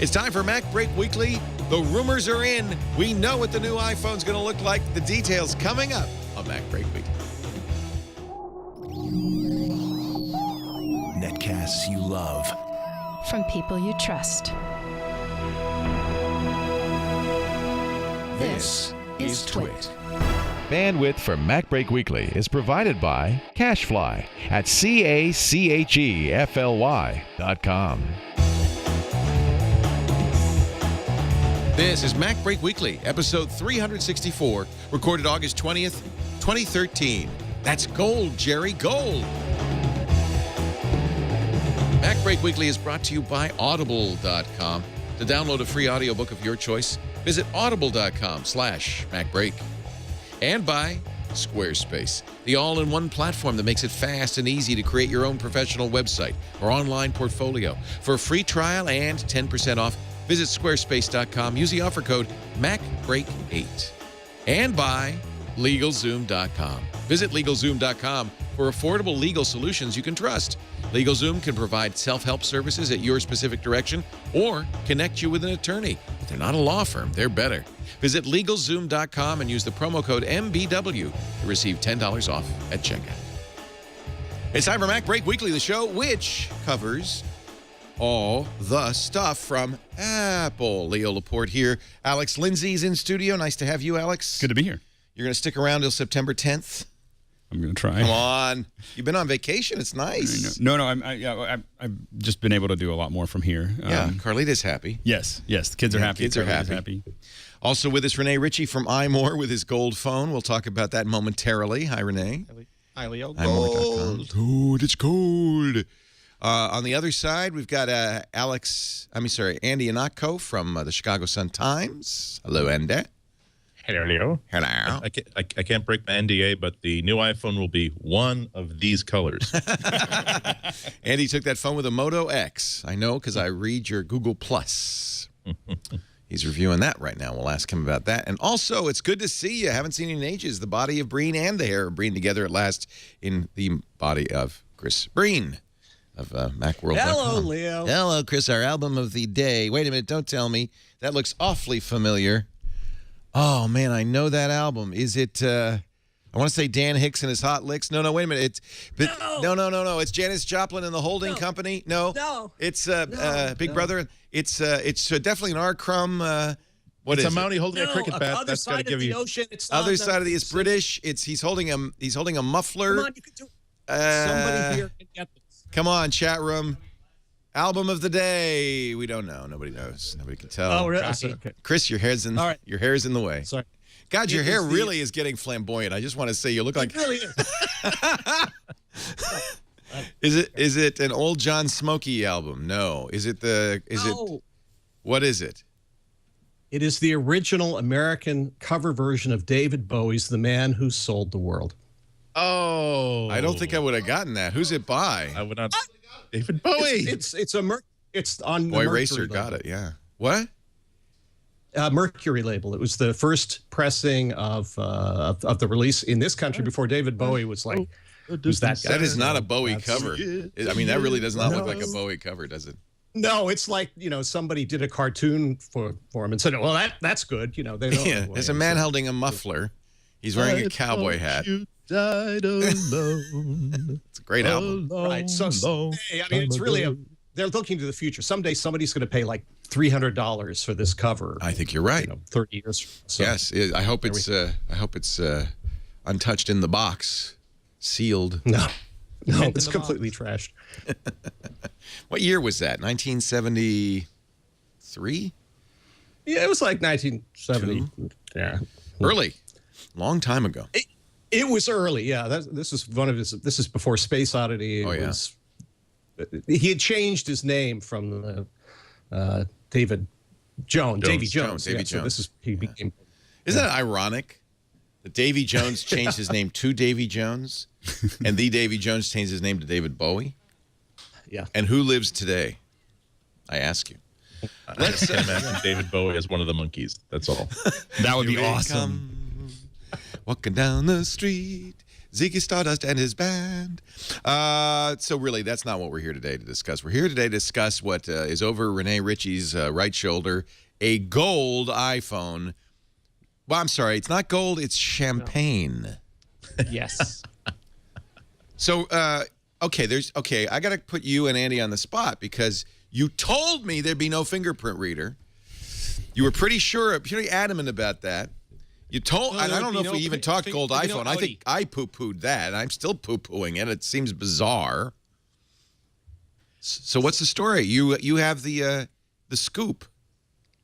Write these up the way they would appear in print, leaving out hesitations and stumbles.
It's time for MacBreak Weekly. The rumors are in. We know what the new iPhone's going to look like. The details coming up on MacBreak Weekly. Netcasts you love. From people you trust. This is Twit. Bandwidth for MacBreak Weekly is provided by CacheFly at CACHEFLY.com. This is MacBreak Weekly, episode 364, recorded August 20th, 2013. That's gold, Jerry, gold. MacBreak Weekly is brought to you by Audible.com. To download a free audiobook of your choice, visit audible.com/MacBreak. And by Squarespace, the all-in-one platform that makes it fast and easy to create your own professional website or online portfolio. For a free trial and 10% off, visit squarespace.com. Use the offer code MacBreak8. And by LegalZoom.com. Visit LegalZoom.com for affordable legal solutions you can trust. LegalZoom can provide self-help services at your specific direction or connect you with an attorney. But they're not a law firm. They're better. Visit LegalZoom.com and use the promo code MBW to receive $10 off at checkout. It's time for MacBreak Weekly, the show which covers all the stuff from Apple. Leo Laporte here. Alex Lindsay's in studio. Nice to have you, Alex. Good to be here. You're going to stick around till September 10th? I'm going to try. Come on. You've been on vacation. It's nice. No, I've just been able to do a lot more from here. Yeah, Carlita's happy. Yes. The kids are happy. Kids are happy. Also with us, Renee Ritchie from iMore with his gold phone. We'll talk about that momentarily. Hi, Renee. Hi, Leo. iMore.com. Gold. It's gold. On the other side, we've got Andy Anatko from the Chicago Sun-Times. Hello, Andy. Hello, Leo. Hello. I can't break my NDA, but the new iPhone will be one of these colors. Andy took that phone with a Moto X. I know because I read your Google Plus. He's reviewing that right now. We'll ask him about that. And also, it's good to see you. Haven't seen you in ages. The body of Breen and the hair of Breen together at last in the body of Chris Breen of MacWorld.com. Hello, Leo. Hello, Chris. Our album of the day. Wait a minute. Don't tell me. That looks awfully familiar. Oh, man, I know that album. Is it, I want to say Dan Hicks and his Hot Licks. No, wait a minute. No. It's Janis Joplin and the Holding Company. No. It's Big Brother. It's definitely an R. Crumb. What is it's a Mountie holding a cricket bat. That's got to give you. Ocean, it's other side of the. It's British. He's holding a muffler. Come on, you can do. Somebody here can get this. Come on, chat room. Album of the day. We don't know. Nobody knows. Nobody can tell. Oh, really? Okay. Chris, your hair's in. All right. Your hair's in the way. Sorry. God, your hair really is getting flamboyant. I just want to say you look like. It really is. Is it an old John Smokey album? No. Is it the? No. What is it? It is the original American cover version of David Bowie's "The Man Who Sold the World." Oh. I don't think I would have gotten that. Who's it by? I would not. David Bowie. It's on Boy the Racer Mercury got label. it. Yeah. What? Mercury label. It was the first pressing of the release in this country before David Bowie was like, who's that guy? That is not a Bowie cover. I mean, that really does not look like a Bowie cover, does it? No, it's like, somebody did a cartoon for him and said, well, that's good. They know. Yeah, there's a man holding a muffler. He's wearing a cowboy hat. You died alone. It's a great album. Right. So someday, it's really they're looking to the future. Someday somebody's going to pay like $300 for this cover. I think you're right. 30 years. So, yes, I hope it's untouched in the box, sealed. No, it's completely trashed. What year was that? 1973? Yeah, it was like 1970. Yeah, early, long time ago. It was early. Yeah, this is one of his. This is before Space Oddity. He had changed his name from Davy Jones. Davy Yeah, Jones. so this is he became. Isn't that ironic that Davy Jones changed his name to Davy Jones, and the Davy Jones changed his name to David Bowie? Yeah. And who lives today? I ask you. Let's imagine David Bowie as one of the monkeys. That's all. That would be Here they awesome. come, walking down the street. Ziggy Stardust and his band. So really, that's not what we're here today to discuss. We're here today to discuss what is over Rene Ritchie's right shoulder, a gold iPhone. Well, I'm sorry, it's not gold, it's champagne. Yes. So, okay, I got to put you and Andy on the spot because you told me there'd be no fingerprint reader. You were pretty adamant about that. You told, and I don't know if we even talked gold iPhone. I think I poo-pooed that. I'm still poo-pooing it. It seems bizarre. So what's the story? You have the scoop.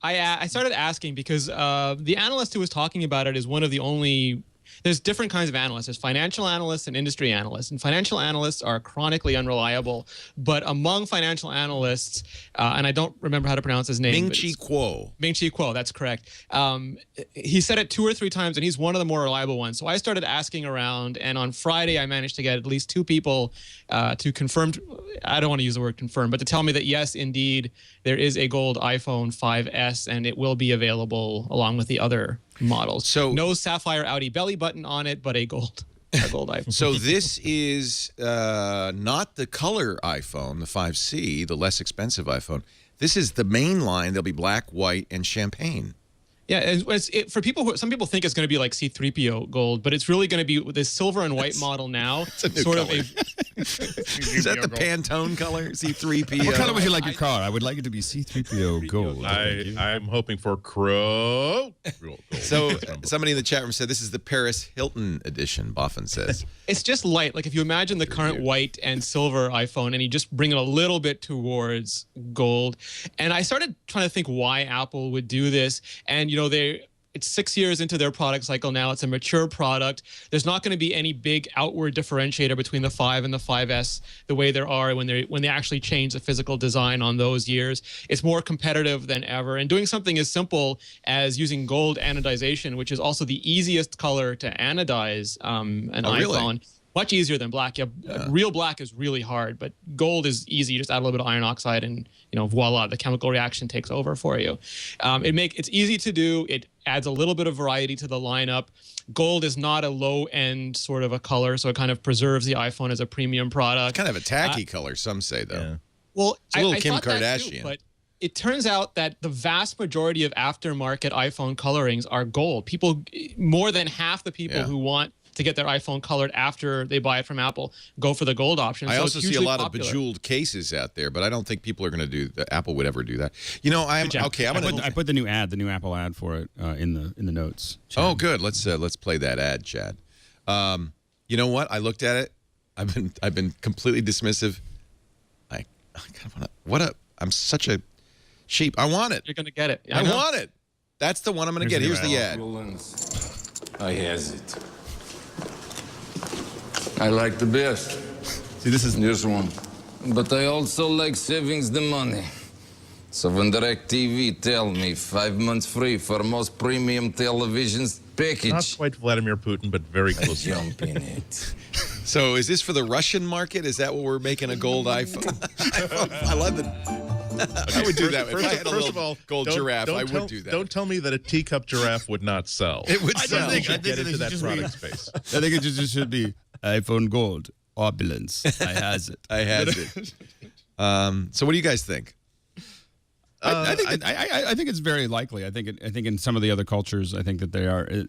I started asking because the analyst who was talking about it is one of the only. There's different kinds of analysts. There's financial analysts and industry analysts. And financial analysts are chronically unreliable. But among financial analysts, and I don't remember how to pronounce his name. Ming-Chi Kuo. Ming-Chi Kuo, that's correct. He said it 2 or 3 times, and he's one of the more reliable ones. So I started asking around, and on Friday I managed to get at least 2 people to confirm. I don't want to use the word confirm, but to tell me that, yes, indeed, there is a gold iPhone 5S, and it will be available along with the other models. So no sapphire Audi belly button on it, but a gold iPhone. So this is not the color iPhone, the 5C, the less expensive iPhone. This is the main line. There'll be black, white, and champagne. Yeah, for people some people think it's going to be like C3PO gold, but it's really going to be this silver and white model now. It's a new color. Is that the Pantone color? C3PO. What color would you like your car? I would like it to be C3PO gold. I'm hoping for crow. So somebody in the chat room said this is the Paris Hilton edition, Boffin says. It's just light. Like if you imagine the current white and silver iPhone and you just bring it a little bit towards gold. And I started trying to think why Apple would do this. And you know, it's 6 years into their product cycle now. It's a mature product. There's not going to be any big outward differentiator between the 5 and the 5S the way there are when they actually change the physical design on those years. It's more competitive than ever. And doing something as simple as using gold anodization, which is also the easiest color to anodize an iPhone. Really? Much easier than black. Yeah, real black is really hard, but gold is easy. You just add a little bit of iron oxide, and voila, the chemical reaction takes over for you. It's easy to do. It adds a little bit of variety to the lineup. Gold is not a low-end sort of a color, so it kind of preserves the iPhone as a premium product. It's kind of a tacky color, some say, though. Yeah. Well, it's a little Kim thought Kardashian. That too, but it turns out that the vast majority of aftermarket iPhone colorings are gold. More than half the people who want to get their iPhone colored after they buy it from Apple go for the gold option. I also see a lot of bejeweled cases out there, but I don't think people are going to do that. Apple would ever do that. I put the new Apple ad for it in the notes. Chad. Oh, good. Let's play that ad, Chad. You know what? I looked at it. I've been completely dismissive. I kind of want to. I'm such a sheep. I want it. You're going to get it. I want it. That's the one I'm going to get. Here's the ad. I has it. I like the best. See, this one. But I also like savings the money. So when DirecTV tell me 5 months free for most premium televisions package. Not quite Vladimir Putin, but very close. Jump in it. So is this for the Russian market? Is that what we're making a gold iPhone? I love it. I would do that. If I had a little gold giraffe, I would do that. Don't tell me that a teacup giraffe would not sell. It would sell. I think get into that product space. I think it just should be iPhone gold opulence. I has it. I has it. So what do you guys think? I think it's very likely. I think in some of the other cultures, I think that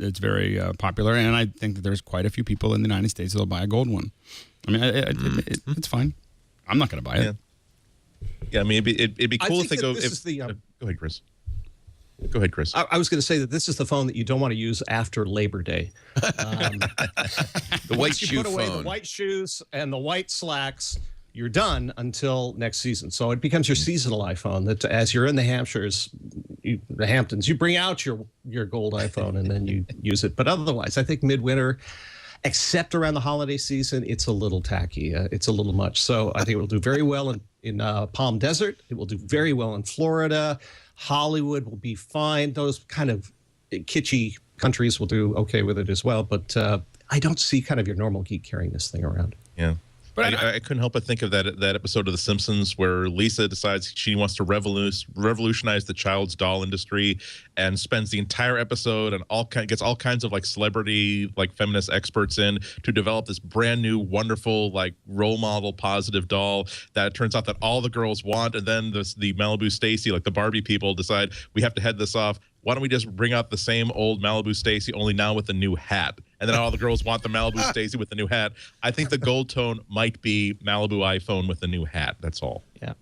it's very popular, and I think that there's quite a few people in the United States that'll buy a gold one. I mean, it's fine. I'm not going to buy it. Yeah, I mean, it'd be cool if they go. Go ahead, Chris. Go ahead, Chris. I was going to say that this is the phone that you don't want to use after Labor Day. The white shoe phone. Put away the white shoes and the white slacks. You're done until next season. So it becomes your seasonal iPhone. That as you're in the Hamptons, you bring out your gold iPhone and then you use it. But otherwise, I think midwinter, except around the holiday season, it's a little tacky. It's a little much. So I think it will do very well in Palm Desert. It will do very well in Florida. Hollywood will be fine. Those kind of kitschy countries will do okay with it as well. But I don't see kind of your normal geek carrying this thing around. Yeah. But I couldn't help but think of that episode of The Simpsons where Lisa decides she wants to revolutionize the child's doll industry, and spends the entire episode and gets all kinds of like celebrity like feminist experts in to develop this brand new wonderful like role model positive doll that it turns out that all the girls want, and then the Malibu Stacy, like the Barbie people, decide we have to head this off. Why don't we just bring out the same old Malibu Stacy, only now with a new hat? And then all the girls want the Malibu Stacy with the new hat. I think the gold tone might be Malibu iPhone with the new hat. That's all. Yeah.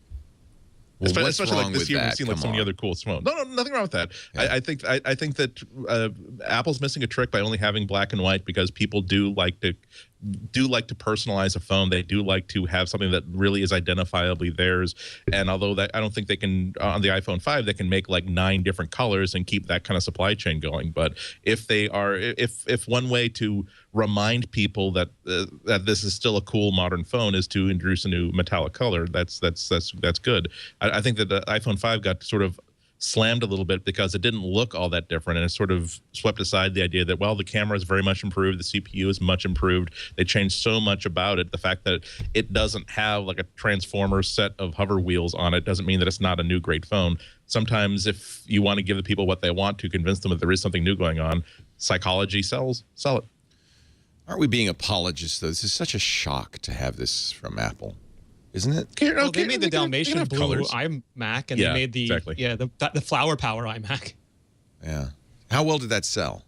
Well, Especially like this year, we've seen like so many other cool phones. No, nothing wrong with that. Yeah. I think that Apple's missing a trick by only having black and white, because people do like to personalize a phone. They do like to have something that really is identifiably theirs. And although I don't think they can on the iPhone 5, they can make like 9 different colors and keep that kind of supply chain going. But if one way to remind people that this is still a cool modern phone is to introduce a new metallic color, that's good. I think that the iPhone 5 got sort of slammed a little bit because it didn't look all that different, and it sort of swept aside the idea that, well, the camera is very much improved, the CPU is much improved, they changed so much about it. The fact that it doesn't have like a transformer set of hover wheels on it doesn't mean that it's not a new great phone. Sometimes if you want to give the people what they want to convince them that there is something new going on, psychology sell it. Aren't we being apologists, though? This is such a shock to have this from Apple, isn't it? Well, they made the Dalmatian blue iMac, and they made the the flower power iMac. Yeah. How well did that sell?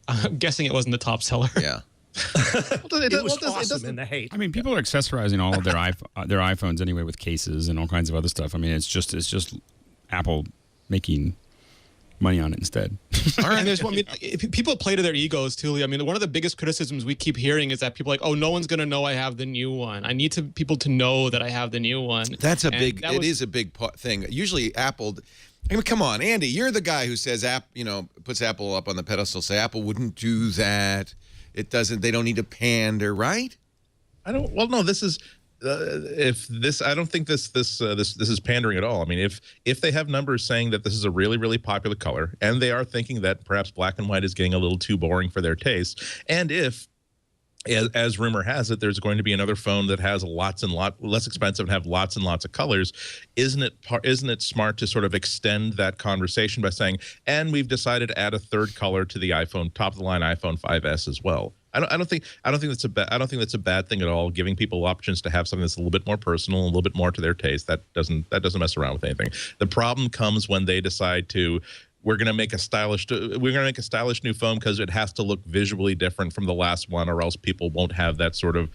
I'm guessing it wasn't the top seller. Yeah. It was awesome in the hate. I mean, people are accessorizing all of their their iPhones anyway with cases and all kinds of other stuff. I mean, it's just Apple making money on it instead. All right. And there's one. I mean, people play to their egos too. I mean, one of the biggest criticisms we keep hearing is that people are like, oh, no one's going to know I have the new one. I need people to know that I have the new one. That's it is a big thing. Usually Apple, I mean, come on, Andy, you're the guy who says puts Apple up on the pedestal, say Apple wouldn't do that. They don't need to pander, right? This is I don't think this is pandering at all. I mean, if they have numbers saying that this is a really, really popular color, and they are thinking that perhaps black and white is getting a little too boring for their taste, and if, as rumor has it, there's going to be another phone that has lots less expensive and have lots and lots of colors, isn't it smart to sort of extend that conversation by saying, and we've decided to add a third color to the iPhone, top of the line iPhone 5S as well? I don't think that's a bad thing at all. Giving people options to have something that's a little bit more personal, a little bit more to their taste, that doesn't mess around with anything. The problem comes when they decide we're going to make a stylish new phone because it has to look visually different from the last one, or else people won't have that sort of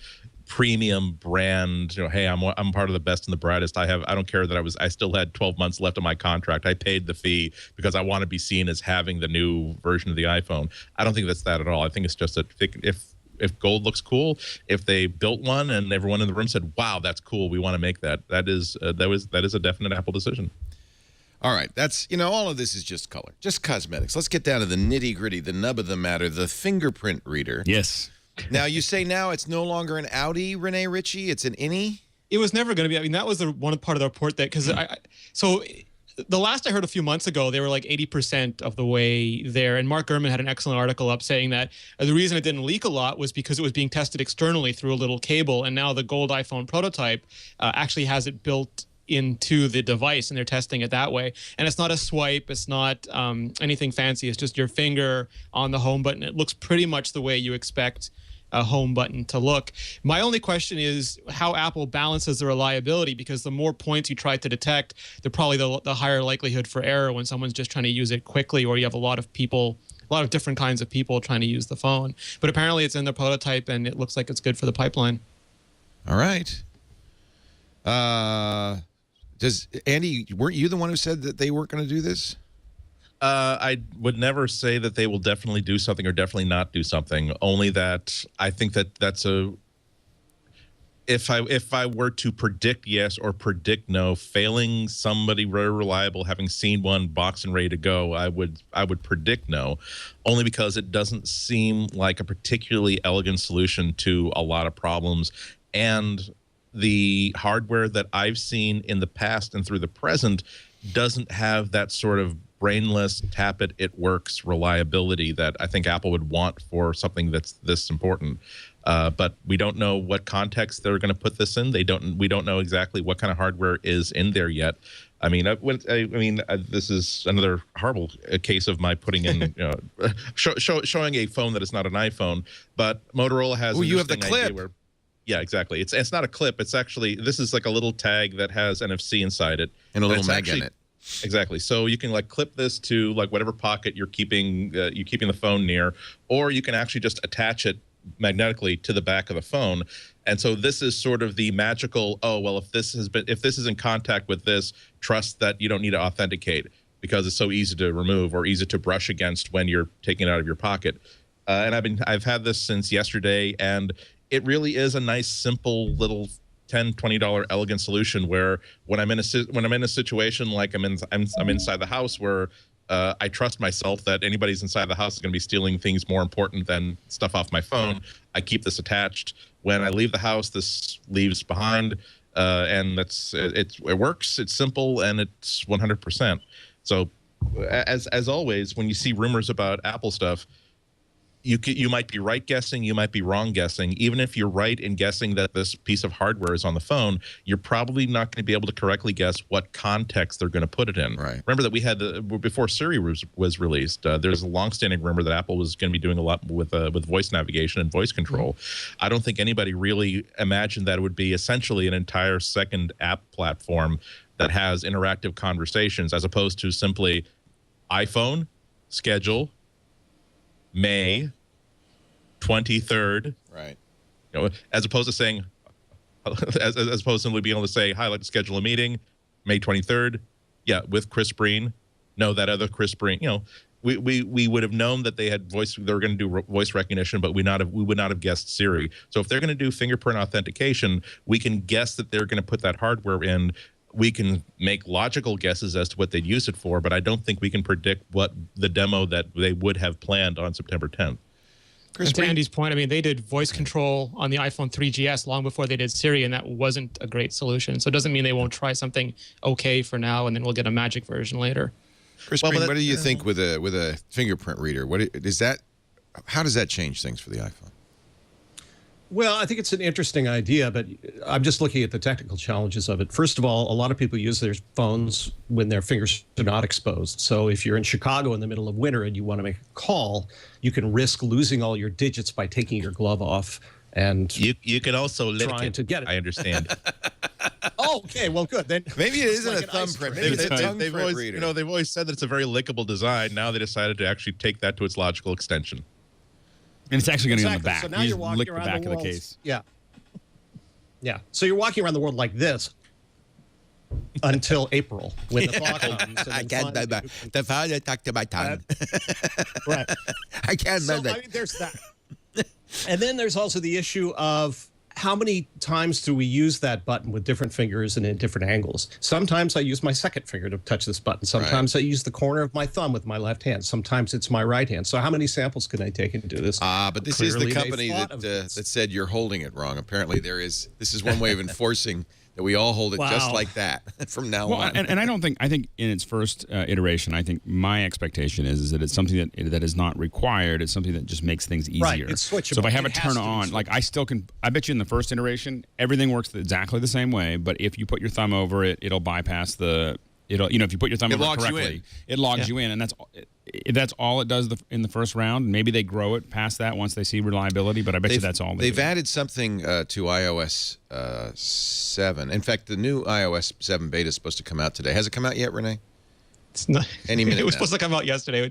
premium brand. Hey, I'm part of the best and the brightest. I don't care that I still had 12 months left of my contract. I paid the fee because I want to be seen as having the new version of the iPhone. I don't think that's that at all. I think it's just that if gold looks cool, if they built one and everyone in the room said, "Wow, that's cool. We want to make that." That is a definite Apple decision. All right, that's all of this is just color, just cosmetics. Let's get down to the nitty-gritty, the nub of the matter, the fingerprint reader. Yes. Now, you say now it's no longer an Audi, Renee Ritchie, it's an innie? It was never going to be. I mean, that was the one part of the report that, because so the last I heard a few months ago, they were like 80% of the way there. And Mark Gurman had an excellent article up saying that the reason it didn't leak a lot was because it was being tested externally through a little cable. And now the gold iPhone prototype actually has it built into the device, and they're testing it that way. And it's not a swipe, it's not anything fancy, it's just your finger on the home button. It looks pretty much the way you expect a home button to look. My only question is how Apple balances the reliability, because the more points you try to detect, the higher likelihood for error when someone's just trying to use it quickly, or you have a lot of different kinds of people trying to use the phone. But apparently it's in the prototype, and it looks like it's good for the pipeline. All right. Andy, weren't you the one who said that they weren't going to do this? I would never say that they will definitely do something or definitely not do something. Only that I think that's if I were to predict yes or predict no, failing somebody very reliable, having seen one box and ready to go, I would predict no, only because it doesn't seem like a particularly elegant solution to a lot of problems. And the hardware that I've seen in the past and through the present doesn't have that sort of brainless, tap it, it works reliability that I think Apple would want for something that's this important. But we don't know what context they're going to put this in. We don't know exactly what kind of hardware is in there yet. I mean, this is another horrible case of my putting in, showing a phone that is not an iPhone. But Motorola has. Oh, you have the clip. Yeah, exactly. It's not a clip. It's actually, this is like a little tag that has NFC inside it, and a little magnet. Exactly. So you can like clip this to like whatever pocket you're keeping the phone near, or you can actually just attach it magnetically to the back of the phone. And so this is sort of the magical, oh, well, if this is in contact with this, trust that you don't need to authenticate because it's so easy to remove or easy to brush against when you're taking it out of your pocket. And I've had this since yesterday, and it really is a nice, simple little $10, $20 elegant solution where when I'm in a situation like I'm inside the house where I trust myself that anybody's inside the house is going to be stealing things more important than stuff off my phone. I keep this attached. When I leave the house, this leaves behind, and it works. It's simple and it's 100%. So, as always, when you see rumors about Apple stuff, you might be right guessing, you might be wrong guessing. Even if you're right in guessing that this piece of hardware is on the phone, you're probably not going to be able to correctly guess what context they're going to put it in. Right. Remember that we had before Siri was released. There's a longstanding rumor that Apple was going to be doing a lot with voice navigation and voice control. I don't think anybody really imagined that it would be essentially an entire second app platform that has interactive conversations as opposed to simply iPhone, schedule, May 23rd, right? As opposed to saying, as opposed to simply being able to say, "Hi, I'd like to schedule a meeting, May 23rd." Yeah, with Chris Breen. No, that other Chris Breen. We would have known that they had they were going to do voice recognition, but we would not have guessed Siri. So if they're going to do fingerprint authentication, we can guess that they're going to put that hardware in. We can make logical guesses as to what they'd use it for, but I don't think we can predict what the demo that they would have planned on September 10th. And to Andy's point, I mean, they did voice control on the iPhone 3GS long before they did Siri, and that wasn't a great solution. So it doesn't mean they won't try something okay for now, and then we'll get a magic version later. Chris Breen, what do you think with a fingerprint reader? How does that change things for the iPhone? Well, I think it's an interesting idea, but I'm just looking at the technical challenges of it. First of all, a lot of people use their phones when their fingers are not exposed. So if you're in Chicago in the middle of winter and you want to make a call, you can risk losing all your digits by taking your glove off. And you can also lick trying it. To get it. I understand. Oh, okay. Well, good. Then maybe it isn't like a thumbprint. Maybe it's a tongue print reader. They've always said that it's a very lickable design. Now they decided to actually take that to its logical extension. And it's actually going to go on the back. So now you're walking lick the around back the of world. the case. Yeah. Yeah. So you're walking around the world like this until April when the thaw comes. I can't remember. The father talked to my tongue. Right. I can't remember. So, I mean, there's that. And then there's also the issue of how many times do we use that button with different fingers and in different angles? Sometimes I use my second finger to touch this button. Sometimes I use the corner of my thumb with my left hand. Sometimes it's my right hand. So how many samples can I take and do this? But this is the company that said you're holding it wrong. Apparently this is one way of enforcing that we all hold it just like that from now on. And I think in its first iteration, I think my expectation is that it's something that is not required. It's something that just makes things easier. Right, it's switchable. So if I have it turn on, like I still can, I bet you in the first iteration, everything works exactly the same way. But if you put your thumb over it, it'll bypass if you put your thumb over it correctly, it logs you in. And that's all it does in the first round. Maybe they grow it past that once they see reliability, but I bet you that's all they've added something to iOS 7. In fact, the new iOS 7 beta is supposed to come out today. Has it come out yet, Renee? It's not. Any minute. It was now. supposed to come out yesterday.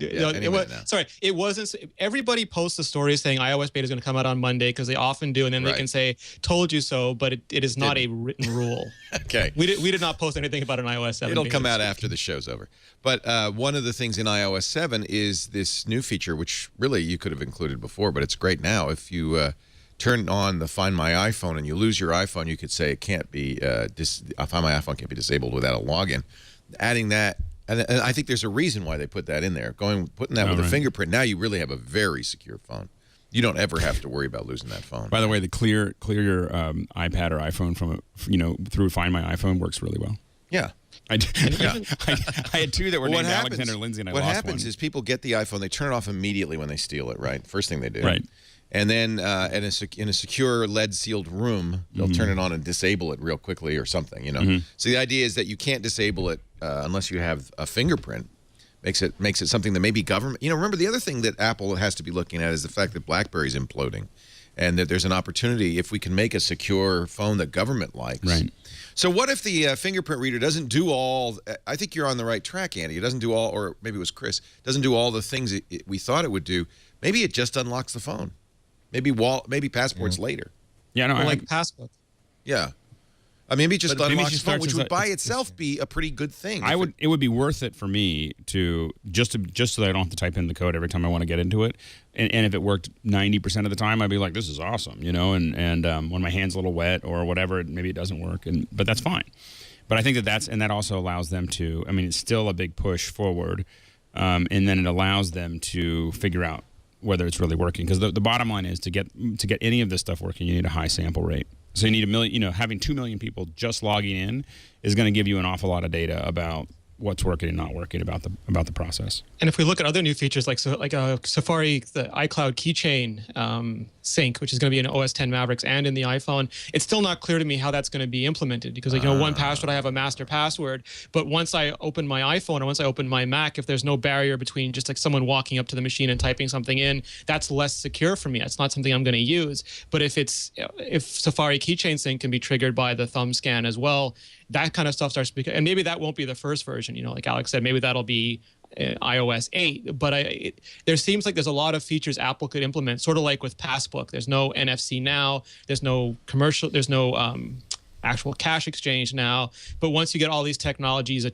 Sorry, it wasn't. Everybody posts a story saying iOS beta is going to come out on Monday because they often do, and then they can say "told you so," but it is not a written rule. Okay. We did not post anything about an iOS 7. It'll come out after the show's over. But one of the things in iOS 7 is this new feature, which really you could have included before, but it's great now. If you turn on the Find My iPhone and you lose your iPhone, you could say it can't be Find My iPhone can't be disabled without a login. Adding that. And I think there's a reason why they put that in there. Putting that with a fingerprint, now you really have a very secure phone. You don't ever have to worry about losing that phone. By the way, the clear your iPad or iPhone from through Find My iPhone works really well. Yeah. I had two that were named Alexander Lindsay, and I what lost happens one. is people get the iPhone, they turn it off immediately when they steal it, right? First thing they do. Right. And then in a secure lead-sealed room, they'll turn it on and disable it real quickly or something, you know? So the idea is that you can't disable it unless you have a fingerprint. Makes it something that maybe government... You know, remember, the other thing that Apple has to be looking at is the fact that BlackBerry's imploding, and that there's an opportunity if we can make a secure phone that government likes. Right. So what if the fingerprint reader doesn't do all... I think you're on the right track, Andy. It doesn't do all, or maybe it was Chris, doesn't do all the things we thought it would do. Maybe it just unlocks the phone. Maybe passports later. Yeah, no, like passbook. Yeah. I mean, maybe just unlocks the phone, which would by it's itself be a pretty good thing. It would be worth it for me to just so that I don't have to type in the code every time I want to get into it. And if it worked 90% of the time, I'd be like, this is awesome, you know. And when my hand's a little wet or whatever, maybe it doesn't work. But that's fine. But I think that also allows them to. I mean, it's still a big push forward, and then it allows them to figure out whether it's really working. Because the bottom line is to get any of this stuff working, you need a high sample rate. So you need 1 million. You know, having 2 million people just logging in is going to give you an awful lot of data about what's working and not working about the process. And if we look at other new features like Safari, the iCloud keychain sync, which is going to be in OS 10 Mavericks and in the iPhone, it's still not clear to me how that's going to be implemented because, like, you know, one password, I have a master password, but once I open my iPhone or once I open my Mac, if there's no barrier between just like someone walking up to the machine and typing something in, that's less secure for me. It's not something I'm going to use. But if Safari keychain sync can be triggered by the thumb scan as well, that kind of stuff starts to become, and maybe that won't be the first version, you know, like Alex said, maybe that'll be iOS 8, but there seems like there's a lot of features Apple could implement, sort of like with Passbook. There's no NFC now, there's no actual cash exchange now, but once you get all these technologies,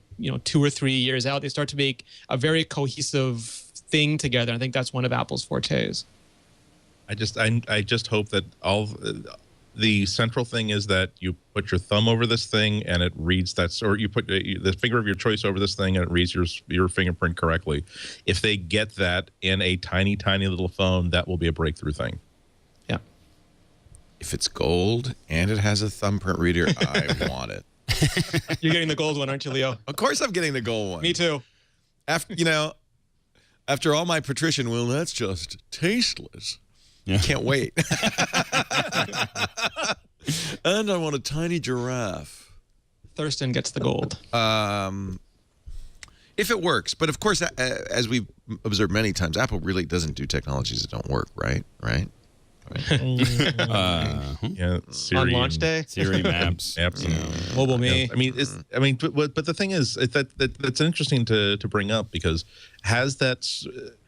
2 or 3 years out, they start to make a very cohesive thing together. I think that's one of Apple's fortes. I just hope that the central thing is that you put your thumb over this thing and it reads that, or you put the finger of your choice over this thing and it reads your fingerprint correctly. If they get that in a tiny, tiny little phone, that will be a breakthrough thing. Yeah. If it's gold and it has a thumbprint reader, I want it. You're getting the gold one, aren't you, Leo? Of course I'm getting the gold one. Me too. After all my patrician, well, that's just tasteless. Yeah. Can't wait. And I want a tiny giraffe. Thurston gets the gold. If it works. But of course, as we've observed many times, Apple really doesn't do technologies that don't work, right? Yeah, Siri on launch day, Siri maps, mobile me. Yeah. But the thing is that's interesting to bring up because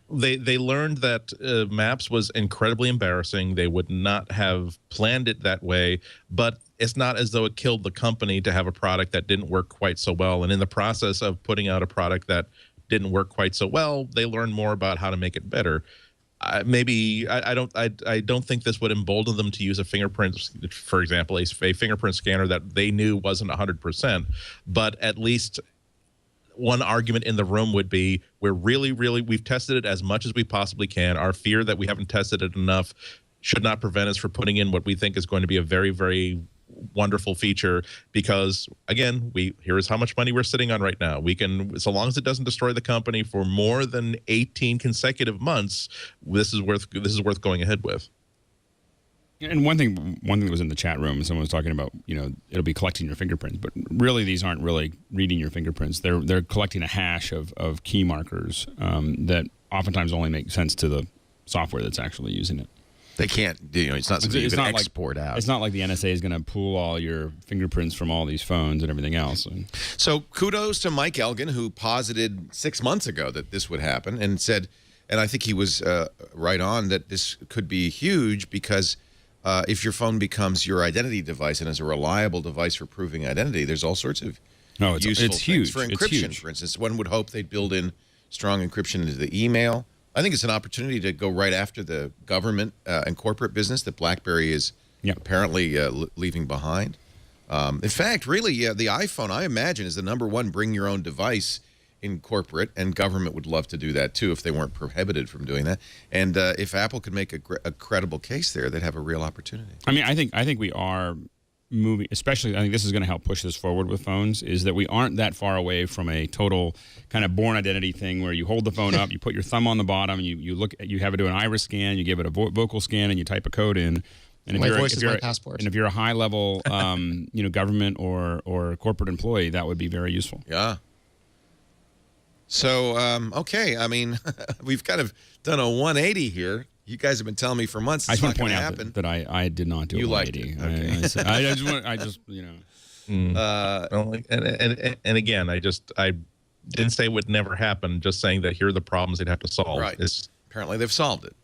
they learned that Maps was incredibly embarrassing. They would not have planned it that way, but it's not as though it killed the company to have a product that didn't work quite so well. And in the process of putting out a product that didn't work quite so well, they learned more about how to make it better. I don't think this would embolden them to use a fingerprint, for example, a fingerprint scanner that they knew wasn't 100%, but at least one argument in the room would be we've tested it as much as we possibly can. Our fear that we haven't tested it enough should not prevent us from putting in what we think is going to be a very, very wonderful feature because, again, here is how much money we're sitting on right now. We can, so long as it doesn't destroy the company for more than 18 consecutive months, this is worth going ahead with. And one thing that was in the chat room, someone was talking about, it'll be collecting your fingerprints, but really these aren't really reading your fingerprints. They're collecting a hash of key markers that oftentimes only make sense to the software that's actually using it. They can't, it's not something you can export out. It's not like the NSA is going to pull all your fingerprints from all these phones and everything else. So kudos to Mike Elgin, who posited 6 months ago that this would happen and said, and I think he was right on, that this could be huge because if your phone becomes your identity device and is a reliable device for proving identity, there's all sorts of useful things. Huge. For encryption, for instance. One would hope they'd build in strong encryption into the email. I think it's an opportunity to go right after the government and corporate business that BlackBerry is apparently leaving behind. In fact, really, the iPhone, I imagine, is the #1 bring-your-own device in corporate, and government would love to do that, too, if they weren't prohibited from doing that. And if Apple could make a credible case there, they'd have a real opportunity. I mean, I think we are moving, especially I think this is going to help push this forward with phones, is that we aren't that far away from a total kind of born identity thing where you hold the phone up, you put your thumb on the bottom, you look, you have it do an iris scan, you give it a vocal scan, and you type a code in. And My voice is my passport. And if you're a high level, government or corporate employee, that would be very useful. Yeah. So, okay, I mean, we've kind of done a 180 here. You guys have been telling me for months I it's just want not to going point to happen. out that I did not do You a liked 180. it. Okay. I just Well, and again, I didn't say it would never happen. Just saying that here are the problems they'd have to solve. Right. Apparently, they've solved it.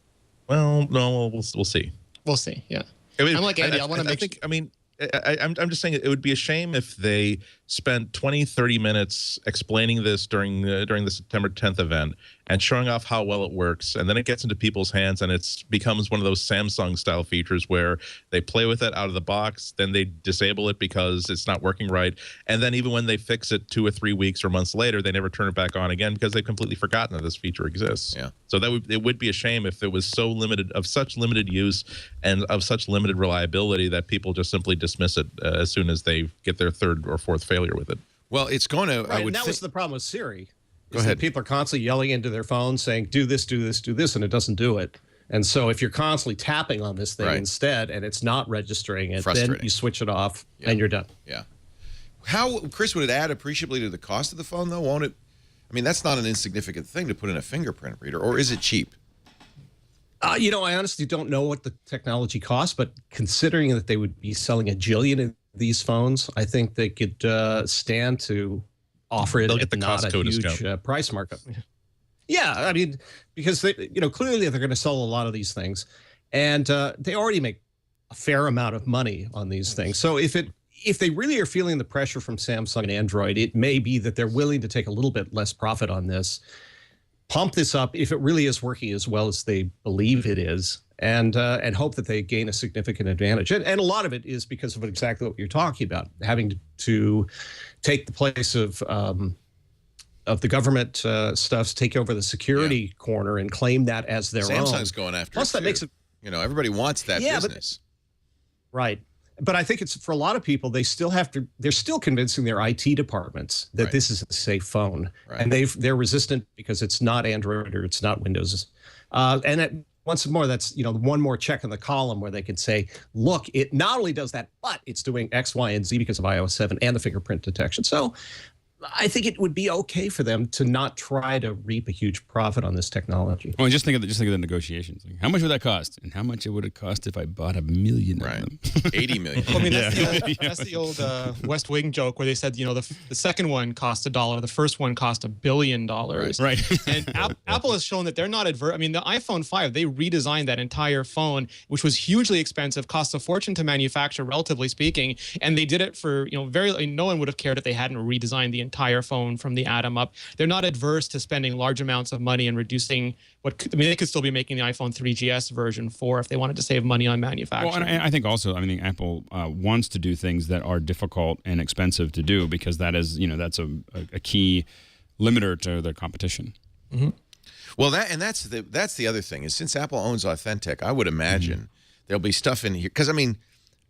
Well, no, we'll see. We'll see. Yeah. I mean, I'm like Andy. I want to make. I'm just saying it would be a shame if they spent 20, 30 minutes explaining this during the September 10th event and showing off how well it works, and then it gets into people's hands and it becomes one of those Samsung style features where they play with it out of the box, then they disable it because it's not working right, and then even when they fix it 2 or 3 weeks or months later, they never turn it back on again because they've completely forgotten that this feature exists. Yeah. So it would be a shame if it was so limited, of such limited use and of such limited reliability, that people just simply dismiss it as soon as they get their third or fourth failure with it. Well, it's going to. Right, and that was the problem with Siri. Go ahead. People are constantly yelling into their phones saying, do this, do this, do this, and it doesn't do it. And so if you're constantly tapping on this thing instead and it's not registering it, then you switch it off and you're done. Yeah. How, Chris, would it add appreciably to the cost of the phone, though? Won't it? I mean, that's not an insignificant thing to put in a fingerprint reader, or is it cheap? I honestly don't know what the technology costs, but considering that they would be selling a jillion of these phones, I think they could stand to offer it They'll at get the not Costco a huge discount. price markup. Yeah, I mean, because they, clearly they're going to sell a lot of these things, and they already make a fair amount of money on these things. So if they really are feeling the pressure from Samsung and Android, it may be that they're willing to take a little bit less profit on this, pump this up if it really is working as well as they believe it is, and hope that they gain a significant advantage. And a lot of it is because of exactly what you're talking about, having to take the place of the government stuff, take over the security corner and claim that as their own. Samsung's going after Plus, it, that too. makes it. Everybody wants that business. Right. But I think it's, for a lot of people, they're still convincing their IT departments that this is a safe phone. Right. And they're resistant because it's not Android or it's not Windows. Once more, that's, one more check in the column where they can say, look, it not only does that, but it's doing X, Y, and Z because of iOS 7 and the fingerprint detection. So I think it would be okay for them to not try to reap a huge profit on this technology. Well, just think of the negotiations. Like, how much would that cost? And how much it would it cost if I bought 1 million of them? 80 million. I mean, that's the old West Wing joke where they said, the second one cost $1, the first one cost $1 billion. Right. And Apple has shown that they're not adverse. I mean, the iPhone 5, they redesigned that entire phone, which was hugely expensive, cost a fortune to manufacture, relatively speaking, and they did it for no one would have cared if they hadn't redesigned the entire phone from the atom up. They're not adverse to spending large amounts of money and reducing they could still be making the iPhone 3GS version 4 if they wanted to save money on manufacturing. Well, and I think also, Apple wants to do things that are difficult and expensive to do because that is, that's a key limiter to their competition. Mm-hmm. Well, that's the other thing is, since Apple owns Authentic, I would imagine there'll be stuff in here because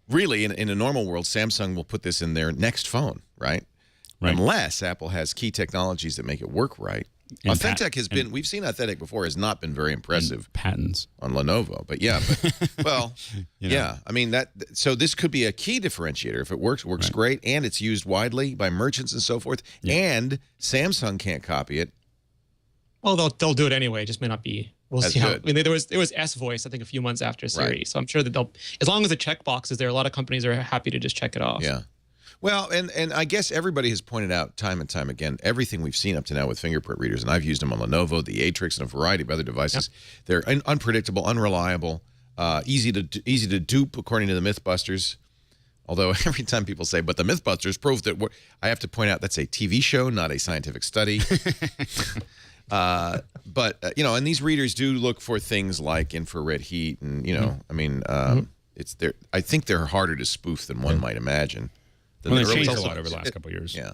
really in a normal world, Samsung will put this in their next phone, right? Unless Apple has key technologies that make it work right. And Authentic we've seen Authentic before, has not been very impressive. Patents on Lenovo, but I mean, so this could be a key differentiator. If it works great, and it's used widely by merchants and so forth, and Samsung can't copy it. Well, they'll do it anyway. It just may not be. We'll see how. I mean, there was S Voice, I think, a few months after Siri. So I'm sure that as long as the checkbox is there, a lot of companies are happy to just check it off. Yeah. Well, and I guess everybody has pointed out time and time again, everything we've seen up to now with fingerprint readers, and I've used them on Lenovo, the Atrix, and a variety of other devices. Yep. They're unpredictable, unreliable, easy to dupe, according to the Mythbusters. Although every time people say, but the Mythbusters proved that, I have to point out that's a TV show, not a scientific study. And these readers do look for things like infrared heat, and it's there. I think they're harder to spoof than one might imagine. They've changed a lot over the last couple of years. Yeah.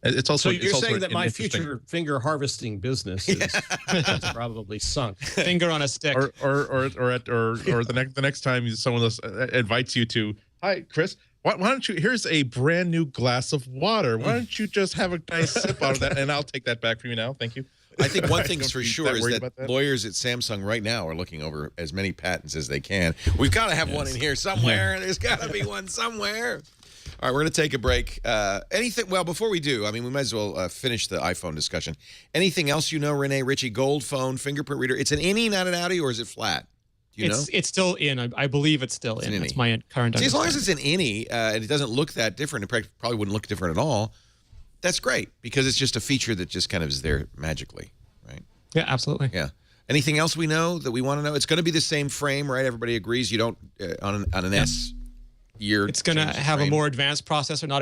It's also. So you're saying that my future finger harvesting business is probably sunk. Finger on a stick. Or the next time someone else invites you to, hi Chris, Why don't you? Here's a brand new glass of water. Why don't you just have a nice sip out of that? And I'll take that back from you now. Thank you. I think one thing's for Don't be sure is worried that about that. lawyers at Samsung right now are looking over as many patents as they can. We've got to have one in here somewhere. There's got to be one somewhere. All right, we're going to take a break. Anything? Well, before we do, I mean, we might as well finish the iPhone discussion. Anything else you know, Renee, Richie? Gold phone, fingerprint reader. It's an innie, not an outie, or is it flat? Do you know? It's still in. I believe it's still in. That's my current. See, as long as it's an innie and it doesn't look that different, it probably wouldn't look different at all. That's great because it's just a feature that just kind of is there magically, right? Yeah, absolutely. Yeah. Anything else we know that we want to know? It's going to be the same frame, right? Everybody agrees. You don't on an S year. It's going to have a more advanced processor, not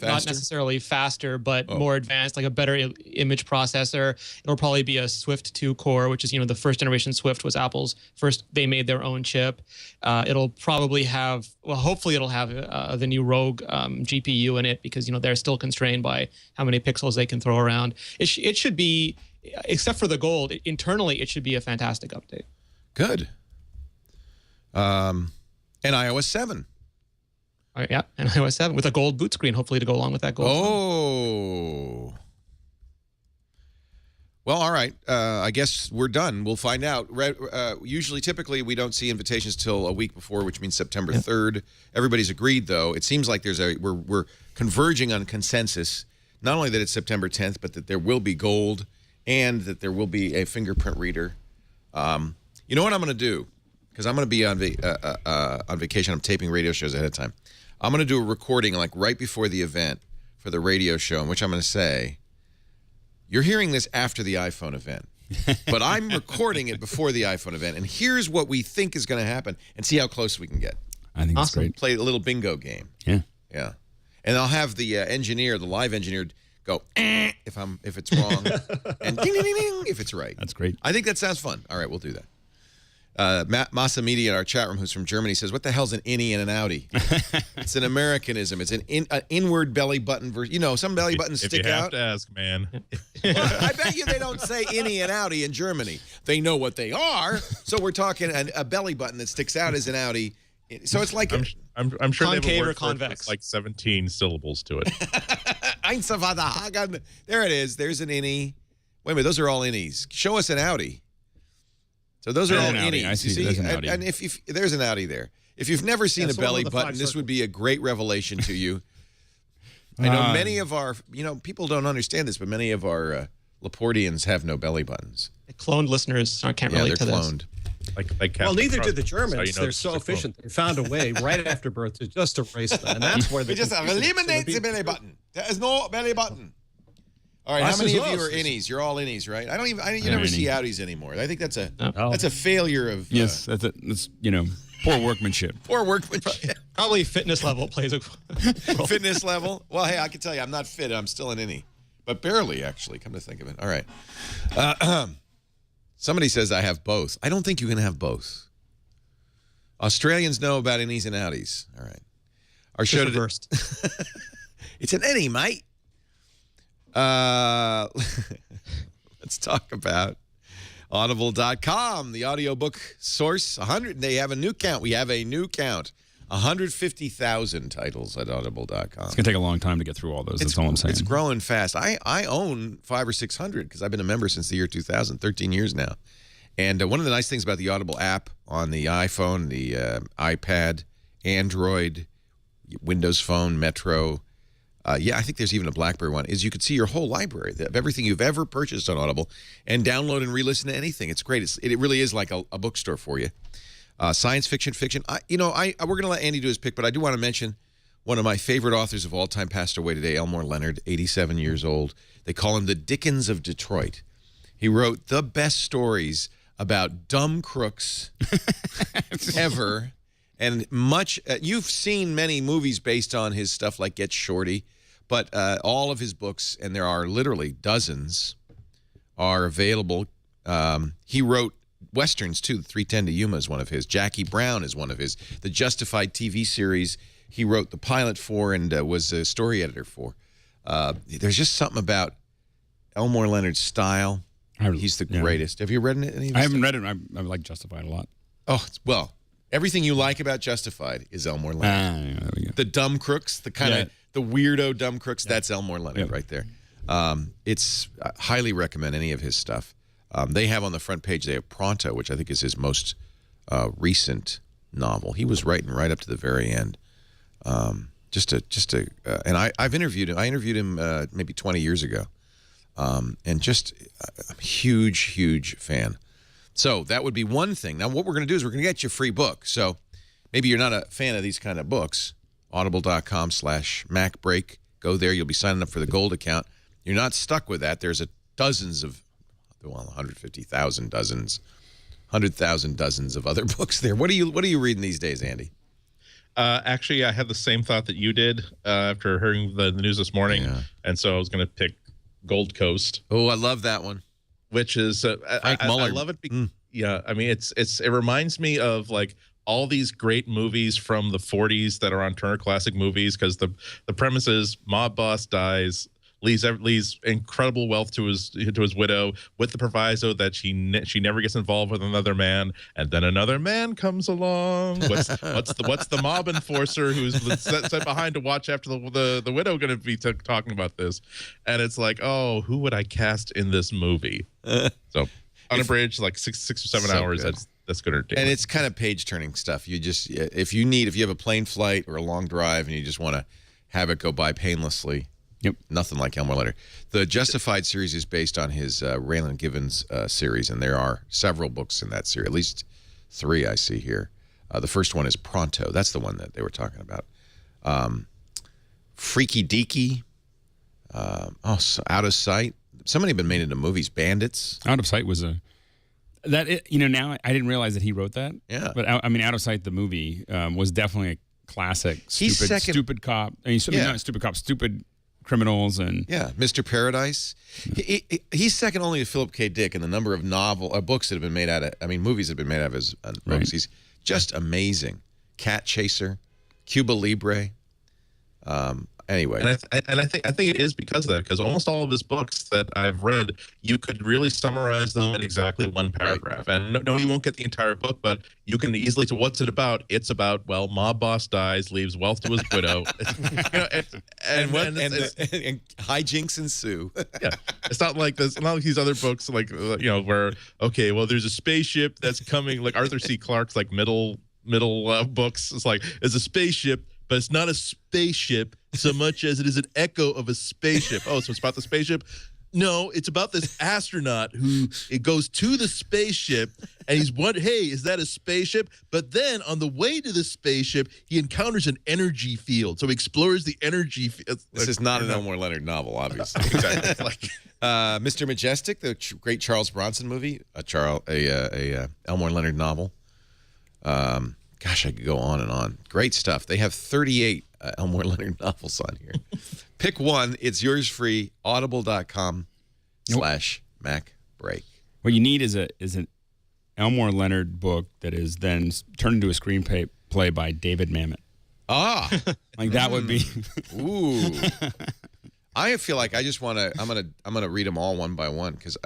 necessarily faster, but more advanced, like a better image processor. It'll probably be a Swift 2 core, which is, the first generation Swift was Apple's first. They made their own chip. It'll probably have, hopefully it'll have the new Rogue GPU in it because, they're still constrained by how many pixels they can throw around. It should be, except for the gold, internally it should be a fantastic update. Good. And iOS 7. Yeah, and iOS 7 with a gold boot screen, hopefully to go along with that gold. Oh. Well, all right. I guess we're done. We'll find out. Typically, we don't see invitations till a week before, which means September 3rd. Everybody's agreed, though. It seems like we're converging on consensus, not only that it's September 10th, but that there will be gold and that there will be a fingerprint reader. You know what I'm going to do? Because I'm going to be on vacation. I'm taping radio shows ahead of time. I'm going to do a recording like right before the event for the radio show, in which I'm going to say, you're hearing this after the iPhone event, but I'm recording it before the iPhone event, and here's what we think is going to happen, and see how close we can get. I think that's great. Play a little bingo game. Yeah. Yeah. And I'll have the the live engineer, go, if it's wrong, and ding, ding, ding, ding, if it's right. That's great. I think that sounds fun. All right, we'll do that. Masa Media in our chat room, who's from Germany, says, what the hell's an innie and an outie? It's an Americanism. It's an inward belly button version. Some belly buttons stick out. If you have to ask, man. Well, I bet you they don't say innie and outie in Germany. They know what they are. So we're talking a belly button that sticks out as an outie. So it's like I'm sure they have a word for it convex. like 17 syllables to it. There it is. There's an innie. Wait a minute. Those are all innies. Show us an outie. So those are all innies. I see. There's an outie. And if there's an outie there. If you've never seen a belly button, this would be a great revelation to you. I know many of our, people don't understand this, but many of our Laportians have no belly buttons. Cloned listeners can't relate to they're this. cloned. Well, neither do the Germans. They're so efficient. They found a way right after birth to just erase that. And that's where we just eliminate the belly button. There is no belly button. All right, how many of you are innies? You're all innies, right? You never see outies anymore. I think that's a failure of yes, that's poor workmanship. Poor workmanship. Probably fitness level plays a role. Fitness level. Well, hey, I can tell you, I'm not fit. I'm still an innie, but barely actually. Come to think of it. All right. Somebody says I have both. I don't think you can have both. Australians know about innies and outies. All right. Our show reversed. It's an innie, mate. Let's talk about Audible.com, the audiobook source. 100. They have a new count. We have a new count. 150,000 titles at Audible.com. It's going to take a long time to get through all those. That's all I'm saying. It's growing fast. I own 500 or 600 because I've been a member since the year 2000, 13 years now. And one of the nice things about the Audible app on the iPhone, the iPad, Android, Windows Phone, Metro, I think there's even a BlackBerry one, is you could see your whole library of everything you've ever purchased on Audible and download and re-listen to anything. It's great. It really is like a bookstore for you. Science fiction. We're going to let Andy do his pick, but I do want to mention one of my favorite authors of all time passed away today, Elmore Leonard, 87 years old. They call him the Dickens of Detroit. He wrote the best stories about dumb crooks ever. And you've seen many movies based on his stuff like Get Shorty, but all of his books, and there are literally dozens, are available. He wrote Westerns, too. 310 to Yuma is one of his. Jackie Brown is one of his. The Justified TV series, he wrote the pilot for and was a story editor for. There's just something about Elmore Leonard's style. He's the greatest. Have you read any of I haven't read it. I like Justified a lot. Oh, well, everything you like about Justified is Elmore Leonard. There we go. the dumb crooks, the kind of the weirdo dumb crooks. That's Elmore Leonard right there. It's I highly recommend any of his stuff. They have on the front page, they have Pronto, which I think is his most recent novel. He was writing right up to the very end. And I've interviewed him. I interviewed him maybe 20 years ago. And just a huge fan. So that would be one thing. Now, what we're going to do is we're going to get you a free book. So maybe you're not a fan of these kind of books. Audible.com/MacBreak. Go there. You'll be signing up for the gold account. You're not stuck with that. There's dozens of, 150,000 dozens, 100,000 dozens of other books there. What are you reading these days, Andy? Actually, I had the same thought that you did after hearing the news this morning, and so I was going to pick Gold Coast. Oh, I love that one. Which is Frank Muller. I love it. Yeah, I mean, it reminds me of like all these great movies from the 40s that are on Turner Classic Movies, because the premise is mob boss dies, leaves incredible wealth to his widow, with the proviso that she never gets involved with another man, and then another man comes along. What's the mob enforcer who's set behind to watch after the widow going to be talking about this? And it's like, oh, who would I cast in this movie? So unabridged, like six or seven hours. Good. That's good. And it's kind of page turning stuff. You just if you have a plane flight or a long drive and you just want to have it go by painlessly. Yep. Nothing like Elmore Leonard. The Justified series is based on his Raylan Givens series, and there are several books in that series, at least 3 I see here. The first one is Pronto. That's the one that they were talking about. Freaky Deaky. Out of Sight. So many have been made into movies. Bandits. Out of Sight was now I didn't realize that he wrote that. Yeah. But I mean, Out of Sight, the movie, was definitely a classic. Stupid cop. I mean, not stupid cop, stupid criminals and Mr. Paradise. He's second only to Philip K. Dick in the number of books that have been made out of. I mean, movies that have been made out of his books. Right. He's just amazing. Cat Chaser, Cuba Libre. Anyway, and I think it is because of that. Because almost all of his books that I've read, you could really summarize them in exactly one paragraph. And no, you won't get the entire book, but you can easily. To what's it about? It's about mob boss dies, leaves wealth to his widow, and hijinks ensue. Yeah, it's not like this. Not like these other books, like where there's a spaceship that's coming. Like Arthur C. Clarke's like middle books. It's like it's a spaceship. But it's not a spaceship so much as it is an echo of a spaceship. Oh, so it's about the spaceship? No, it's about this astronaut who it goes to the spaceship and he's wondering, hey, is that a spaceship? But then on the way to the spaceship, he encounters an energy field. So he explores the energy field. This is not an Elmore Leonard novel, obviously. Exactly. Mr. Majestic, the great Charles Bronson movie, Elmore Leonard novel. Gosh, I could go on and on. Great stuff. They have 38 Elmore Leonard novels on here. Pick one. It's yours free. Audible.com/MacBreak. What you need is an Elmore Leonard book that is then turned into a screenplay by David Mamet. Ah, like that would be. Ooh. I feel like I just want to. I'm gonna read them all one by one because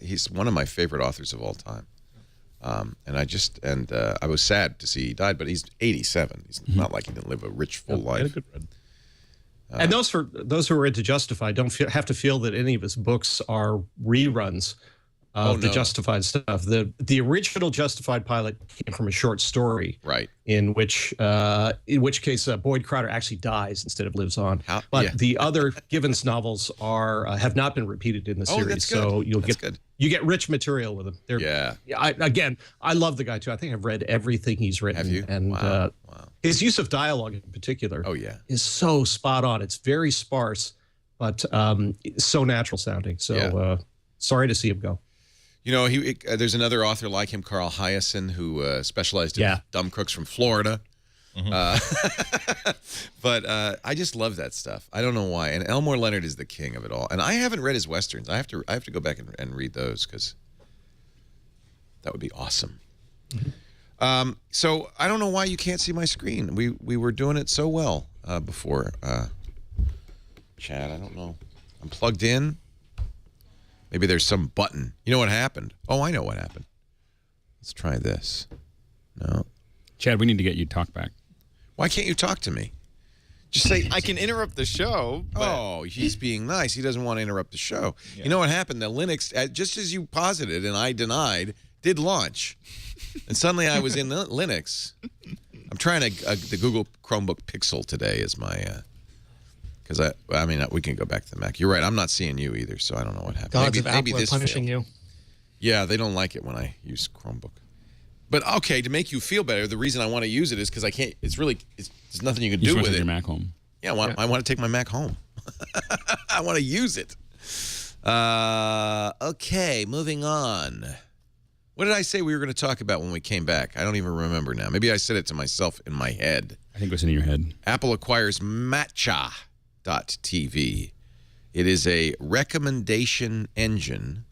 he's one of my favorite authors of all time. And I was sad to see he died, but he's 87. He's not like he didn't live a rich, full life. Had a good run. And those who are into Justified don't have to feel that any of his books are reruns of the Justified stuff. The original Justified pilot came from a short story, right? In which case Boyd Crowder actually dies instead of lives on. The other Givens novels have not been repeated in the series, that's good. so you get rich material with them. I love the guy too. I think I've read everything he's written. Have you? And wow. His use of dialogue in particular, is so spot on. It's very sparse, but so natural sounding. So sorry to see him go. There's another author like him, Carl Hyacin, who specialized in dumb crooks from Florida. But I just love that stuff. I don't know why. And Elmore Leonard is the king of it all. And I haven't read his westerns. I have to go back and read those because that would be awesome. So I don't know why you can't see my screen. We were doing it so well before. Chad, I don't know. I'm plugged in. Maybe there's some button. You know what happened? Oh, I know what happened. Let's try this. No. Chad, we need to get you to talk back. Why can't you talk to me? Just say, I can interrupt the show. But... Oh, he's being nice. He doesn't want to interrupt the show. Yeah. You know what happened? The Linux, just as you posited and I denied, did launch. And suddenly I was in Linux. I'm trying the Google Chromebook Pixel today is my, because I mean, we can go back to the Mac. You're right. I'm not seeing you either, so I don't know what happened. Gods of Apple are punishing you. Yeah, they don't like it when I use Chromebook. But okay, to make you feel better, the reason I want to use it is because I can't. It's there's nothing you can do with it. Your Mac home. Yeah, I want to take my Mac home. I want to use it. Okay, moving on. What did I say we were going to talk about when we came back? I don't even remember now. Maybe I said it to myself in my head. I think it was in your head. Apple acquires Matcha.tv. It is a recommendation engine.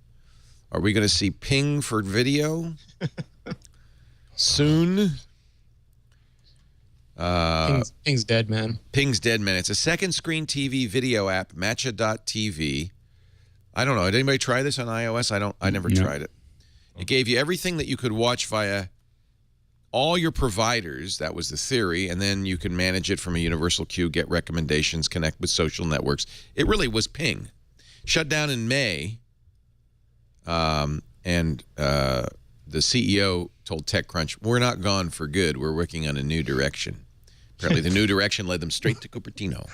Are we going to see Ping for video soon? Ping's dead, man. Ping's dead, man. It's a second screen TV video app, Matcha.tv. I don't know. Did anybody try this on iOS? I never tried it. It gave you everything that you could watch via all your providers. That was the theory. And then you can manage it from a universal queue, get recommendations, connect with social networks. It really was Ping. Shut down in May. And the CEO told TechCrunch, "We're not gone for good. We're working on a new direction." Apparently, the new direction led them straight to Cupertino.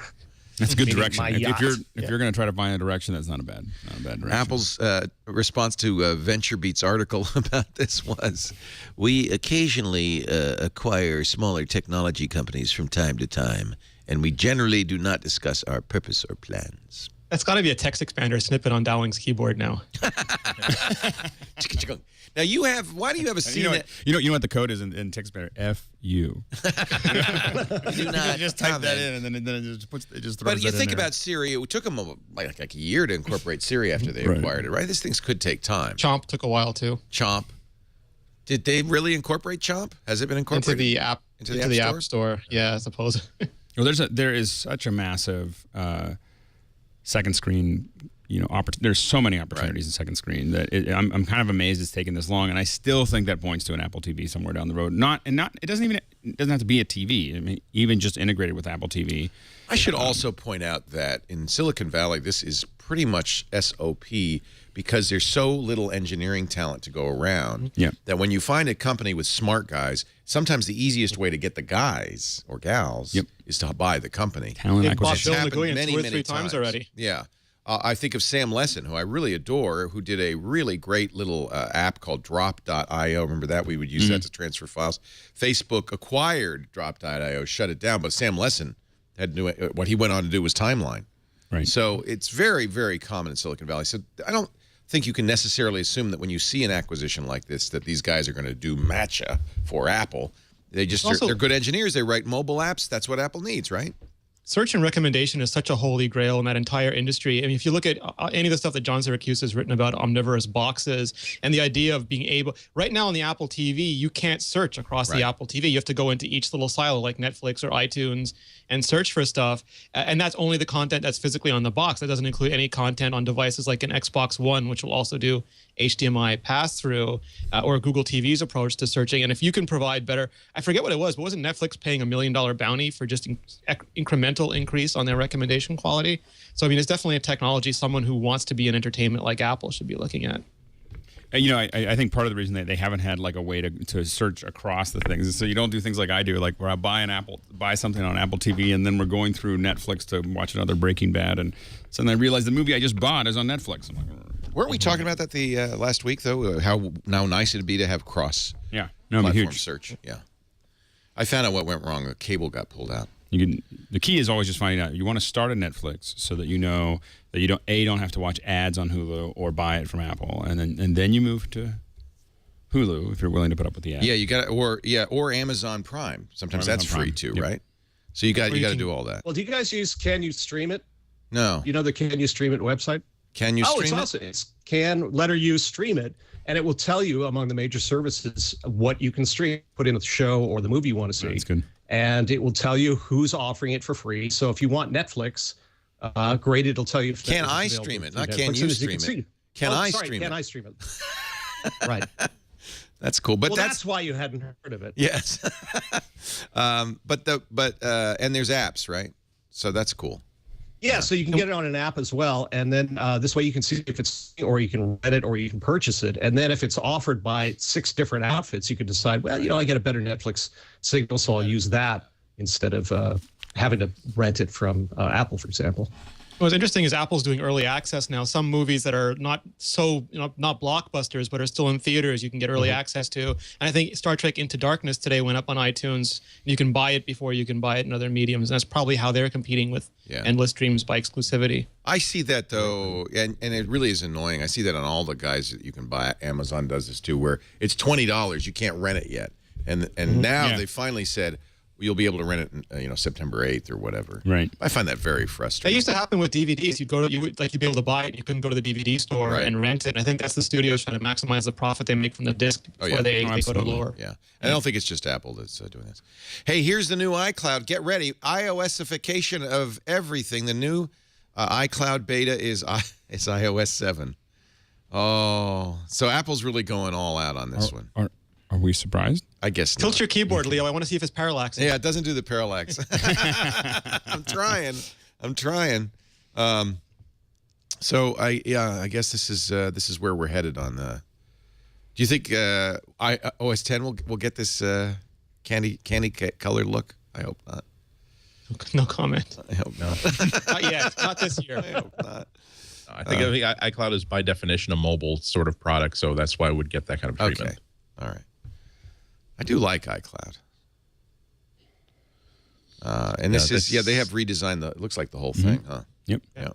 That's a good direction. If you're going to try to find a direction, that's not a bad direction. Apple's response to VentureBeat's article about this was, "We occasionally acquire smaller technology companies from time to time, and we generally do not discuss our purpose or plans." That's got to be a text expander snippet on Dowling's keyboard now. Now you have. Why do you have a scene? You know what the code is in text expander? F-U. Do not just type that in, and then it just throws. But you think about Siri. It took them like a year to incorporate Siri after they acquired it, right? These things could take time. Chomp took a while too. Chomp. Did they really incorporate Chomp? Has it been incorporated into the app? Into the App Store? Yeah, I suppose. Well, there is such a massive second screen. There's so many opportunities in second screen that I'm kind of amazed it's taken this long, and I still think that points to an Apple TV somewhere down the road. It doesn't have to be a TV. I mean, even just integrated with Apple TV. I should also point out that in Silicon Valley, this is pretty much SOP because there's so little engineering talent to go around that when you find a company with smart guys, sometimes the easiest way to get the guys or gals is to buy the company. Talent acquisition. It's happened many times already. Yeah. I think of Sam Lessin, who I really adore, who did a really great little app called Drop.io. Remember that? We would use that to transfer files. Facebook acquired Drop.io, shut it down, but Sam Lessin what he went on to do was Timeline. Right. So it's very, very common in Silicon Valley. So I don't think you can necessarily assume that when you see an acquisition like this that these guys are going to do Matcha for Apple. They're good engineers. They write mobile apps. That's what Apple needs, right? Search and recommendation is such a holy grail in that entire industry. I mean, if you look at any of the stuff that John Syracuse has written about omnivorous boxes and the idea of being able, right now on the Apple TV, you can't search across the Apple TV. You have to go into each little silo like Netflix or iTunes and search for stuff. And that's only the content that's physically on the box. That doesn't include any content on devices like an Xbox One, which will also do HDMI pass-through, or Google TV's approach to searching. And if you can provide better, I forget what it was, but wasn't Netflix paying $1 million bounty for just incremental increase on their recommendation quality? So, I mean, it's definitely a technology someone who wants to be in entertainment like Apple should be looking at. I think part of the reason that they haven't had like a way to search across the things is so you don't do things like I do, like where I buy something on Apple TV and then we're going through Netflix to watch another Breaking Bad, and so then I realize the movie I just bought is on Netflix. I'm like, weren't we talking about that the last week though? How nice it'd be to have cross platform huge search. Yeah, I found out what went wrong. The cable got pulled out. The key is always just finding out. You want to start a Netflix so that you know that you don't have to watch ads on Hulu or buy it from Apple, and then you move to Hulu if you're willing to put up with the ads. Yeah, you got or Amazon Prime. Sometimes that's free too, right? So you got to do all that. Well, do you guys use Can You Stream It? No. You know the Can You Stream It website? Can you stream it's it? awesome. It's can stream it, and it will tell you among the major services what you can stream. Put in the show or the movie you want to see. That's good. And it will tell you who's offering it for free. So if you want Netflix, great, it'll tell you. If can I stream it? Not can you stream it. Can I stream it? Can I stream it? Right. That's cool, but that's why you hadn't heard of it. Yes. And there's apps, right? So that's cool. Yeah, so you can get it on an app as well, and then this way you can see if it's, or you can rent it, or you can purchase it, and then if it's offered by 6 different outfits, you can decide, well, I get a better Netflix signal, so I'll use that instead of having to rent it from Apple, for example. What's interesting is Apple's doing early access now. Some movies that are not so, not blockbusters, but are still in theaters, you can get early access to. And I think Star Trek Into Darkness today went up on iTunes. You can buy it before you can buy it in other mediums. And that's probably how they're competing with endless streams by exclusivity. I see that, though, and it really is annoying. I see that on all the guys that you can buy. Amazon does this, too, where it's $20. You can't rent it yet. And now they finally said, you'll be able to rent it, September 8th or whatever. Right. I find that very frustrating. That used to happen with DVDs. You'd be able to buy it. You couldn't go to the DVD store and rent it. And I think that's the studios trying to maximize the profit they make from the disc before they go to lure. Yeah. And I don't think it's just Apple that's doing this. Hey, here's the new iCloud. Get ready. iOSification of everything. The new iCloud beta is iOS 7. Oh, so Apple's really going all out on this one. Are we surprised? I guess Tilt not. your keyboard, Leo. I want to see if it's parallaxing. Yeah, it doesn't do the parallax. I'm trying. So I guess this is where we're headed on the. Do you think OS 10 will get this candy colored look? I hope not. No comment. I hope not. Not yet. Not this year. I hope not. I think iCloud is by definition a mobile sort of product, so that's why it would get that kind of treatment. Okay. All right. I do like iCloud. And this is they have redesigned it looks like the whole thing, huh? Yep. Yeah.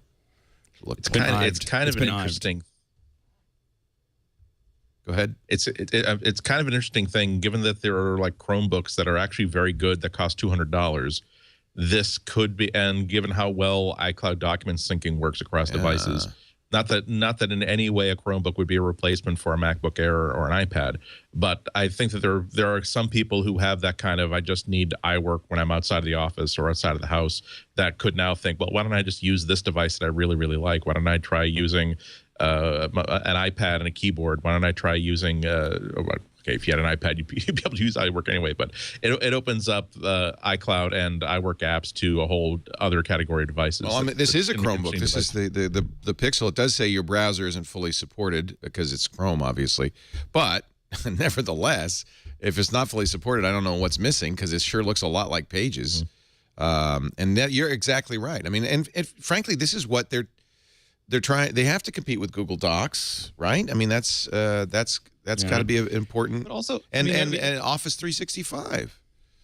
It's kind of an interesting. Go ahead. It's kind of an interesting thing, given that there are like Chromebooks that are actually very good that cost $200. This could be, and given how well iCloud document syncing works across devices. Not that in any way a Chromebook would be a replacement for a MacBook Air or an iPad, but I think that there are some people who have that kind of, I just need iWork when I'm outside of the office or outside of the house, that could now think, well, why don't I just use this device that I really, really like? Why don't I try using an iPad and a keyboard? Why don't I try using okay, if you had an iPad, you'd be able to use iWork anyway, but it opens up iCloud and iWork apps to a whole other category of devices. Well, this is a Chromebook. This is the Pixel. It does say your browser isn't fully supported because it's Chrome, obviously. But nevertheless, if it's not fully supported, I don't know what's missing because it sure looks a lot like Pages. And you're exactly right. I mean, and frankly, this is what they're trying. They have to compete with Google Docs, right? I mean, that's got to be important. But also, and Office 365.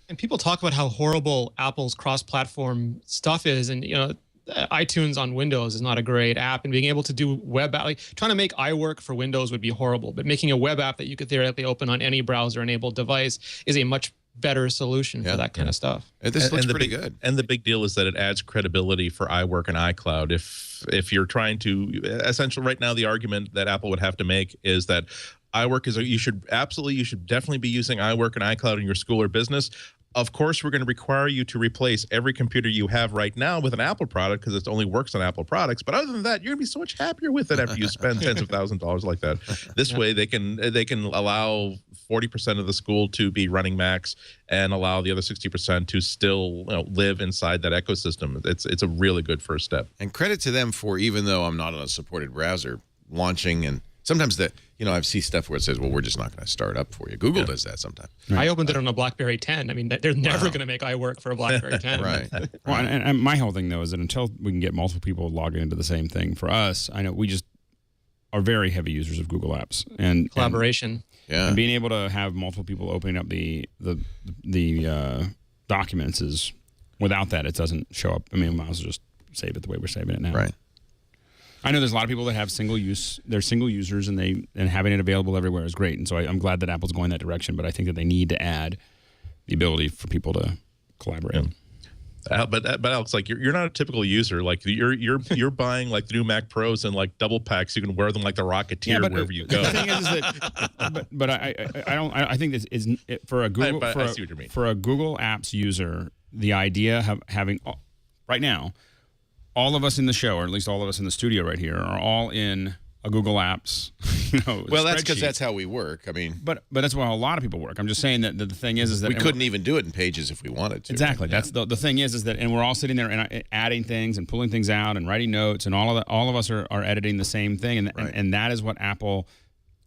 And people talk about how horrible Apple's cross-platform stuff is, and iTunes on Windows is not a great app, and being able to do web app, like trying to make iWork for Windows would be horrible, but making a web app that you could theoretically open on any browser-enabled device is a much better solution for that kind of stuff. And this looks pretty good. And the big deal is that it adds credibility for iWork and iCloud. If you're trying to, essentially right now, the argument that Apple would have to make is that iWork is you should definitely be using iWork and iCloud in your school or business. Of course, we're going to require you to replace every computer you have right now with an Apple product because it only works on Apple products. But other than that, you're going to be so much happier with it after you spend tens of thousands of dollars like that. This way, they can allow 40% of the school to be running Macs and allow the other 60% to still live inside that ecosystem. It's a really good first step. And credit to them for, even though I'm not on a supported browser, launching, and sometimes I see stuff where it says, well, we're just not going to start up for you. Google does that sometimes. Right. I opened it on a BlackBerry 10. I mean, they're never going to make iWork for a BlackBerry 10. Right. Well, and my whole thing, though, is that until we can get multiple people logging into the same thing, for us, I know we just are very heavy users of Google Apps. And collaboration. And being able to have multiple people opening up the documents is, without that, it doesn't show up. I mean, we might as well just save it the way we're saving it now. Right. I know there's a lot of people that have single use. They're single users, and having it available everywhere is great. And so I'm glad that Apple's going that direction. But I think that they need to add the ability for people to collaborate. But Alex, like you're not a typical user. Like you're buying like the new Mac Pros and like double packs. You can wear them like the Rocketeer wherever you go. The thing is that, but I think this is for a Google for a Google Apps user. The idea of having right now, all of us in the show, or at least all of us in the studio right here, are all in a Google Apps Well, that's because spreadsheet. that's how we work. I mean, But that's how a lot of people work. I'm just saying that the thing is that we couldn't even do it in Pages if we wanted to. Exactly. That's the thing is that, and we're all sitting there and adding things and pulling things out and writing notes, and all of us are editing the same thing, and that is what Apple,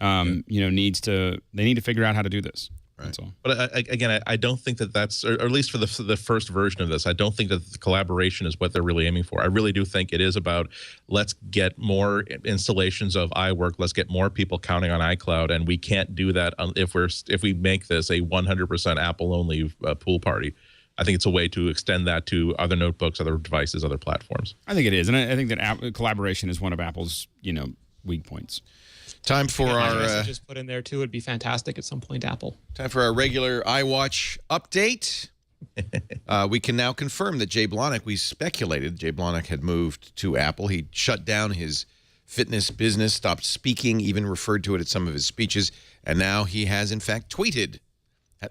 needs to. They need to figure out how to do this. Right. That's all. But again, I don't think that's, or at least for the first version of this, I don't think that the collaboration is what they're really aiming for. I really do think it is about, let's get more installations of iWork, let's get more people counting on iCloud, and we can't do that if we make this a 100% Apple only pool party. I think it's a way to extend that to other notebooks, other devices, other platforms. I think it is, and I think that collaboration is one of Apple's weak points. Time for our just put in there too. It'd be fantastic at some point, Apple. Time for our regular iWatch update. We can now confirm that Jay Blahnik, we speculated Jay Blahnik had moved to Apple. He shut down his fitness business, stopped speaking, even referred to it at some of his speeches, and now he has, in fact, tweeted.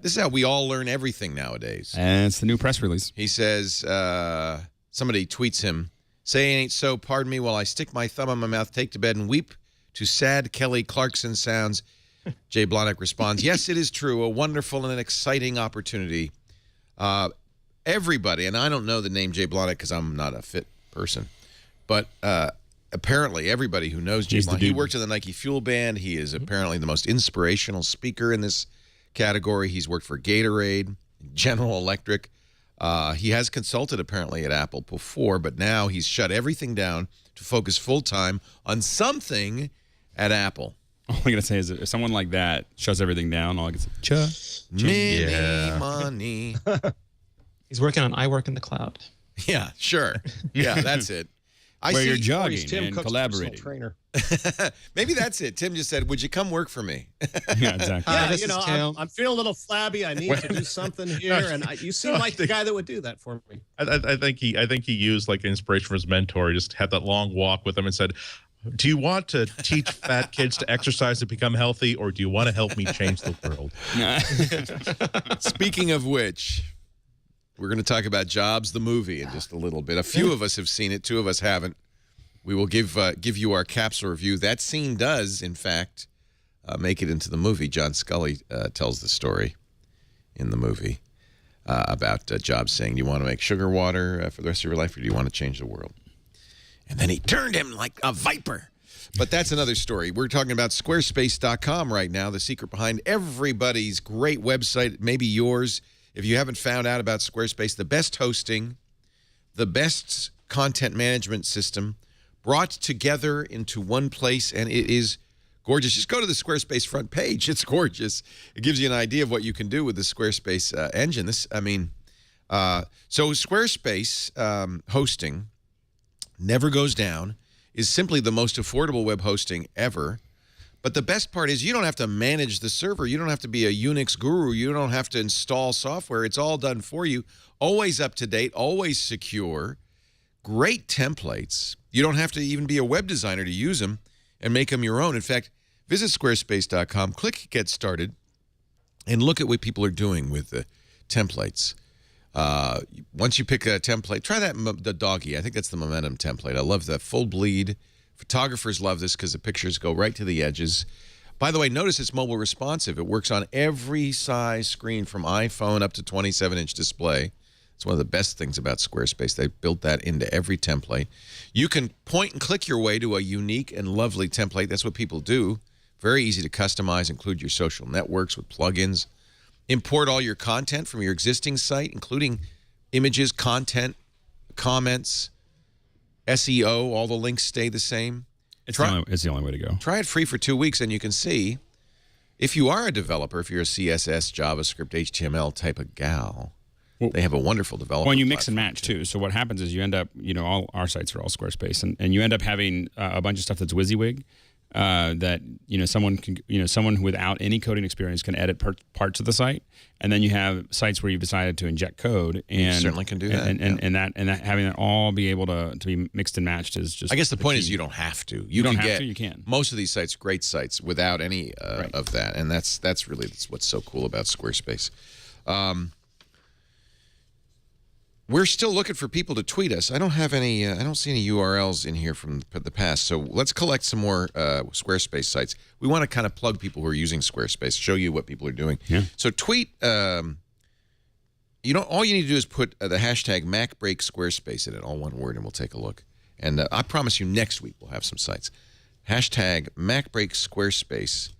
This is how we all learn everything nowadays. And it's the new press release. He says, somebody tweets him, "Say it ain't so, pardon me, while I stick my thumb in my mouth, take to bed and weep to sad Kelly Clarkson sounds." Jay Blahnik responds, "Yes, it is true. A wonderful and an exciting opportunity. Everybody," and I don't know the name Jay Blahnik because I'm not a fit person, but apparently everybody who knows Jay Blahnik, he worked in the Nike Fuel Band. He is apparently the most inspirational speaker in this category. He's worked for Gatorade, General Electric. He has consulted apparently at Apple before, but now he's shut everything down to focus full-time on something at Apple. All I'm going to say is that if someone like that shuts everything down, all I can say, Mini money. He's working on iWork in the cloud. Yeah, sure. Yeah, that's it. Where you're He's jogging Tim and Cook's collaborating. personal trainer. Maybe that's it. Tim just said, "Would you come work for me?" Yeah, exactly. Yeah, this is Tim. I'm feeling a little flabby. I need to do something here, and you seem like the guy that would do that for me. I think he used like inspiration from his mentor. He just had that long walk with him and said, "Do you want to teach fat kids to exercise to become healthy, or do you want to help me change the world?" Speaking of which, we're going to talk about Jobs, the movie, in just a little bit. A few of us have seen it. 2 of us haven't. We will give you our capsule review. That scene does, in fact, make it into the movie. John Scully tells the story in the movie about Jobs saying, "Do you want to make sugar water for the rest of your life, or do you want to change the world?" And then he turned him like a viper. But that's another story. We're talking about Squarespace.com right now, the secret behind everybody's great website, maybe yours. If you haven't found out about Squarespace, the best hosting, the best content management system, brought together into one place, and it is gorgeous. Just go to the Squarespace front page. It's gorgeous. It gives you an idea of what you can do with the Squarespace engine. So Squarespace hosting never goes down, is simply the most affordable web hosting ever. But the best part is you don't have to manage the server. You don't have to be a Unix guru. You don't have to install software. It's all done for you. Always up to date, always secure. Great templates. You don't have to even be a web designer to use them and make them your own. In fact, visit squarespace.com, click Get Started, and look at what people are doing with the templates. Once you pick a template, try the doggy. I think that's the Momentum template. I love the full bleed. Photographers love this because the pictures go right to the edges. By the way, notice it's mobile responsive. It works on every size screen from iPhone up to 27-inch display. It's one of the best things about Squarespace. They built that into every template. You can point and click your way to a unique and lovely template. That's what people do. Very easy to customize, include your social networks with plugins. Import all your content from your existing site, including images, content, comments, SEO. All the links stay the same. It's the only way to go. Try it free for 2 weeks, and you can see if you are a developer, if you're a CSS, JavaScript, HTML type of gal, they have a wonderful developer. Well, and you mix and match too. So what happens is you end up, all our sites are all Squarespace, and you end up having a bunch of stuff that's WYSIWYG. That someone can someone without any coding experience can edit parts of the site, and then you have sites where you've decided to inject code, and you certainly can do that, and that having it all be able to be mixed and matched is just. I guess the point is you don't have to. You don't can have get to. You can. Most of these sites, great sites, without any of that, and that's really what's so cool about Squarespace. we're still looking for people to tweet us. I don't have any. I don't see any URLs in here from the past. So let's collect some more Squarespace sites. We want to kind of plug people who are using Squarespace, show you what people are doing. Yeah. So tweet. All you need to do is put the hashtag MacBreak Squarespace in it, all one word, and we'll take a look. And I promise you, next week we'll have some sites. Hashtag MacBreak Squarespace,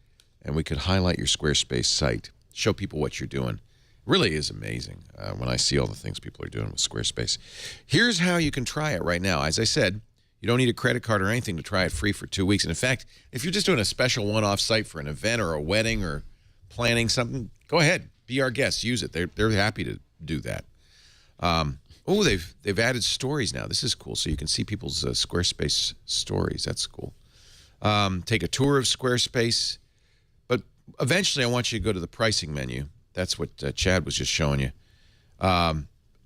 and we could highlight your Squarespace site, show people what you're doing. Really is amazing when I see all the things people are doing with Squarespace. Here's how you can try it right now. As I said, you don't need a credit card or anything to try it free for 2 weeks. And in fact, if you're just doing a special one-off site for an event or a wedding or planning something, go ahead, be our guest, use it. They're happy to do that. They've added stories now. This is cool. So you can see people's Squarespace stories. That's cool. Take a tour of Squarespace. But eventually, I want you to go to the pricing menu. That's what Chad was just showing you.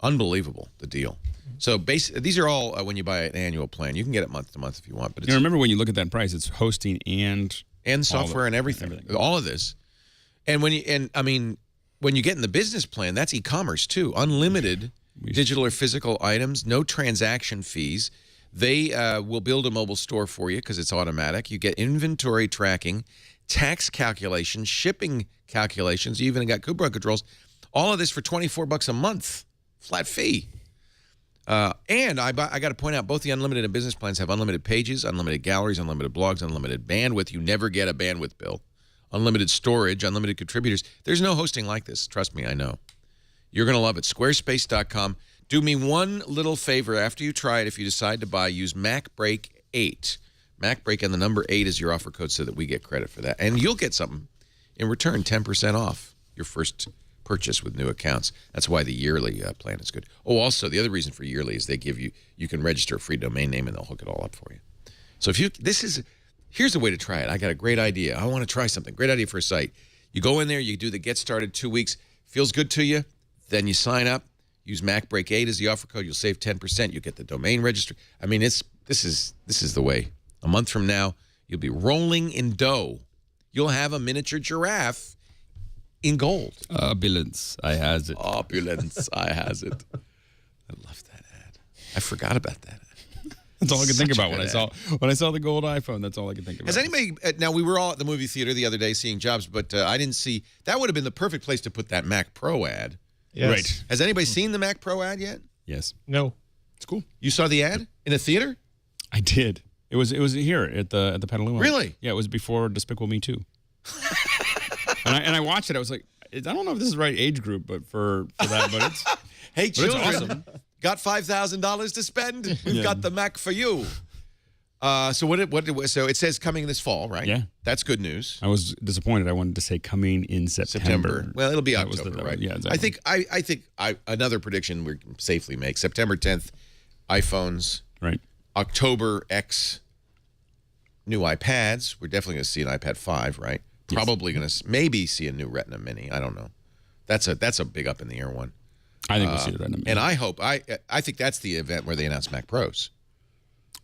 Unbelievable, the deal. So these are all when you buy an annual plan. You can get it month to month if you want. But remember, when you look at that price, it's hosting and software and everything. All of this. And when you get in the business plan, that's e-commerce too. Unlimited digital or physical items, no transaction fees. They will build a mobile store for you because it's automatic. You get inventory tracking, tax calculations, shipping calculations. You even got coupon controls. All of this for $24 a month, flat fee. And I got to point out, both the unlimited and business plans have unlimited pages, unlimited galleries, unlimited blogs, unlimited bandwidth. You never get a bandwidth bill. Unlimited storage, unlimited contributors. There's no hosting like this. Trust me, I know. You're going to love it. Squarespace.com. Do me one little favor after you try it. If you decide to buy, use MacBreak8. MacBreak and the number 8 is your offer code so that we get credit for that. And you'll get something in return, 10% off your first purchase with new accounts. That's why the yearly plan is good. Oh, also, the other reason for yearly is they give you can register a free domain name and they'll hook it all up for you. So here's the way to try it. I got a great idea. I want to try something. Great idea for a site. You go in there, you do the get started 2 weeks. Feels good to you. Then you sign up. Use MacBreak8 as the offer code. You'll save 10%. You get the domain register. I mean, this is the way. A month from now, you'll be rolling in dough. You'll have a miniature giraffe in gold. Opulence, I has it. Opulence, I has it. I love that ad. I forgot about that ad. That's all I could think about when I saw the gold iPhone. That's all I could think about. Has anybody? Now we were all at the movie theater the other day seeing Jobs, but I didn't see. That would have been the perfect place to put that Mac Pro ad. Yes. Right. Has anybody seen the Mac Pro ad yet? Yes. No. It's cool. You saw the ad in a theater? I did. It was here at the Petaluma. Really? Yeah, it was before Despicable Me 2. and I watched it. I was like, I don't know if this is the right age group, but for that, but it's Hey, but children, it's awesome. got $5,000 to spend? We've got the Mac for you. So it says coming this fall, right? Yeah. That's good news. I was disappointed. I wanted to say coming in September. Well, it'll be That was October, right? Yeah, exactly. I think another prediction we can safely make: September 10th, iPhones. Right. October X, new iPads. We're definitely going to see an iPad 5, right? Yes. Probably going to maybe see a new Retina Mini. I don't know. That's a big up in the air one. I think we'll see the Retina Mini. And I think that's the event where they announce Mac Pros.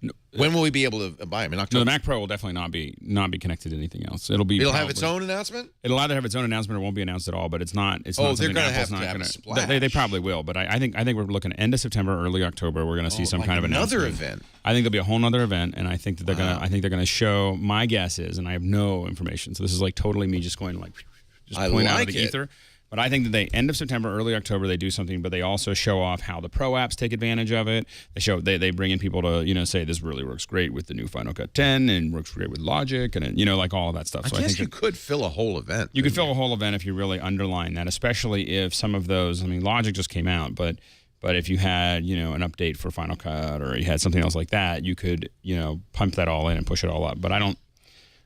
No, when will we be able to buy them? In October? No, the Mac Pro will definitely not be connected to anything else. It'll have its own announcement? It'll either have its own announcement or won't be announced at all, but it's not. It's not they're going to have a splash. They probably will, but I think we're looking at end of September, early October. We're going to see some kind of announcement. Another event. I think there'll be a whole other event, and I think that they're going to show. My guess is, and I have no information, so this is like totally me just going like just pulling out of the ether. But I think that they end of September, early October, they do something, but they also show off how the pro apps take advantage of it. They bring in people to say this really works great with the new Final Cut 10 and works great with Logic and like all of that stuff. So I guess you could fill a whole event. You could fill a whole event if you really underline that, especially if some of those. I mean, Logic just came out, but if you had an update for Final Cut or you had something else like that, you could pump that all in and push it all up. But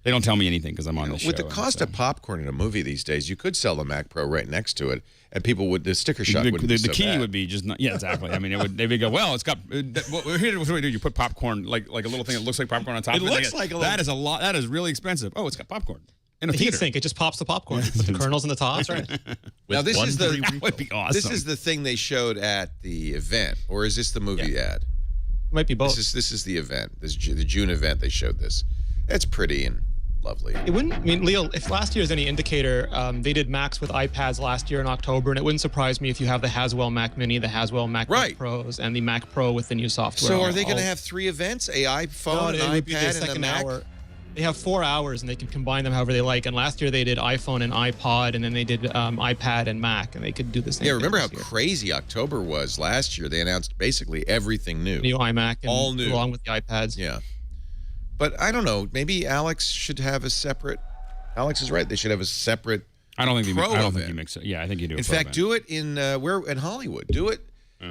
they don't tell me anything because I'm on the show. With the cost of popcorn in a movie these days, you could sell the Mac Pro right next to it, and the sticker shock wouldn't be so the key bad. would be just not. Yeah, exactly. I mean, they would go, well, it's got. Here's what we do: you put popcorn, like a little thing that looks like popcorn on top. It looks like a little. That is a lot. That is really expensive. Oh, it's got popcorn in a theater. It just pops the popcorn. Put the kernels in the top. That's right. Now this is that would be awesome. This is the thing they showed at the event, or is this the movie ad? Might be both. This is the event. The June event. They showed this. It's pretty and lovely. It wouldn't, I mean, Leo, if last year is any indicator, they did Macs with iPads last year in October, and it wouldn't surprise me if you have the Haswell Mac Mini, the Haswell MacBook Pros, and the Mac Pro with the new software. So are they going to have 3 events? A iPhone, an iPad, and a Mac? Hour. They have 4 hours, and they can combine them however they like. And last year they did iPhone and iPod, and then they did iPad and Mac, and they could do the same. Yeah, remember how crazy October was last year? They announced basically everything new. New iMac, and all new, along with the iPads. Yeah, but I don't know. Maybe Alex should have a separate. Alex is right. They should have a separate. I don't think Pro I don't event. think you mix it. Yeah, I think you do. In fact, do it in where in Hollywood. Do it.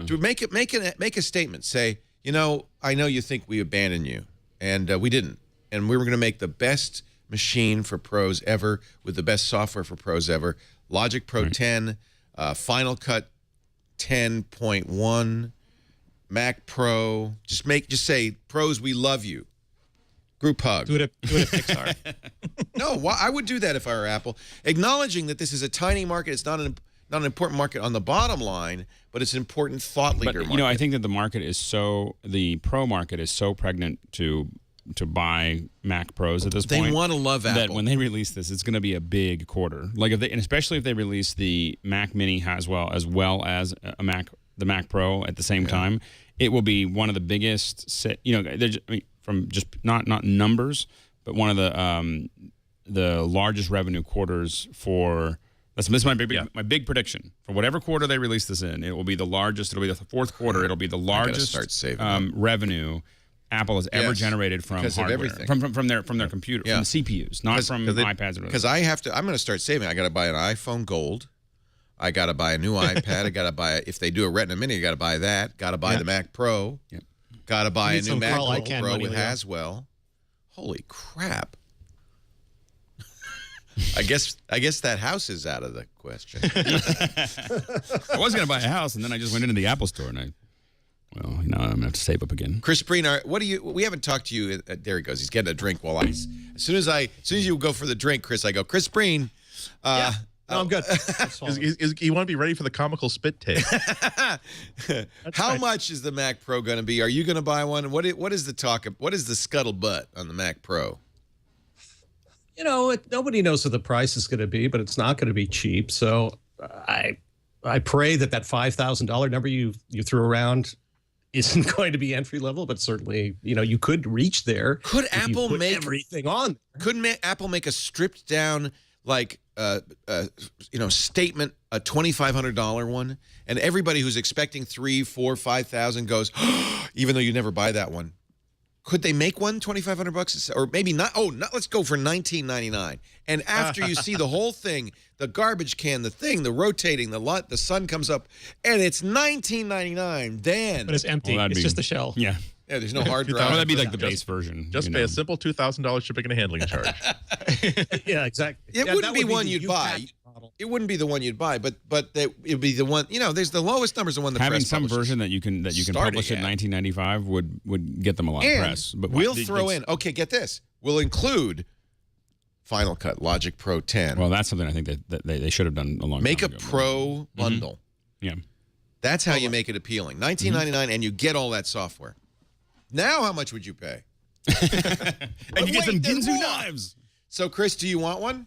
To make a statement. Say, you know, I know you think we abandoned you, and we didn't. And we were going to make the best machine for pros ever with the best software for pros ever. Logic Pro 10, Final Cut 10.1, Mac Pro. Just say, pros, we love you. Group hug. Do it at Pixar. No, I would do that if I were Apple. Acknowledging that this is a tiny market. It's not an important market on the bottom line, but it's an important thought leader market. You know, I think that the pro market is so pregnant to buy Mac Pros at this point. They want to love Apple. That when they release this, it's going to be a big quarter. Like and especially if they release the Mac Mini as well as the Mac Pro at the same time, it will be one of the biggest. You know, from just not numbers, but one of the largest revenue quarters for. This is my big prediction for whatever quarter they release this in. It will be the largest. It'll be the fourth quarter. It'll be the largest revenue Apple has ever generated from hardware, from their computer, from the CPUs, not from iPads. Because I'm going to start saving. I got to buy an iPhone Gold. I got to buy a new iPad. I got to buy if they do a Retina Mini, I got to buy that. Got to buy the Mac Pro. Yep. Got to buy a new MacBook Pro with Haswell. Holy crap! I guess that house is out of the question. I was going to buy a house, and then I just went into the Apple store, and well, now I'm gonna have to save up again. Chris Breen, we haven't talked to you. There he goes. He's getting a drink while as soon as you go for the drink, Chris, I go, Chris Breen. No, I'm good. You want to be ready for the comical spit take. How much is the Mac Pro going to be? Are you going to buy one? What is the talk? What is the scuttlebutt on the Mac Pro? You know, nobody knows what the price is going to be, but it's not going to be cheap. So I pray that $5,000 number you threw around isn't going to be entry level, but certainly, you know, you could reach there. Could Apple make everything on? Couldn't Apple make a stripped down statement, a $2,500 one, and everybody who's expecting $3,000, $4,000, $5,000 goes, even though you never buy that one. Could they make one $2,500 or maybe not? Oh, let's go for $19.99. And after you see the whole thing, the garbage can, the thing, the rotating, the sun comes up, and it's $19.99. Then, but it's empty. It's just the shell. Yeah. Yeah, there's no hard drive. Well, that'd be like the base version. Just pay a simple $2,000 shipping and handling charge. Yeah, exactly. It wouldn't be one you'd buy. It wouldn't be the one you'd buy, but it would be the one. You know, there's the lowest numbers, the one that having press some version that you can publish at $19.95 would get them a lot of press. But we'll throw in. Okay, get this. We'll include Final Cut, Logic Pro 10. Well, that's something I think that they should have done a long time ago. Make a pro bundle. Yeah, that's how you make it appealing. $19.99, and you get all that software. Now, how much would you pay? And you get some Ginsu knives. So, Chris, do you want one?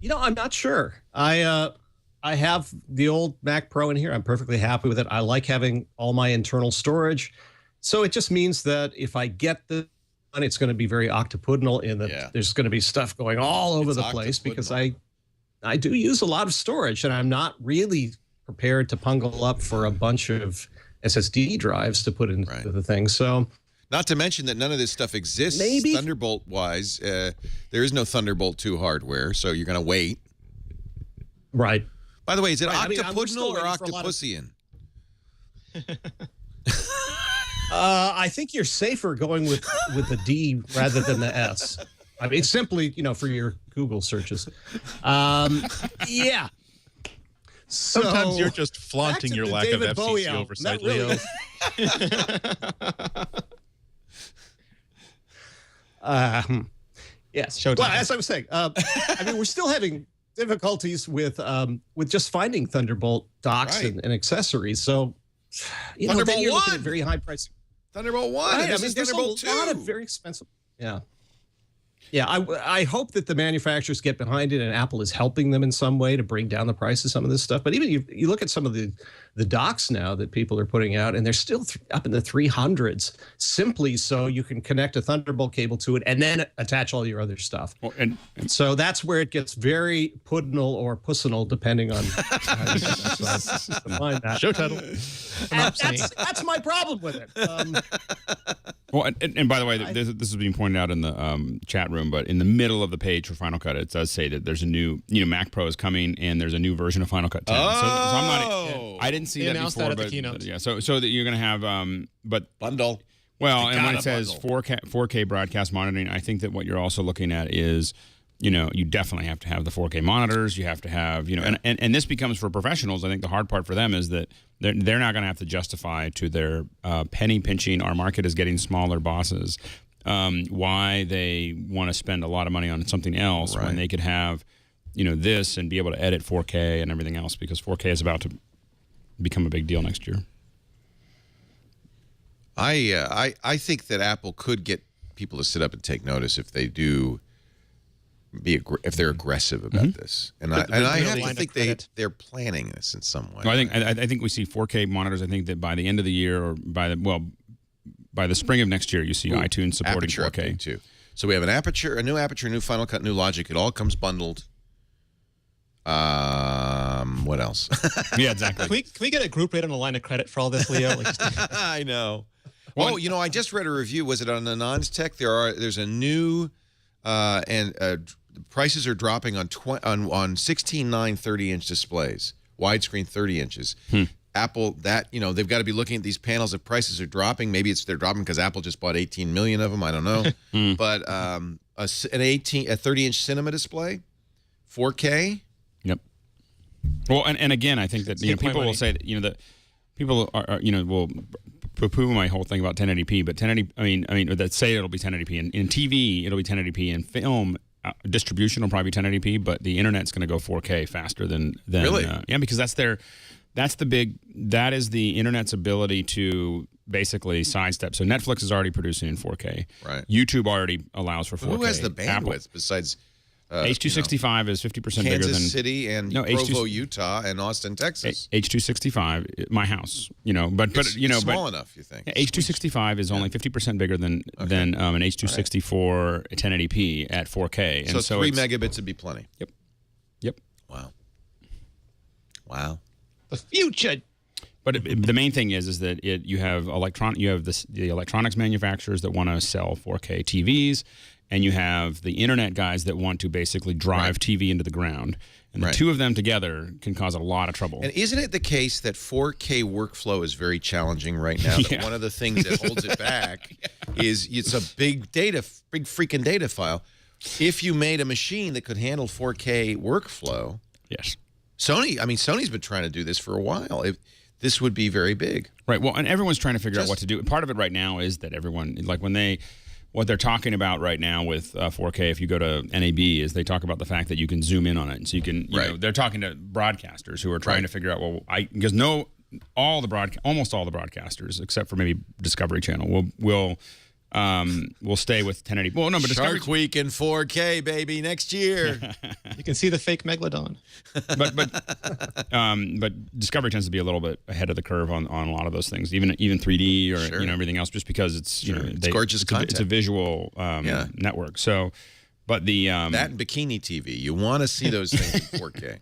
You know, I'm not sure. I have the old Mac Pro in here. I'm perfectly happy with it. I like having all my internal storage. So it just means that if I get the one, it's going to be very octopudinal in that there's going to be stuff going all over the place because I do use a lot of storage, and I'm not really prepared to pungle up for a bunch of SSD drives to put into the thing. So, not to mention that none of this stuff exists Thunderbolt-wise. There is no Thunderbolt 2 hardware, so you're going to wait. Right. By the way, is it octopudinal or octopusian? I think you're safer going with the D rather than the S. I mean, it's simply, you know, for your Google searches. Yeah. Sometimes you're just flaunting your lack of FCC oversight, Leo. Yes. Showtime. Well, as I was saying, I mean, we're still having difficulties with just finding Thunderbolt docks and accessories. So, you know, then you're looking at very high price. Thunderbolt 1. Right. I mean, there's Thunderbolt a lot 2. of very expensive. Yeah. Yeah, I hope that the manufacturers get behind it and Apple is helping them in some way to bring down the price of some of this stuff. But even you look at some of the docks now that people are putting out, and they're still up in the 300s, simply so you can connect a Thunderbolt cable to it and then attach all your other stuff. Well, and so that's where it gets very puddinal or pussinal, depending on how you define that. Show title. That's my problem with it. Well, and by the way, this is being pointed out in the chat room, but in the middle of the page for Final Cut, it does say that there's a new, Mac Pro is coming, and there's a new version of Final Cut 10. So I'm not, I didn't see They that announced before, that at but the keynote. yeah, so that you're going to have, but Bundle. well, You and when gotta it says bundle. 4K broadcast monitoring, I think that what you're also looking at is, you definitely have to have the 4K monitors. You have to have, and this becomes for professionals. I think the hard part for them is that they're not going to have to justify to their penny pinching, our market is getting smaller bosses, why they want to spend a lot of money on something else when they could have, this and be able to edit 4K and everything else, because 4K is about to become a big deal next year. I think that Apple could get people to sit up and take notice if they do. If they're aggressive about this, and I have to think they're planning this in some way. No, I think we see 4K monitors. I think that by the end of the year, or by the spring of next year, you see iTunes supporting Aperture 4K update too. So we have a new Aperture, new Final Cut, new Logic. It all comes bundled. What else? Yeah, exactly. Can we get a group rate on a line of credit for all this, Leo? I know. Well, I just read a review. Was it on Anand's Tech? There's a new prices are dropping on 16:9 30-inch displays, widescreen 30 inches. Apple, they've got to be looking at these panels. If prices are dropping, maybe they're dropping because Apple just bought 18 million of them. I don't know. But a 30-inch cinema display, 4K. Yep. Well, and again, I think that people will say that that people are will poo-poo my whole thing about 1080p, but 1080. I mean that say it'll be 1080p in TV, it'll be 1080p in film. Distribution will probably be 1080p, but the internet's going to go 4K faster than really. Because that is the internet's ability to basically sidestep. So Netflix is already producing in 4K. Right. YouTube already allows for 4K. Who has the bandwidth Apple. besides H.265 is 50% bigger than Kansas City and Provo, Utah, and Austin, Texas. H.265, my house, it's small enough, you think? H.265 is only 50% bigger than an H.264 1080p at 4K. And so 3 megabits would be plenty. Yep. Wow. The future. But the main thing is that you have the electronics manufacturers that want to sell 4K TVs, and you have the internet guys that want to basically drive TV into the ground. And the two of them together can cause a lot of trouble. And isn't it the case that 4K workflow is very challenging right now? That one of the things that holds it back is it's a big freaking data file. If you made a machine that could handle 4K workflow, yes. Sony's been trying to do this for a while. This would be very big. Right. Well, and everyone's trying to figure out what to do. Part of it right now is that everyone, what they're talking about right now with 4K, if you go to NAB, is they talk about the fact that you can zoom in on it. And so you can, they're talking to broadcasters who are trying to figure out, because almost all the broadcasters, except for maybe Discovery Channel, will stay with 1080. Well, no, but Shark Week in 4K, baby, next year. You can see the fake Megalodon. But Discovery tends to be a little bit ahead of the curve on a lot of those things, even 3D or everything else, just because it's it's gorgeous content. It's a visual network. So, but the that and bikini TV, you want to see those things in 4K.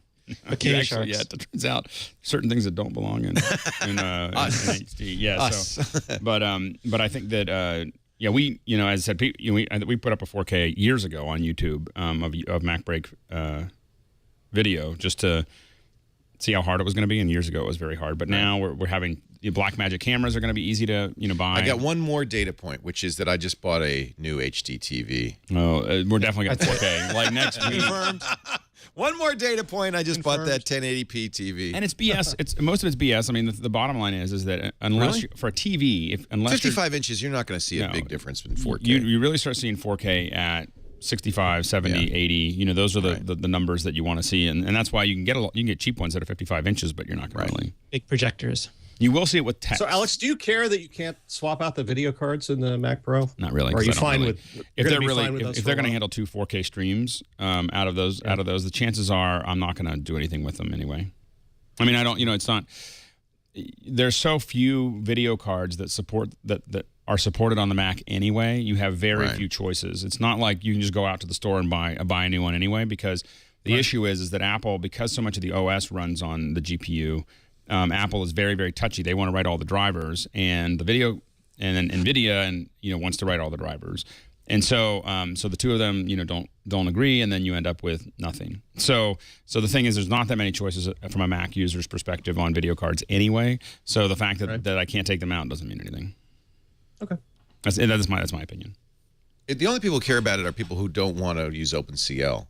Bikini sharks. Yeah, it turns out certain things that don't belong in HD. Yeah. Us. So, but I think that. We, as I said, we put up a 4K years ago on YouTube of MacBreak video just to see how hard it was going to be. And years ago it was very hard, but now we're having Blackmagic cameras are going to be easy to buy. I got one more data point, which is that I just bought a new HD TV. Oh, we're definitely going to 4K like next week. Confirmed. One more data point. I just bought that 1080p TV. And it's BS. Most of it's BS. I mean, the bottom line is that unless for a TV, unless 55 inches, you're not going to see a big difference in 4K. You really start seeing 4K at 65, 70, 80. Those are the numbers that you want to see, and that's why you can get cheap ones that are 55 inches, but you're not going to really big projectors. You will see it with text. So, Alex, do you care that you can't swap out the video cards in the Mac Pro? Not really. Or are you 'cause I don't fine really- with if they're really fine with those if for they're a going to while? handle 2 4K streams out of those, the chances are I'm not going to do anything with them anyway. I mean, I don't. It's not. There's so few video cards that support that are supported on the Mac anyway. You have very few choices. It's not like you can just go out to the store and buy a new one anyway, because the issue is that Apple, because so much of the OS runs on the GPU, Apple is very, very touchy. They want to write all the drivers, and the video, and then NVIDIA wants to write all the drivers. And so the two of them, don't agree, and then you end up with nothing. So the thing is, there's not that many choices from a Mac user's perspective on video cards anyway. So the fact that I can't take them out doesn't mean anything. Okay, that's my opinion. The only people who care about it are people who don't want to use OpenCL,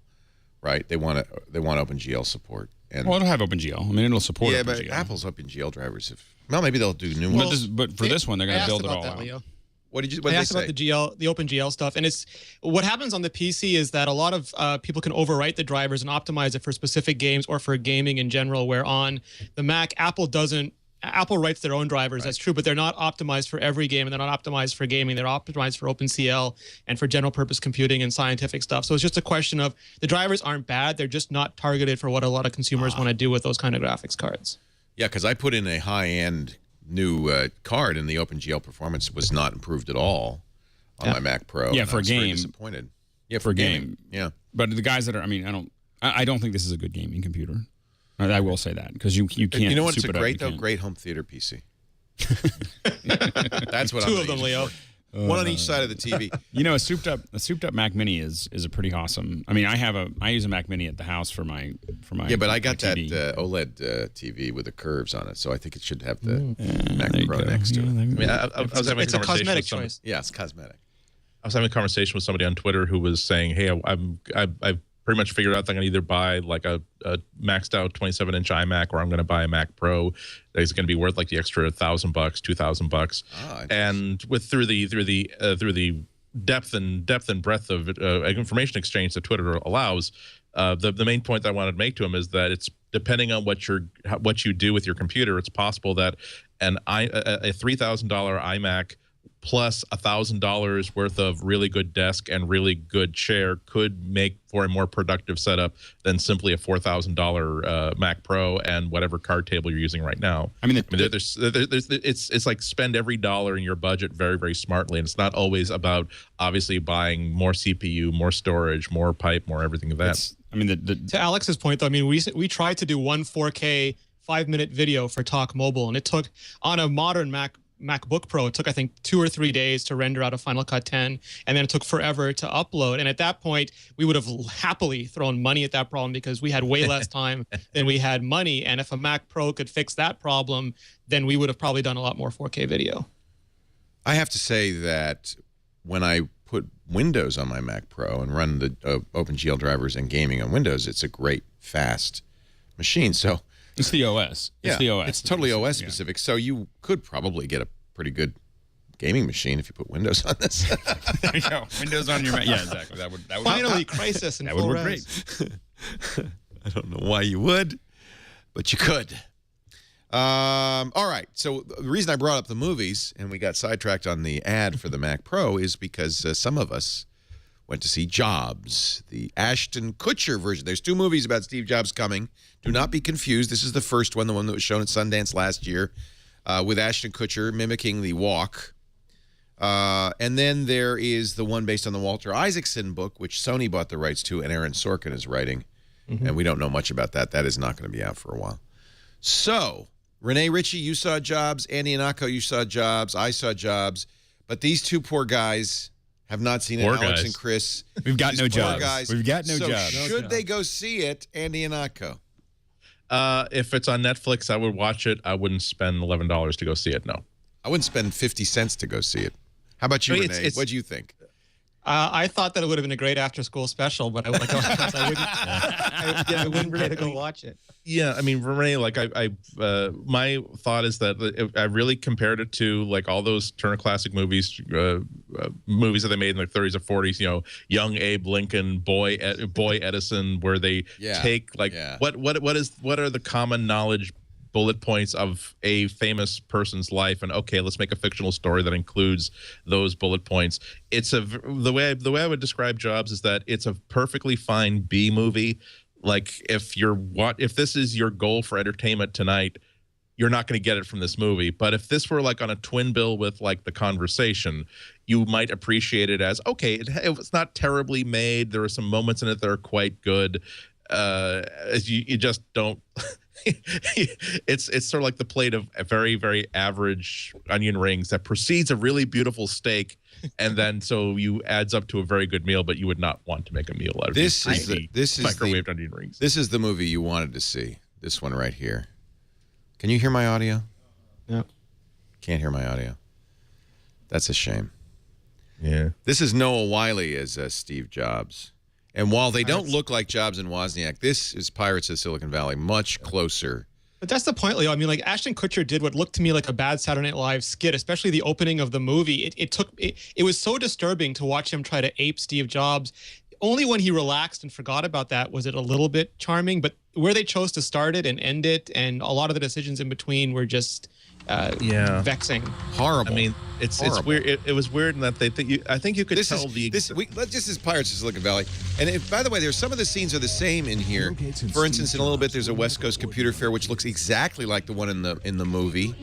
right? They want OpenGL support. And Well, it'll have OpenGL. I mean, it'll support yeah, OpenGL. but Apple's OpenGL drivers. Well, maybe they'll do new ones. But for this one, they're going to build it all out. Leo. What did I they asked say? about the OpenGL stuff, and it's what happens on the PC is that a lot of people can overwrite the drivers and optimize it for specific games or for gaming in general. Where on the Mac, Apple doesn't. Apple writes their own drivers. That's true, but they're not optimized for every game, and they're not optimized for gaming. They're optimized for OpenCL and for general purpose computing and scientific stuff. So it's just a question of the drivers aren't bad. They're just not targeted for what a lot of consumers want to do with those kind of graphics cards. Yeah, because I put in a high-end new card, and the OpenGL performance was not improved at all on my Mac Pro. Yeah, and for I a was very game. disappointed. Yeah, For a gaming. game. Yeah. But the guys that are, I don't think this is a good gaming computer. I will say that, because you can't. You know what? It's soup a it up. great You though. can't. Great home theater PC. That's what I'm Two gonna of them, use it Leo. for. One on each side of the TV. A souped up Mac Mini is a pretty awesome. I mean, I use a Mac Mini at the house for my Yeah, but I got that TV. OLED TV with the curves on it, so I think it should have the Mac There you Pro go. next to it. Yeah, there you I mean, go. I was having It's a conversation cosmetic with somebody. choice. Yeah, it's cosmetic. I was having a conversation with somebody on Twitter who was saying, "Hey, I've pretty much figured out that I'm going to either buy like a maxed out 27-inch iMac, or I'm going to buy a Mac Pro that's going to be worth like the extra $1,000, $2,000." And through the depth and breadth of information exchange that Twitter allows, the main point that I wanted to make to him is that it's depending on what you do with your computer, it's possible that a $3,000 iMac plus $1,000 worth of really good desk and really good chair could make for a more productive setup than simply a $4,000 Mac Pro and whatever card table you're using right now. It's like spend every dollar in your budget very, very smartly, and it's not always about obviously buying more CPU, more storage, more pipe, more everything of that. To Alex's point, though, I mean, we tried to do one 4K 5-minute video for Talk Mobile, and it took on a modern MacBook Pro, it took, I think, 2 or 3 days to render out a Final Cut 10, and then it took forever to upload. And at that point, we would have happily thrown money at that problem because we had way less time than we had money. And if a Mac Pro could fix that problem, then we would have probably done a lot more 4K video. I have to say that when I put Windows on my Mac Pro and run the OpenGL drivers and gaming on Windows, it's a great, fast machine. So it's the OS. It's the OS. It's totally OS specific. So you could probably get a pretty good gaming machine if you put Windows on this. There you go. Windows on your Mac. Yeah, exactly. That would Finally, Crisis in that full would work res. great. I don't know why you would, but you could. All right. So the reason I brought up the movies and we got sidetracked on the ad for the Mac Pro is because some of us went to see Jobs, the Ashton Kutcher version. There's 2 movies about Steve Jobs coming. Do not be confused. This is the first one, the one that was shown at Sundance last year, with Ashton Kutcher mimicking the walk. And then there is the one based on the Walter Isaacson book, which Sony bought the rights to, and Aaron Sorkin is writing. And we don't know much about that. That is not going to be out for a while. So, Renee Ritchie, you saw Jobs. Andy Anako, you saw Jobs. I saw Jobs. But these 2 poor guys have not seen it. Poor Alex guys. and Chris. We've got These no poor Jobs. guys. We've got no So Jobs. should they go see it, Andy Anako? If it's on Netflix, I would watch it. I wouldn't spend $11 to go see it. No. I wouldn't spend 50 cents to go see it. How about you, I mean, Renee? What do you think? I thought that it would have been a great after-school special, but I wouldn't care to go watch it. Yeah, I mean, Renee, like my thought is that if I really compared it to like all those Turner Classic movies, movies that they made in the 30s or 40s. Young Abe Lincoln, Boy Edison, where they take like what are the common knowledge bullet points of a famous person's life, and okay, let's make a fictional story that includes those bullet points. It's the way I would describe Jobs is that it's a perfectly fine B movie. Like if this is your goal for entertainment tonight, you're not going to get it from this movie. But if this were like on a twin bill with like The Conversation, you might appreciate it as, okay, it's not terribly made. There are some moments in it that are quite good. You just don't. It's sort of like the plate of a very, very average onion rings that precedes a really beautiful steak, and then so you adds up to a very good meal, but you would not want to make a meal out of this these microwaved the, onion rings. This is the movie you wanted to see. This one right here. Can you hear my audio? No. Can't hear my audio. That's a shame. Yeah. This is Noah Wiley as Steve Jobs. And while they don't look like Jobs and Wozniak, this is Pirates of Silicon Valley, much closer. But that's the point, Leo. I mean, like Ashton Kutcher did what looked to me like a bad Saturday Night Live skit, especially the opening of the movie. It was so disturbing to watch him try to ape Steve Jobs. Only when he relaxed and forgot about that was it a little bit charming. But where they chose to start it and end it, and a lot of the decisions in between were just vexing. Horrible. I mean, it's weird. It was weird in that I think you could tell this is Pirates of Silicon Valley. And by the way, there's some of the scenes are the same in here. For instance, in a little bit, there's a West Coast Computer Fair, which looks exactly like the one in the movie.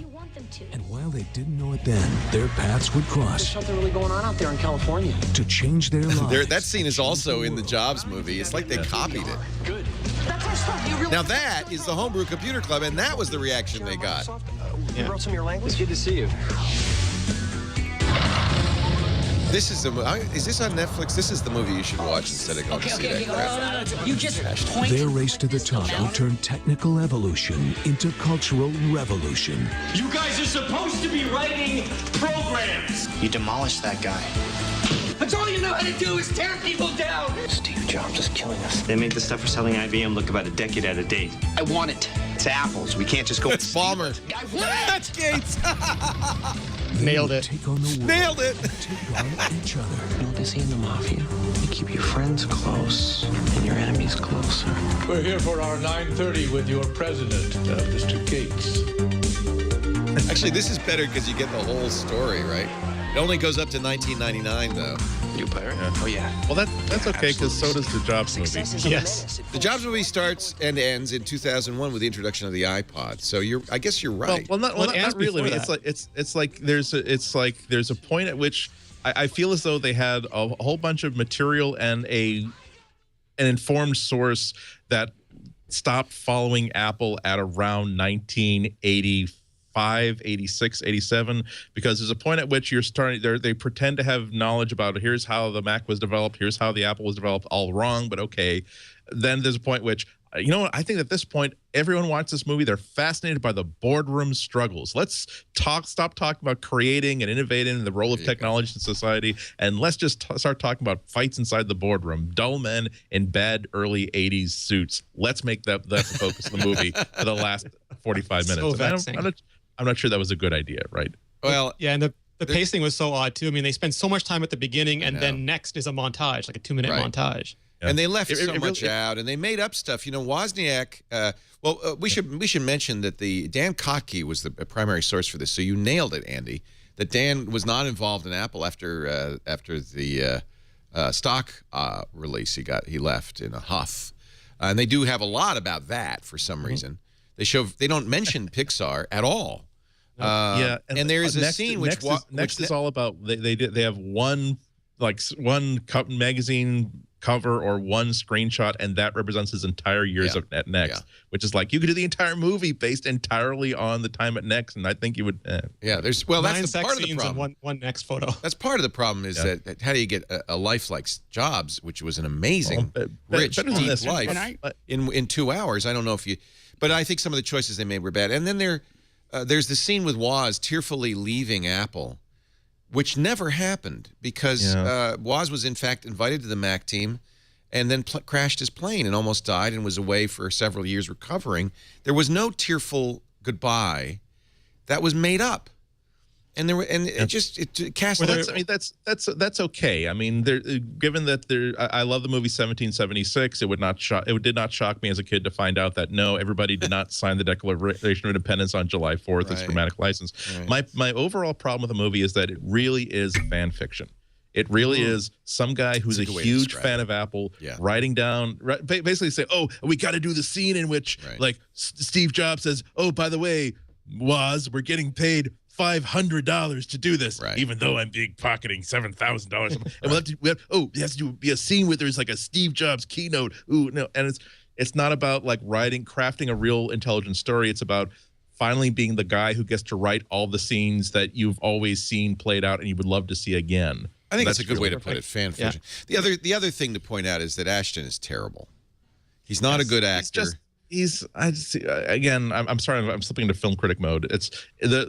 And while they didn't know it then, their paths would cross. There's something really going on out there in California. To change their lives. That scene is also in the Jobs movie. It's like they copied it. Good. That's our stuff. You really Now that is the Homebrew Computer Club, and that was the reaction they got. You wrote some of your language? It's good to see you. This is is this on Netflix? This is the movie you should watch instead of going to see that crap. You just point. Their race to the top would turn technical evolution into cultural revolution. You guys are supposed to be writing programs. You demolished that guy. That's all you know how to do is tear people down. Steve Jobs is killing us. They made the stuff for selling IBM look about a decade out of date. I want it. It's Apple's. We can't just go. That's Palmer. That's Gates. Nailed it. Take on the world. Nailed it. Take on each other. You know what they say in the mafia? You keep your friends close and your enemies closer. We're here for our 9:30 with your president, Mr. Gates. Actually, this is better because you get the whole story, right? It only goes up to 1999, though. You pirate? Yeah. Oh, yeah. Well, that's okay, because so does the Jobs movie. Yes. The Jobs movie starts and ends in 2001 with the introduction of the iPod. So I guess you're right. Not really. I mean, it's like there's a point at which I feel as though they had a whole bunch of material and an informed source that stopped following Apple at around 1985, 86, 87, because there's a point at which they pretend to have knowledge about here's how the Mac was developed, here's how the Apple was developed, all wrong, but okay. Then there's a point which, you know what, I think at this point, everyone watches this movie, they're fascinated by the boardroom struggles. Let's stop talking about creating and innovating and the role of technology in society, and let's just start talking about fights inside the boardroom. Dull men in bad early 80s suits. Let's make that the focus of the movie for the last 45 minutes. So vexing. I'm not sure that was a good idea, right? Well, yeah, and the pacing was so odd too. I mean, they spend so much time at the beginning, and then next is a montage, like a 2-minute montage. Yeah. And they left so much out, and they made up stuff. You know, Wozniak. We should mention that the Dan Kotke was the primary source for this. So you nailed it, Andy. That Dan was not involved in Apple after the stock release. He left in a huff, and they do have a lot about that for some reason. They don't mention Pixar at all. And there is a scene which is all about they have one magazine cover or one screenshot, and that represents his entire years at Next, which is like you could do the entire movie based entirely on the time at Next, and I think you would. That's part of the problem. One Next photo. That's part of the problem is that how do you get a life like Jobs, which was an amazing, rich, deep life in 2 hours? I don't know if you. But I think some of the choices they made were bad. And then there's the scene with Woz tearfully leaving Apple, which never happened because Woz was, in fact, invited to the Mac team and then crashed his plane and almost died and was away for several years recovering. There was no tearful goodbye. That was made up. And it cast. Well, I mean, that's okay. I mean, given that I love the movie 1776. It did not shock me as a kid to find out that no, everybody did not sign the Declaration of Independence on July 4th as dramatic license. Right. My overall problem with the movie is that it really is fan fiction. It really is some guy who's a huge fan of Apple writing down, basically say, oh, we got to do the scene in which like Steve Jobs says, oh, by the way, we're getting paid $500 to do this, even though I'm pocketing $7,000. And it has to be a scene where there's like a Steve Jobs keynote. Ooh, no, and it's not about like crafting a real intelligent story. It's about finally being the guy who gets to write all the scenes that you've always seen played out and you would love to see again. I think that's a good way to put it. Fan fiction. Yeah. The other thing to point out is that Ashton is terrible. He's not a good actor. I'm sorry, I'm slipping into film critic mode.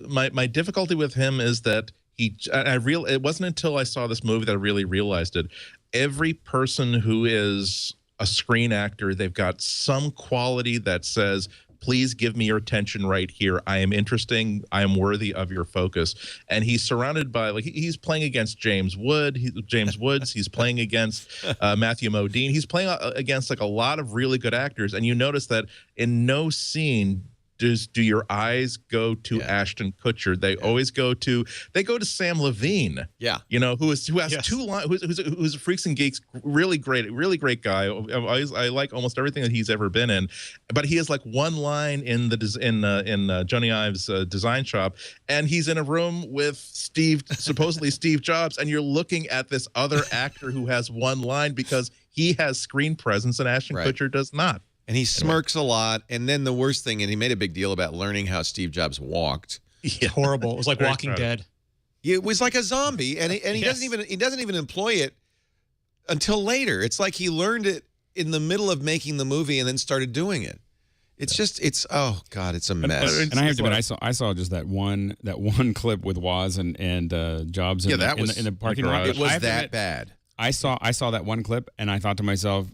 My difficulty with him is that it wasn't until I saw this movie that I really realized it. Every person who is a screen actor, they've got some quality that says, please give me your attention right here. I am interesting. I am worthy of your focus. And he's surrounded by, like, he's playing against James Woods. He's playing against Matthew Modine. He's playing against like a lot of really good actors. And you notice that in no scene do your eyes go to Ashton Kutcher. They always go to Sam Levine. Yeah, you know, who has two lines, who's a Freaks and Geeks, really great guy. I like almost everything that he's ever been in, but he has like one line in Johnny Ive's design shop, and he's in a room with supposedly Steve Jobs, and you're looking at this other actor who has one line because he has screen presence and Ashton Kutcher does not. And he smirks a lot. And then the worst thing, and he made a big deal about learning how Steve Jobs walked. Yeah. Horrible. It was like Walking Dead. It was like a zombie, and he doesn't even employ it until later. It's like he learned it in the middle of making the movie and then started doing it. It's just oh god, it's a mess. And I have to admit, I saw just that one clip with Woz and Jobs in the parking lot. It was that bad. I saw that one clip and I thought to myself,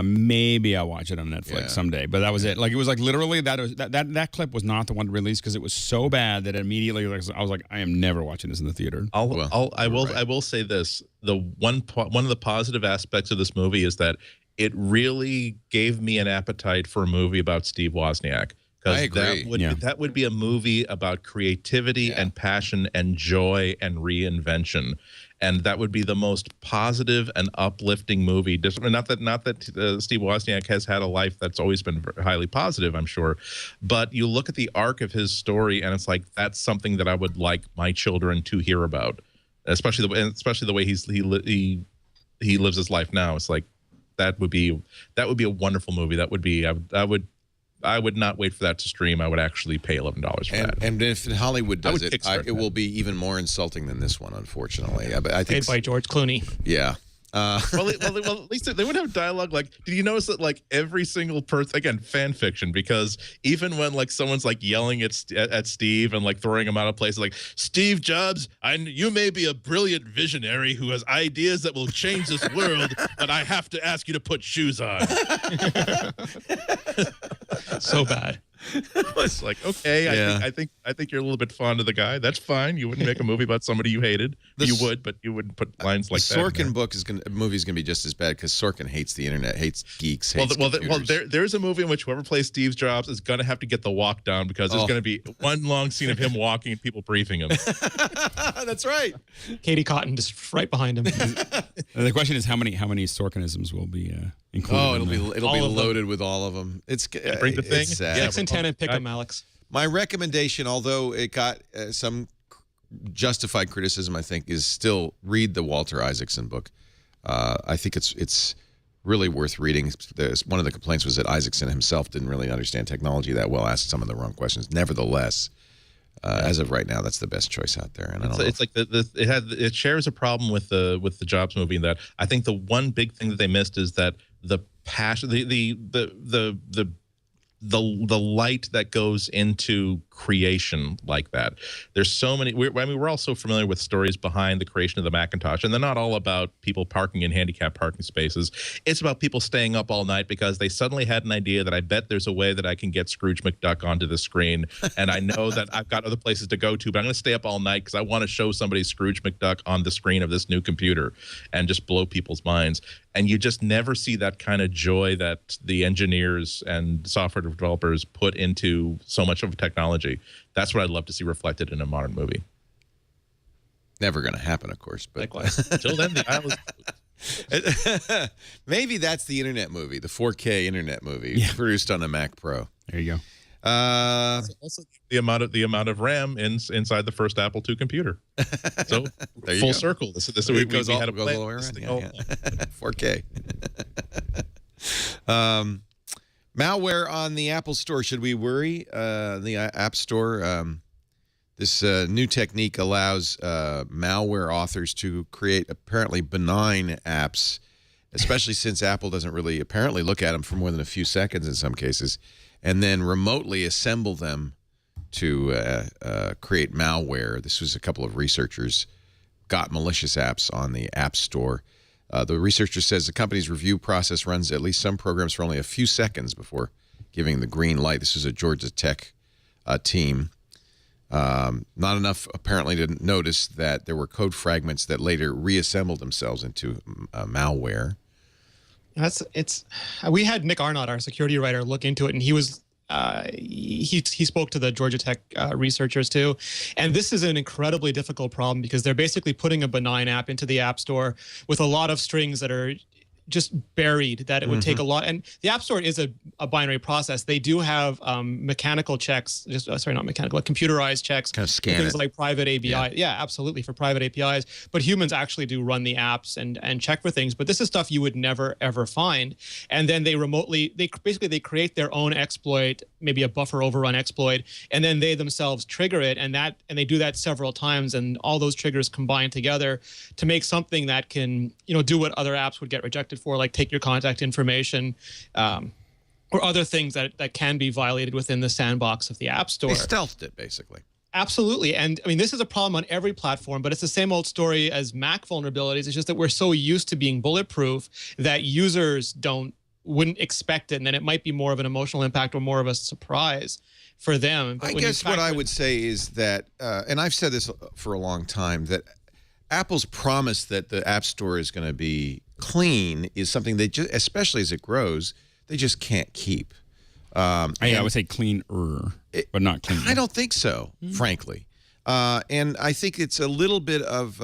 maybe I'll watch it on Netflix someday. But that was it. Like, it was like literally that clip was not the one released because it was so bad that immediately I was like, I am never watching this in the theater. I will say this: one of the positive aspects of this movie is that it really gave me an appetite for a movie about Steve Wozniak. I agree. That would be a movie about creativity and passion and joy and reinvention. And that would be the most positive and uplifting movie. Not that Steve Wozniak has had a life that's always been highly positive, I'm sure, but you look at the arc of his story, and it's like that's something that I would like my children to hear about, especially the way he lives his life now. It's like that would be a wonderful movie. I would not wait for that to stream. I would actually pay $11 for that. And if Hollywood does it will be even more insulting than this one, unfortunately. I think paid by George Clooney. Yeah. Well, at least they would have dialogue. Like, did you notice that like every single person, again, fan fiction, because even when like someone's like yelling at Steve and like throwing him out of place, like, Steve Jobs, you may be a brilliant visionary who has ideas that will change this world, but I have to ask you to put shoes on. So bad. It's like, okay, I think you're a little bit fond of the guy. That's fine. You wouldn't make a movie about somebody you hated. You would, but you wouldn't put lines like that. The Sorkin movie is going to be just as bad because Sorkin hates the internet, hates geeks, hates computers. There's a movie in which whoever plays Steve Jobs is going to have to get the walk down because there's going to be one long scene of him walking and people briefing him. That's right. Katie Cotton just right behind him. The question is how many Sorkinisms will be included. Oh, it'll be loaded with all of them. Bring the thing. It's sad. 6 and 10 and pick them, Alex. My recommendation, although it got some justified criticism, I think, is still read the Walter Isaacson book. I think it's really worth reading. One of the complaints was that Isaacson himself didn't really understand technology that well, asked some of the wrong questions. Nevertheless, as of right now, that's the best choice out there. And it shares a problem with the Jobs movie in that I think the one big thing that they missed is that the passion, the the light that goes into creation like that. There's so many. We're also familiar with stories behind the creation of the Macintosh, and they're not all about people parking in handicapped parking spaces. It's about people staying up all night because they suddenly had an idea that I bet there's a way that I can get Scrooge McDuck onto the screen, and I know that I've got other places to go to, but I'm going to stay up all night because I want to show somebody Scrooge McDuck on the screen of this new computer and just blow people's minds. And you just never see that kind of joy that the engineers and software developers put into so much of technology. That's what I'd love to see reflected in a modern movie. Never going to happen, of course. But until then, the aisle is maybe that's the internet movie, the 4K internet movie produced on a Mac Pro. There you go. Also the amount of RAM inside the first Apple II computer. So full circle. This we goes we all, had a goes all the way around. Yeah. 4K. Malware on the Apple Store. Should we worry? The App Store. This new technique allows malware authors to create apparently benign apps, especially since Apple doesn't really apparently look at them for more than a few seconds in some cases, and then remotely assemble them to create malware. This was a couple of researchers got malicious apps on the App Store. The researcher says the company's review process runs at least some programs for only a few seconds before giving the green light. This is a Georgia Tech team. Not enough, apparently, to notice that there were code fragments that later reassembled themselves into malware. We had Nick Arnott, our security writer, look into it, and he was he spoke to the Georgia Tech researchers too, and this is an incredibly difficult problem because they're basically putting a benign app into the App Store with a lot of strings that are just buried, that it would take a lot. And the App Store is a binary process. They do have mechanical checks, sorry, not mechanical, like computerized checks. Kind of scan things it. like private API. Yeah, absolutely, for private APIs. But humans actually do run the apps and check for things. But this is stuff you would never, ever find. And then they basically create their own exploit, maybe a buffer overrun exploit, and then they themselves trigger it. And they do that several times. And all those triggers combine together to make something that can, do what other apps would get rejected for, like take your contact information, or other things that can be violated within the sandbox of the App Store. They stealthed it, basically. Absolutely. And I mean, this is a problem on every platform, but it's the same old story as Mac vulnerabilities. It's just that we're so used to being bulletproof that users wouldn't expect it, and then it might be more of an emotional impact or more of a surprise for them. But I guess what I would say is that, and I've said this for a long time, that Apple's promise that the App Store is going to be clean is something they just, especially as it grows, they just can't keep. I would say cleaner, but not clean. I don't think so, frankly. And I think it's a little bit of,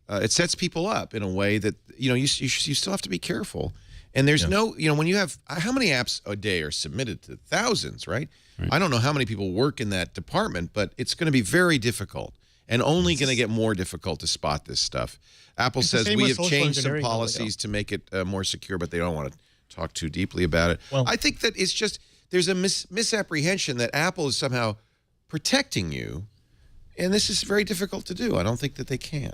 it sets people up in a way that, you still have to be careful. And there's no, when you have, how many apps a day are submitted to? Thousands, right? I don't know how many people work in that department, but it's going to be very difficult and only going to get more difficult to spot this stuff. Apple says we have changed some policies to make it more secure, but they don't want to talk too deeply about it. Well, I think that it's just, there's a misapprehension that Apple is somehow protecting you, and this is very difficult to do. I don't think that they can.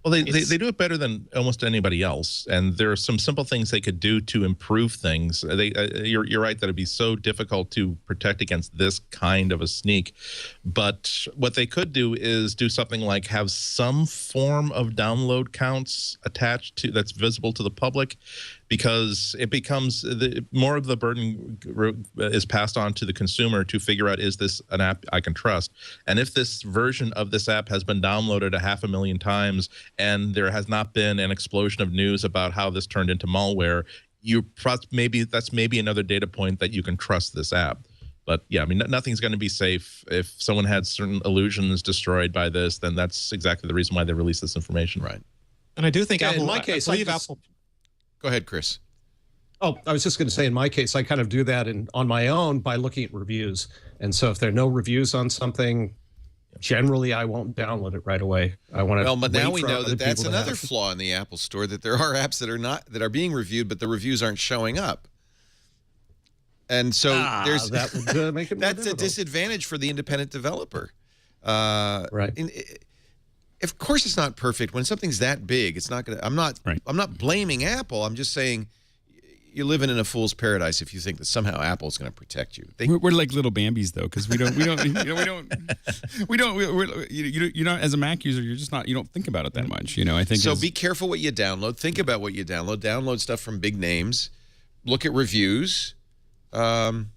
Well, they do it better than almost anybody else, and there are some simple things they could do to improve things. You're right that it'd be so difficult to protect against this kind of a sneak, but what they could do is do something like have some form of download counts attached to that's visible to the public, because it becomes more of the burden is passed on to the consumer to figure out, is this an app I can trust? And if this version of this app has been downloaded 500,000 times and there has not been an explosion of news about how this turned into malware, that's maybe another data point that you can trust this app. But yeah, I mean, nothing's going to be safe. If someone had certain illusions destroyed by this, then that's exactly the reason why they released this information. Right. And I do think Apple, in my case, Apple. Go ahead, Chris. Oh, I was just going to say, in my case, I kind of do that on my own by looking at reviews. And so if there are no reviews on something, generally I won't download it right away. I want to. Well, but now we know that that's another flaw in the Apple Store, that there are apps that are being reviewed, but the reviews aren't showing up. And so there's that would make it more that's difficult. a disadvantage for the independent developer. Right. Of course, it's not perfect. When something's that big, it's not going to. I'm not blaming Apple. I'm just saying, you're living in a fool's paradise if you think that somehow Apple's going to protect you. We're like little Bambis though, because you're not, as a Mac user, you're just not, you don't think about it that much. I think so. Be careful what you download. Think about what you download. Download stuff from big names. Look at reviews. Don't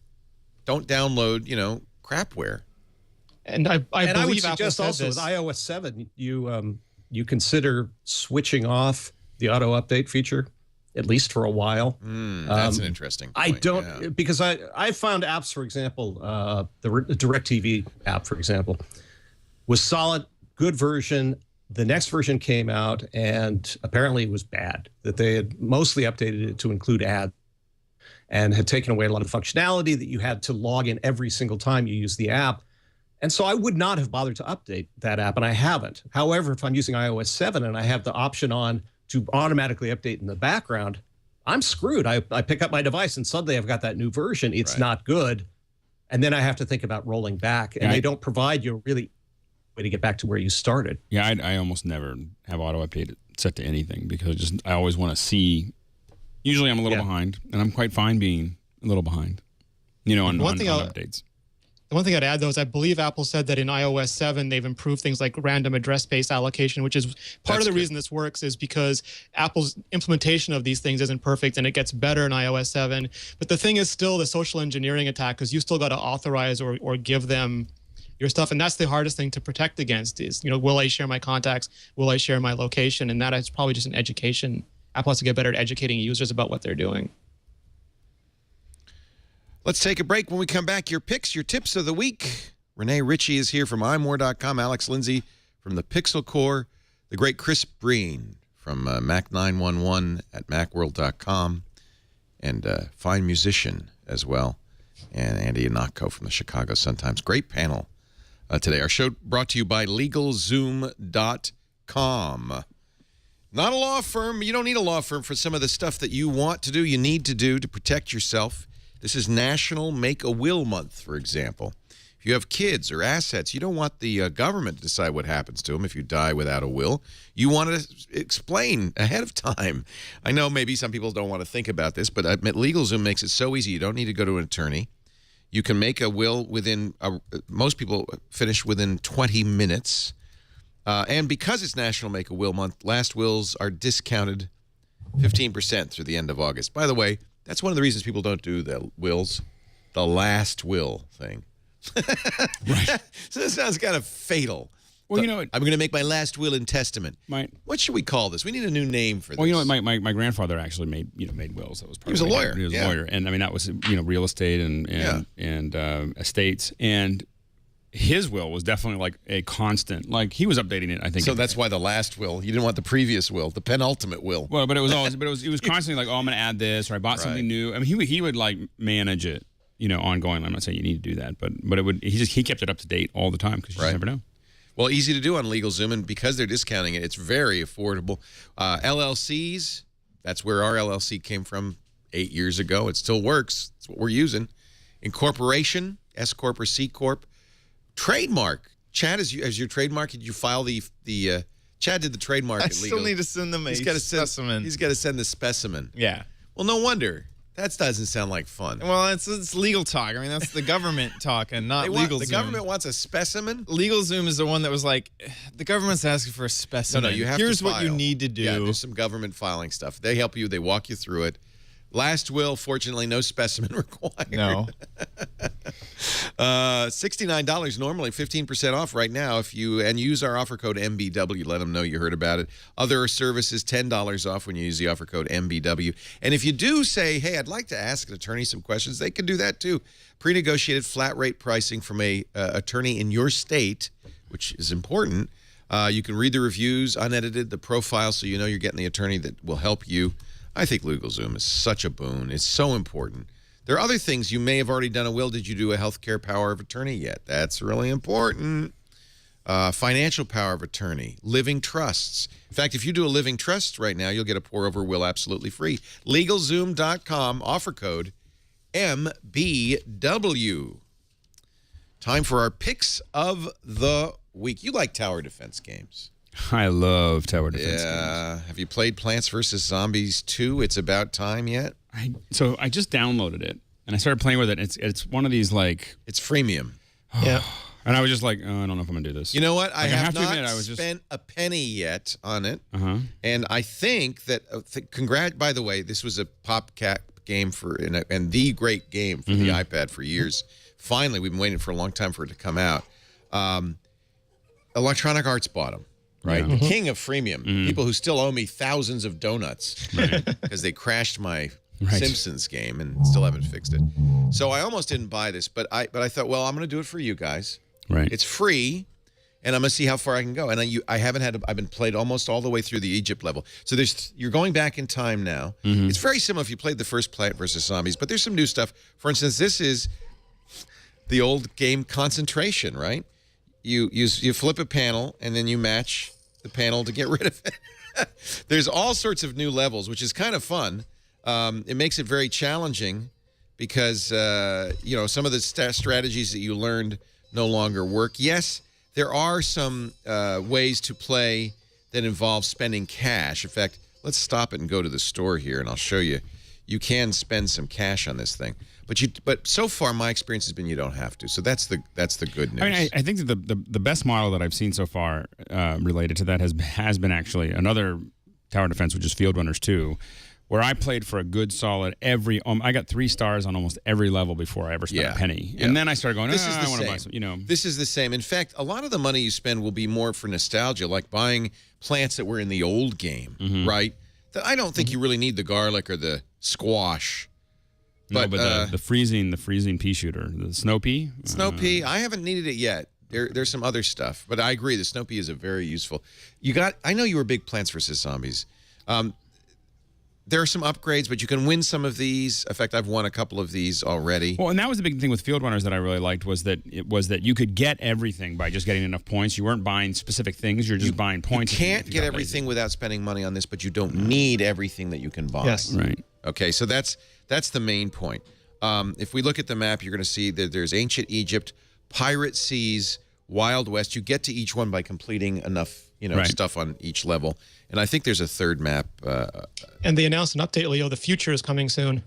download, crapware. And I would believe Apple suggest said also this. with iOS 7, you consider switching off the auto update feature, at least for a while. That's an interesting point. I don't, because I found apps, for example, the DirecTV app, for example, was solid, good version. The next version came out, and apparently it was bad, that they had mostly updated it to include ads and had taken away a lot of the functionality that you had to log in every single time you use the app. And so I would not have bothered to update that app, and I haven't. However, if I'm using iOS 7 and I have the option on to automatically update in the background, I'm screwed. I pick up my device, and suddenly I've got that new version. It's not good. And then I have to think about rolling back, and they don't provide you a really way to get back to where you started. Yeah, I almost never have auto update set to anything, because I always want to see. Usually I'm a little behind, and I'm quite fine being a little behind, on updates. The one thing I'd add, though, is I believe Apple said that in iOS 7, they've improved things like random address space allocation, which is part of the reason this works is because Apple's implementation of these things isn't perfect, and it gets better in iOS 7. But the thing is still the social engineering attack, because you still got to authorize or give them your stuff. And that's the hardest thing to protect against is, will I share my contacts? Will I share my location? And that is probably just an education. Apple has to get better at educating users about what they're doing. Let's take a break. When we come back, your picks, your tips of the week. Renee Ritchie is here from imore.com. Alex Lindsay from the Pixel Core. The great Chris Breen from Mac 911 at macworld.com. And fine musician as well. And Andy Anako from the Chicago Sun-Times. Great panel today. Our show brought to you by LegalZoom.com. Not a law firm. You don't need a law firm for some of the stuff that you want to do, you need to do to protect yourself. This is National Make-A-Will Month, for example. If you have kids or assets, you don't want the government to decide what happens to them if you die without a will. You want to explain ahead of time. I know maybe some people don't want to think about this, but LegalZoom makes it so easy. You don't need to go to an attorney. You can make a will within, most people finish within 20 minutes. And because it's National Make-A-Will Month, last wills are discounted 15% through the end of August. By the way, that's one of the reasons people don't do the wills, the last will thing. Right. So this sounds kind of fatal. Well, I'm going to make my last will and testament. What should we call this? We need a new name for this. Well, my grandfather actually made wills. That was part. He was a lawyer. He was a lawyer, and that was real estate and estates, and his will was definitely like a constant. Like he was updating it, I think. So that's why the last will. You didn't want the previous will, the penultimate will. Well, but it was always, it was constantly like, oh, I'm going to add this, or I bought something new. I mean, he would like manage it, ongoing. I'm not saying you need to do that, but he kept it up to date all the time because you just never know. Well, easy to do on LegalZoom, and because they're discounting it, it's very affordable. LLCs, that's where our LLC came from 8 years ago. It still works. It's what we're using. Incorporation, S Corp or C Corp. Trademark. Chad, as your trademark, did you file the Chad did the trademark at Legal. I still need to send them a specimen. He's got to send the specimen. Yeah. Well, no wonder. That doesn't sound like fun. Well, it's legal talk. I mean, that's the government talk and not LegalZoom. The government wants a specimen? LegalZoom is the one that was like, the government's asking for a specimen. No, you have Here's to file. what you need to do. Yeah, there's some government filing stuff. They help you. They walk you through it. Last will, fortunately, no specimen required. No. $69 normally, 15% off right now if you use our offer code MBW. Let them know you heard about it. Other services, $10 off when you use the offer code MBW. And if you do say, hey, I'd like to ask an attorney some questions, they can do that too. Pre-negotiated flat rate pricing from a attorney in your state, which is important. You can read the reviews, unedited, the profile, so you know you're getting the attorney that will help you. I think LegalZoom is such a boon. It's so important. There are other things. You may have already done a will. Did you do a healthcare power of attorney yet? That's really important. Financial power of attorney. Living trusts. In fact, if you do a living trust right now, you'll get a pour-over will absolutely free. LegalZoom.com, offer code MBW. Time for our picks of the week. You like tower defense games. I love tower defense games. Yeah. Have you played Plants vs. Zombies 2? It's about time yet? So I just downloaded it, and I started playing with it. It's one of these, like... It's freemium. Yeah. And I was just like, oh, I don't know if I'm going to do this. You know what? I have to not admit, I was spent a penny yet on it. And I think that, by the way, this was a PopCat game and the great game for the iPad for years. Finally, we've been waiting for a long time for it to come out. Electronic Arts bought them. Right, the king of freemium. People who still owe me thousands of donuts because they crashed my Simpsons game and still haven't fixed it. So I almost didn't buy this, but I thought, well, I'm going to do it for you guys. Right, it's free, and I'm going to see how far I can go. And I've been played almost all the way through the Egypt level. So you're going back in time now. It's very similar if you played the first Plant vs. Zombies, but there's some new stuff. For instance, this is the old game Concentration, right? You flip a panel, and then you match the panel to get rid of it. There's all sorts of new levels, which is kind of fun. It makes it very challenging because, some of the strategies that you learned no longer work. Yes, there are some ways to play that involve spending cash. In fact, let's stop it and go to the store here, and I'll show you. You can spend some cash on this thing. But so far, my experience has been you don't have to. So that's the good news. I mean, I think that the best model that I've seen so far related to that has been actually another tower defense, which is Field Runners 2, where I played for a good solid I got 3 stars on almost every level before I ever spent a penny. And then I started going, I want to buy some, This is the same. In fact, a lot of the money you spend will be more for nostalgia, like buying plants that were in the old game, right? I don't think you really need the garlic or the squash. But the freezing pea shooter, the snow pea. Snow pea, I haven't needed it yet. There's some other stuff, but I agree the snow pea is a very useful. I know you were big Plants vs. Zombies. There are some upgrades, but you can win some of these. In fact, I've won a couple of these already. Well, and that was the big thing with Field Runners that I really liked was that you could get everything by just getting enough points. You weren't buying specific things; you're just buying points. You can't get everything without spending money on this, but you don't need everything that you can buy. Yes. Right. Okay, so that's the main point. If we look at the map, you're going to see that there's Ancient Egypt, Pirate Seas, Wild West. You get to each one by completing enough, stuff on each level. And I think there's a third map. And they announced an update, Leo. The future is coming soon.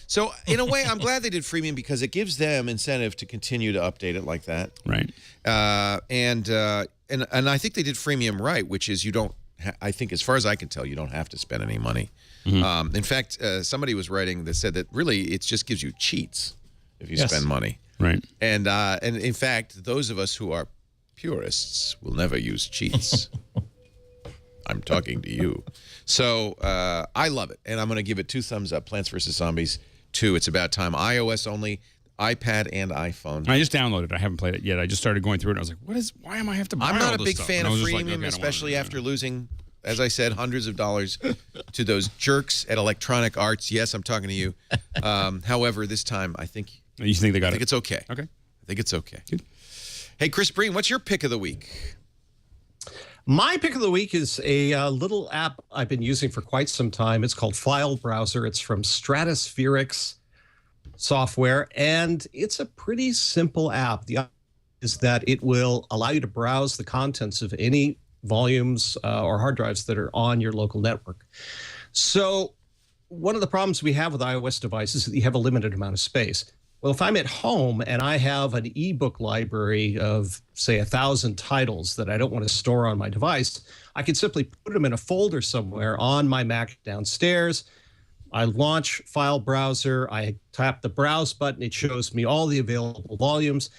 So in a way, I'm glad they did freemium because it gives them incentive to continue to update it like that. Right. And I think they did freemium right, which is you don't. I think, as far as I can tell, you don't have to spend any money. In fact, somebody was writing that said that really it just gives you cheats if you spend money. Right. And in fact, those of us who are purists will never use cheats. I'm talking to you. So I love it, and I'm going to give it 2 thumbs up. Plants vs. Zombies 2. It's about time. iOS only, iPad and iPhone. I just downloaded it. I haven't played it yet. I just started going through it, and I was like, why am I have to buy all this stuff? I'm not a big fan of freemium, especially after losing, as I said, hundreds of dollars to those jerks at Electronic Arts. Yes, I'm talking to you. However, this time, I think... You think they got it? I think it's okay. Okay. I think it's okay. Good. Hey, Chris Breen, what's your pick of the week? My pick of the week is a little app I've been using for quite some time. It's called File Browser. It's from Stratospherics software, and it's a pretty simple app. The idea is that it will allow you to browse the contents of any volumes or hard drives that are on your local network. So one of the problems we have with iOS devices is that you have a limited amount of space. Well, if I'm at home and I have an ebook library of, say, 1,000 titles that I don't want to store on my device, I can simply put them in a folder somewhere on my Mac downstairs. I launch File Browser. I tap the Browse button. It shows me all the available volumes.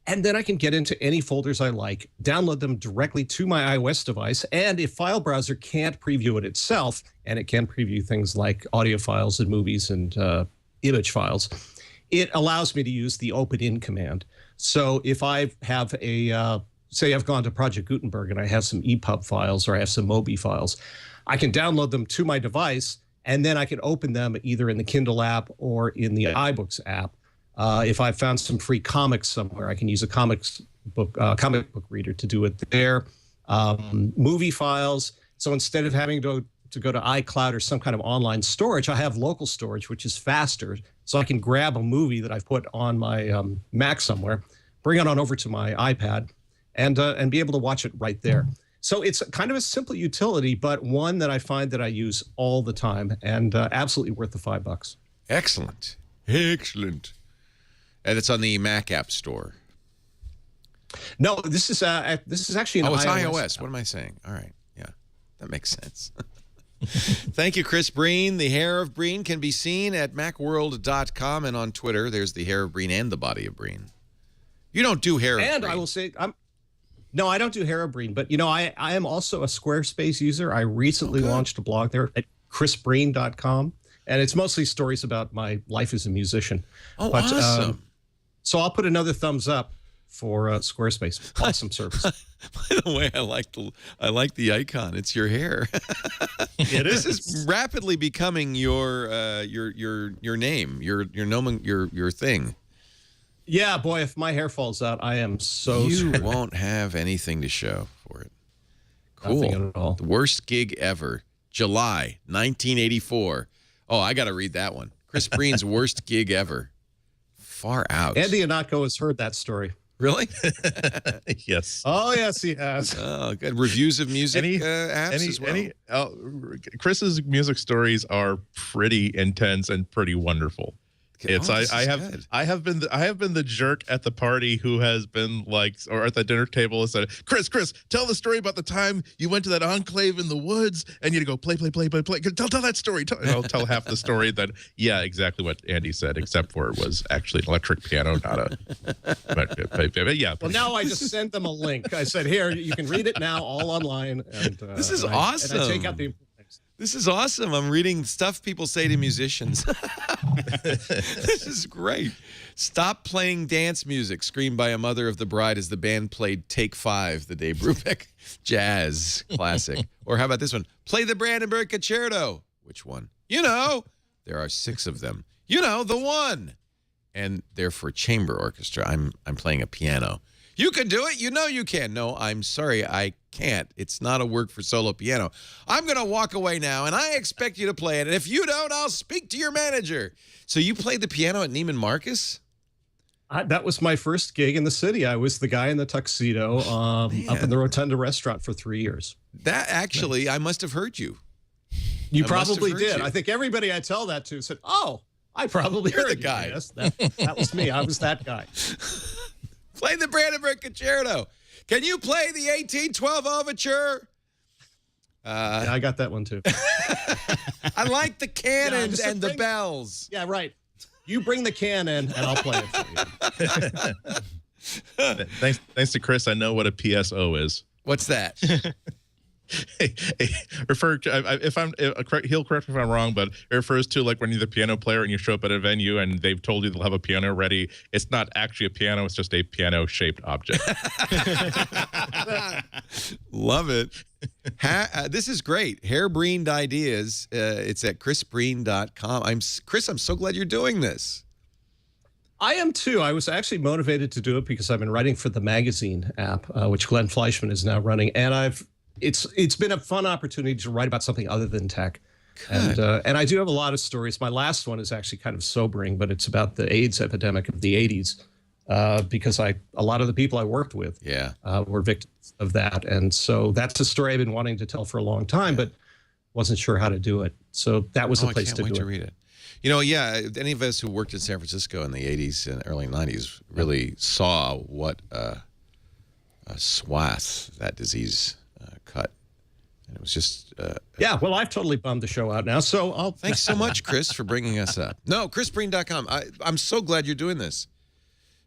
And then I can get into any folders I like, download them directly to my iOS device. And if File Browser can't preview it itself, and it can preview things like audio files and movies and image files, it allows me to use the open-in command. So if I have say I've gone to Project Gutenberg and I have some EPUB files or I have some Mobi files, I can download them to my device, and then I can open them either in the Kindle app or in the iBooks app. If I've found some free comics somewhere, I can use a comic book reader to do it there. Movie files. So instead of having to go to iCloud or some kind of online storage, I have local storage, which is faster. So I can grab a movie that I've put on my Mac somewhere, bring it on over to my iPad, and be able to watch it right there. So it's kind of a simple utility, but one that I find that I use all the time, and absolutely worth the $5. Excellent. Excellent. And it's on the Mac App Store. No, this is actually an it's iOS. What am I saying? All right. Yeah, that makes sense. Thank you, Chris Breen. The Hair of Breen can be seen at macworld.com and on Twitter. There's the Hair of Breen and the Body of Breen. You don't do Hair of Breen. And I will say, no, I don't do Hair of Breen, but I am also a Squarespace user. I recently launched a blog there at chrisbreen.com, and it's mostly stories about my life as a musician. Oh, awesome. So I'll put another thumbs up for Squarespace. Awesome service. By the way, I like the icon. It's your hair. This is rapidly becoming your name, your thing. Yeah, boy, if my hair falls out, I am so You screwed. won't have anything to show for it. Cool. Nothing at all. The worst gig ever. July 1984. Oh, I got to read that one. Chris Breen's worst gig ever. Far out. Andy Anatko has heard that story. Really? Yes. Oh, yes, he has. Oh, good. Reviews of music apps as well. Chris's music stories are pretty intense and pretty wonderful. It's I have been the jerk at the party who has been like, or at the dinner table and said, Chris, tell the story about the time you went to that enclave in the woods and you had to go play. Tell that story. I'll tell half the story. That exactly what Andy said, except for it was actually an electric piano, not a. But yeah. Well, now I just sent them a link. I said, here, you can read it now, all online. And this is awesome. And I take out the. This is awesome. I'm reading stuff people say to musicians. This is great. Stop playing dance music, screamed by a mother of the bride as the band played Take 5, the Dave Brubeck jazz classic. Or how about this one? Play the Brandenburg Concerto. Which one? There are 6 of them. The one. And they're for chamber orchestra. I'm playing a piano. You can do it. You can. No, I'm sorry, I can't. It's not a work for solo piano. I'm going to walk away now, and I expect you to play it. And if you don't, I'll speak to your manager. So you played the piano at Neiman Marcus? That was my first gig in the city. I was the guy in the tuxedo up in the Rotunda restaurant for 3 years. That actually, I must have heard you. You probably did. I think everybody I tell that to said, oh, I probably heard the guy. Yes, that was me. I was that guy. Play the Brandenburg Concerto. Can you play the 1812 Overture? Yeah, I got that one too. I like the cannons and the bells. Yeah, right. You bring the cannon and I'll play it for you. Thanks to Chris, I know what a PSO is. What's that? He'll correct me if I'm wrong, but it refers to like when you're the piano player and you show up at a venue and they've told you they'll have a piano ready. It's not actually a piano; it's just a piano-shaped object. Love it. This is great. Hairbreened ideas. It's at chrisbreen.com. Chris, I'm so glad you're doing this. I am too. I was actually motivated to do it because I've been writing for the magazine app, which Glenn Fleischman is now running, and it's been a fun opportunity to write about something other than tech. And I do have a lot of stories. My last one is actually kind of sobering, but it's about the AIDS epidemic of the 80s because a lot of the people I worked with were victims of that. And so that's a story I've been wanting to tell for a long time, but wasn't sure how to do it. So that was the place to do it. I can't wait to read it. Any of us who worked in San Francisco in the 80s and early 90s really saw what a swath that disease cut. And it was just... well, I've totally bummed the show out now, so I'll... Thanks so much, Chris, for bringing us up. No, chrisbreen.com. I'm so glad you're doing this.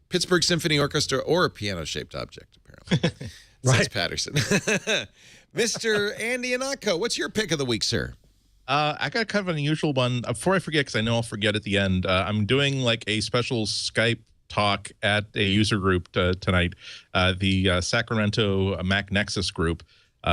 Pittsburgh Symphony Orchestra or a piano-shaped object, apparently. Right. Patterson. Mr. Andy Anatko, what's your pick of the week, sir? I got kind of an unusual one. Before I forget, because I know I'll forget at the end, I'm doing like a special Skype talk at a user group tonight, the Sacramento Mac Nexus group.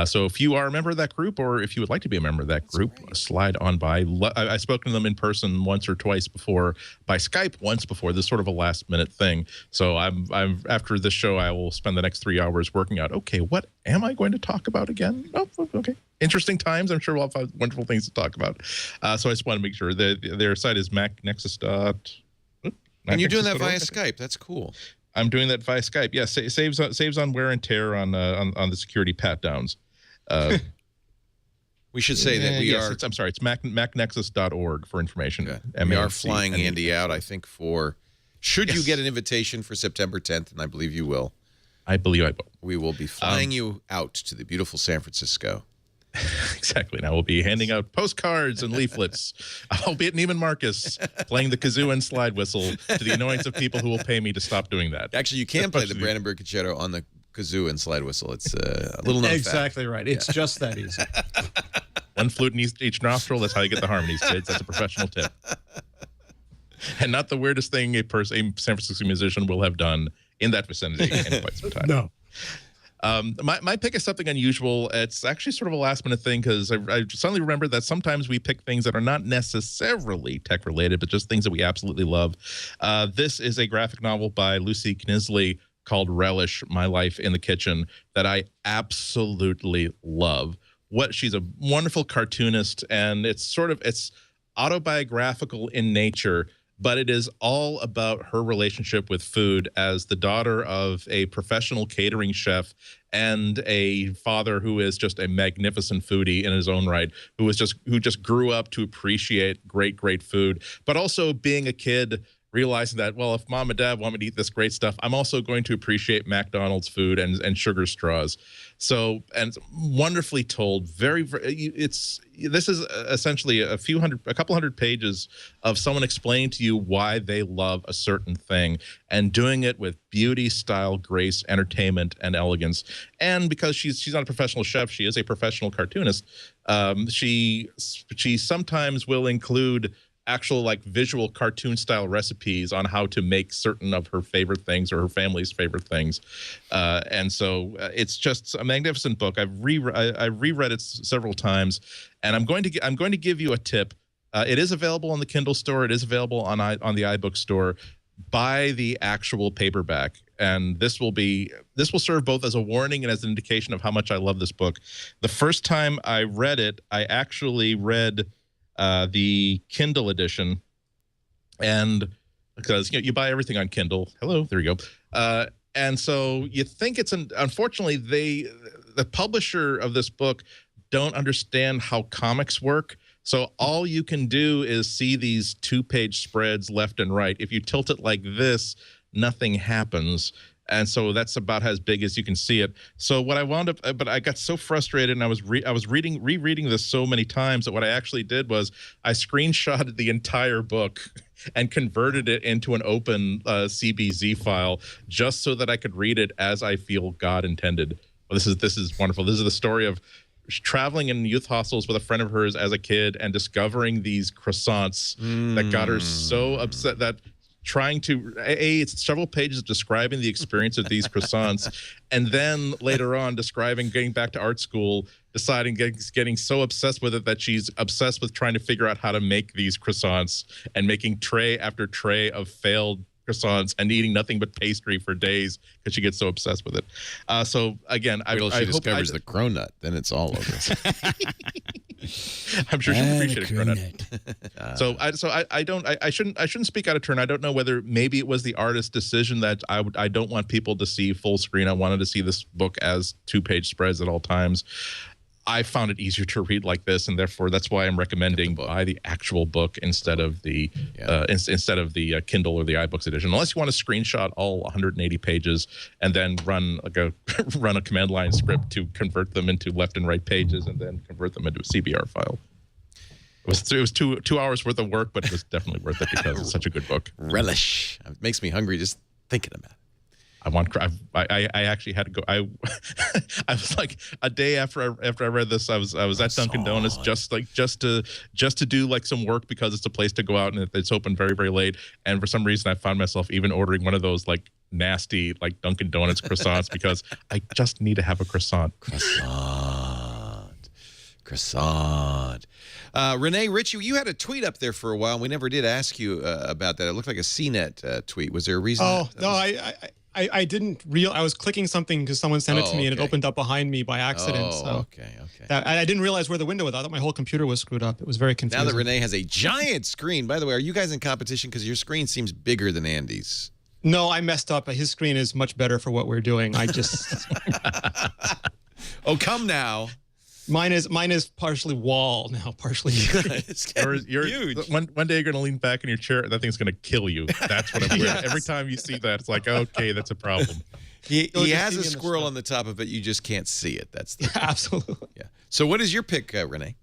So if you are a member of that group, or if you would like to be a member of that group, slide on by. I've spoken to them in person once or twice before, by Skype once before. This is sort of a last-minute thing. So I'm after this show, I will spend the next 3 hours working out, okay, what am I going to talk about again? Oh, okay. Interesting times. I'm sure we'll have wonderful things to talk about. So I just want to make sure their site is macnexus. And you're doing that via Skype. That's cool. I'm doing that via Skype. Yeah, saves on wear and tear on the security pat downs. We should say that we are. I'm sorry. It's macnexus.org for information. Okay. We are flying Andy out, I think, for. Should you get an invitation for September 10th, and I believe you will. I believe I will. We will be flying you out to the beautiful San Francisco. Exactly. Now we'll be handing out postcards and leaflets. I'll be at Neiman Marcus playing the kazoo and slide whistle to the annoyance of people who will pay me to stop doing that. Actually, you can play the Brandenburg Concerto on the kazoo and slide whistle. It's a little known Exactly fact. right. It's just that easy. One flute in each nostril. That's how you get the harmonies, kids. That's a professional tip. And not the weirdest thing a San Francisco musician will have done in that vicinity in quite some time. No. My pick is something unusual. It's actually sort of a last minute thing because I suddenly remembered that sometimes we pick things that are not necessarily tech related, but just things that we absolutely love. This is a graphic novel by Lucy Knisley called Relish, My Life in the Kitchen, that I absolutely love. She's a wonderful cartoonist, and it's autobiographical in nature, but it is all about her relationship with food as the daughter of a professional catering chef and a father who is just a magnificent foodie in his own right, who just grew up to appreciate great food, but also being a kid realizing that, well, if mom and dad want me to eat this great stuff, I'm also going to appreciate McDonald's food and sugar straws. So, and wonderfully told, this is essentially a couple hundred pages of someone explaining to you why they love a certain thing and doing it with beauty, style, grace, entertainment, and elegance. And because she's not a professional chef, she is a professional cartoonist. She sometimes will include actual like visual cartoon style recipes on how to make certain of her favorite things or her family's favorite things, and so it's just a magnificent book. I've reread it several times, and I'm going to give you a tip. It is available on the Kindle store. It is available on the iBook store. Buy the actual paperback, and this will serve both as a warning and as an indication of how much I love this book. The first time I read it, I actually read the Kindle edition, and because you buy everything on Kindle. Hello, there you go. And so you think unfortunately the publisher of this book don't understand how comics work. So all you can do is see these 2-page spreads left and right. If you tilt it like this, nothing happens. And so that's about as big as you can see it. So what I wound up, but I got so frustrated, and I was rereading this so many times that what I actually did was I screenshotted the entire book and converted it into an open CBZ file just so that I could read it as I feel God intended. Well, this is wonderful. This is the story of traveling in youth hostels with a friend of hers as a kid and discovering these croissants that got her so upset that it's several pages describing the experience of these croissants, and then later on describing getting back to art school, deciding getting so obsessed with it that she's obsessed with trying to figure out how to make these croissants and making tray after tray of failed croissants and eating nothing but pastry for days because she gets so obsessed with it. So again, I hope she discovers the cronut, then it's all over. I'm sure she'll appreciate a cronut. I shouldn't speak out of turn. I don't know whether maybe it was the artist's decision that I don't want people to see full screen. I wanted to see this book as 2-page spreads at all times. I found it easier to read like this, and therefore that's why I'm recommending buy the actual book instead of the Kindle or the iBooks edition. Unless you want to screenshot all 180 pages and then run a command line script to convert them into left and right pages and then convert them into a CBR file. It was 2 hours worth of work, but it was definitely worth it because it's such a good book. Relish. It makes me hungry just thinking about it. I actually had to go. I was like a day after I read this, I was at Dunkin' Donuts just to do like some work because it's a place to go out and it's open very, very late. And for some reason I found myself even ordering one of those like nasty like Dunkin' Donuts croissants because I just need to have a croissant. Croissant. Renee Ritchie, you had a tweet up there for a while. We never did ask you about that. It looked like a CNET tweet. Was there a reason? Oh, no, I didn't I was clicking something because someone sent it to me and it opened up behind me by accident. Okay. I didn't realize where the window was. I thought my whole computer was screwed up. It was very confusing. Now that Renee has a giant screen. By the way, are you guys in competition? Because your screen seems bigger than Andy's. No, I messed up. His screen is much better for what we're doing. I just... Oh, come now. Mine is partially wall now, partially. You're huge. One day you're going to lean back in your chair and that thing's going to kill you. That's what I'm worried. Every time you see that, it's like, okay, that's a problem. He has a squirrel on the top of it. You just can't see it. That's the absolutely. Yeah. So what is your pick, Renee?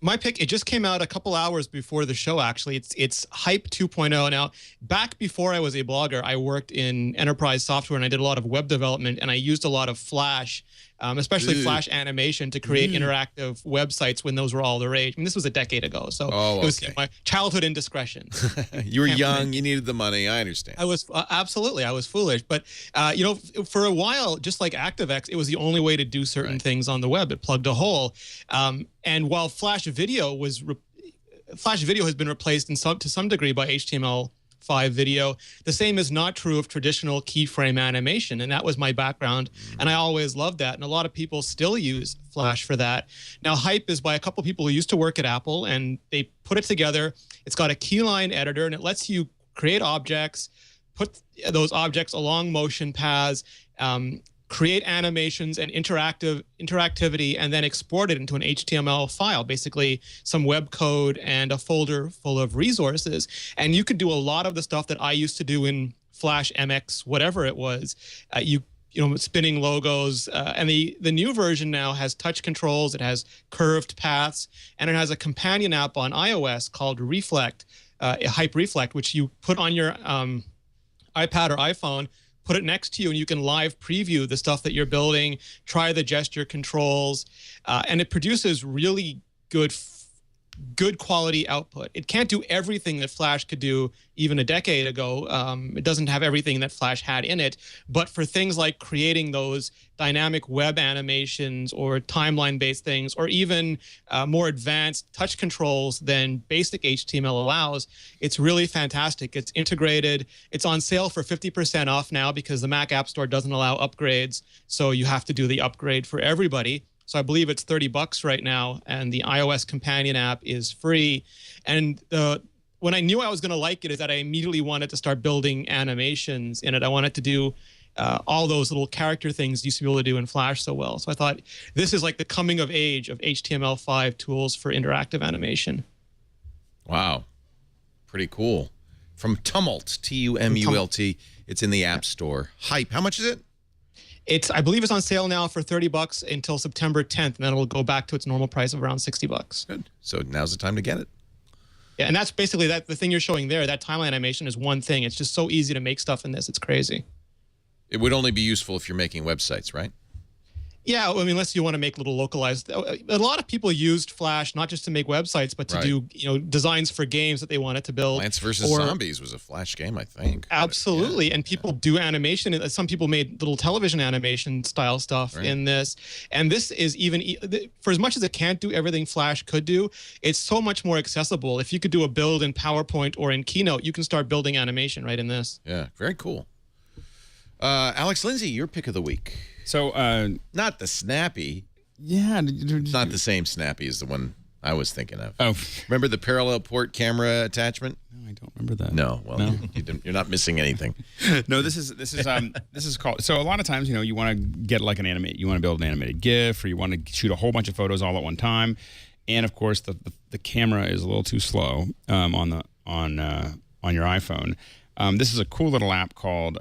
My pick, it just came out a couple hours before the show, actually. It's Hype 2.0. Now, back before I was a blogger, I worked in enterprise software, and I did a lot of web development, and I used a lot of Flash, especially Flash animation, to create interactive websites when those were all the rage. I mean, this was a decade ago, so it was my childhood indiscretion. You were young. You needed the money. I understand. I was absolutely. I was foolish. But, you know, for a while, just like ActiveX, it was the only way to do certain things on the web. It plugged a hole. And while Flash Video has been replaced to some degree by HTML5 video, the same is not true of traditional keyframe animation, and that was my background, and I always loved that, and a lot of people still use Flash for that. Now, Hype is by a couple people who used to work at Apple, and they put it together. It's got a keyline editor, and it lets you create objects, put those objects along motion paths, create animations and interactivity, and then export it into an HTML file, basically some web code and a folder full of resources. And you could do a lot of the stuff that I used to do in Flash MX, whatever it was. You know, spinning logos, and the new version now has touch controls. It has curved paths, and it has a companion app on iOS called Reflect, Hype Reflect, which you put on your iPad or iPhone, put it next to you, and you can live preview the stuff that you're building, try the gesture controls, and it produces really good quality output. It can't do everything that Flash could do even a decade ago. It doesn't have everything that Flash had in it, but for things like creating those dynamic web animations or timeline-based things, or even more advanced touch controls than basic HTML allows, it's really fantastic. It's integrated. It's on sale for 50% off now because the Mac App Store doesn't allow upgrades, so you have to do the upgrade for everybody. So I believe it's $30 right now, and the iOS companion app is free. And when I knew I was going to like it is that I immediately wanted to start building animations in it. I wanted to do all those little character things you used to be able to do in Flash so well. So I thought this is like the coming of age of HTML5 tools for interactive animation. Wow. Pretty cool. From Tumult, T-U-M-U-L-T. It's in the App Store. Hype. How much is it? I believe it's on sale now for $30 until September 10th, and then it'll go back to its normal price of around $60. Good. So now's the time to get it. Yeah, and that's basically the thing you're showing there. That timeline animation is one thing. It's just so easy to make stuff in this. It's crazy. It would only be useful if you're making websites, right? Yeah, I mean, unless you want to make little localized. A lot of people used Flash not just to make websites, but to do designs for games that they wanted to build. Plants vs. Zombies was a Flash game, I think. Absolutely, and people do animation. Some people made little television animation style stuff in this, and this is even for as much as it can't do everything Flash could do, it's so much more accessible. If you could do a build in PowerPoint or in Keynote, you can start building animation right in this. Yeah, very cool. Alex Lindsay, your pick of the week. So, not the Snappy. Yeah. Not the same Snappy as the one I was thinking of. Oh. Remember the parallel port camera attachment? No, I don't remember that. No. Well, no. You're not missing anything. No, this is called. So a lot of times, you want to get like an animate. You want to build an animated GIF, or you want to shoot a whole bunch of photos all at one time. And of course, the camera is a little too slow on your iPhone. This is a cool little app called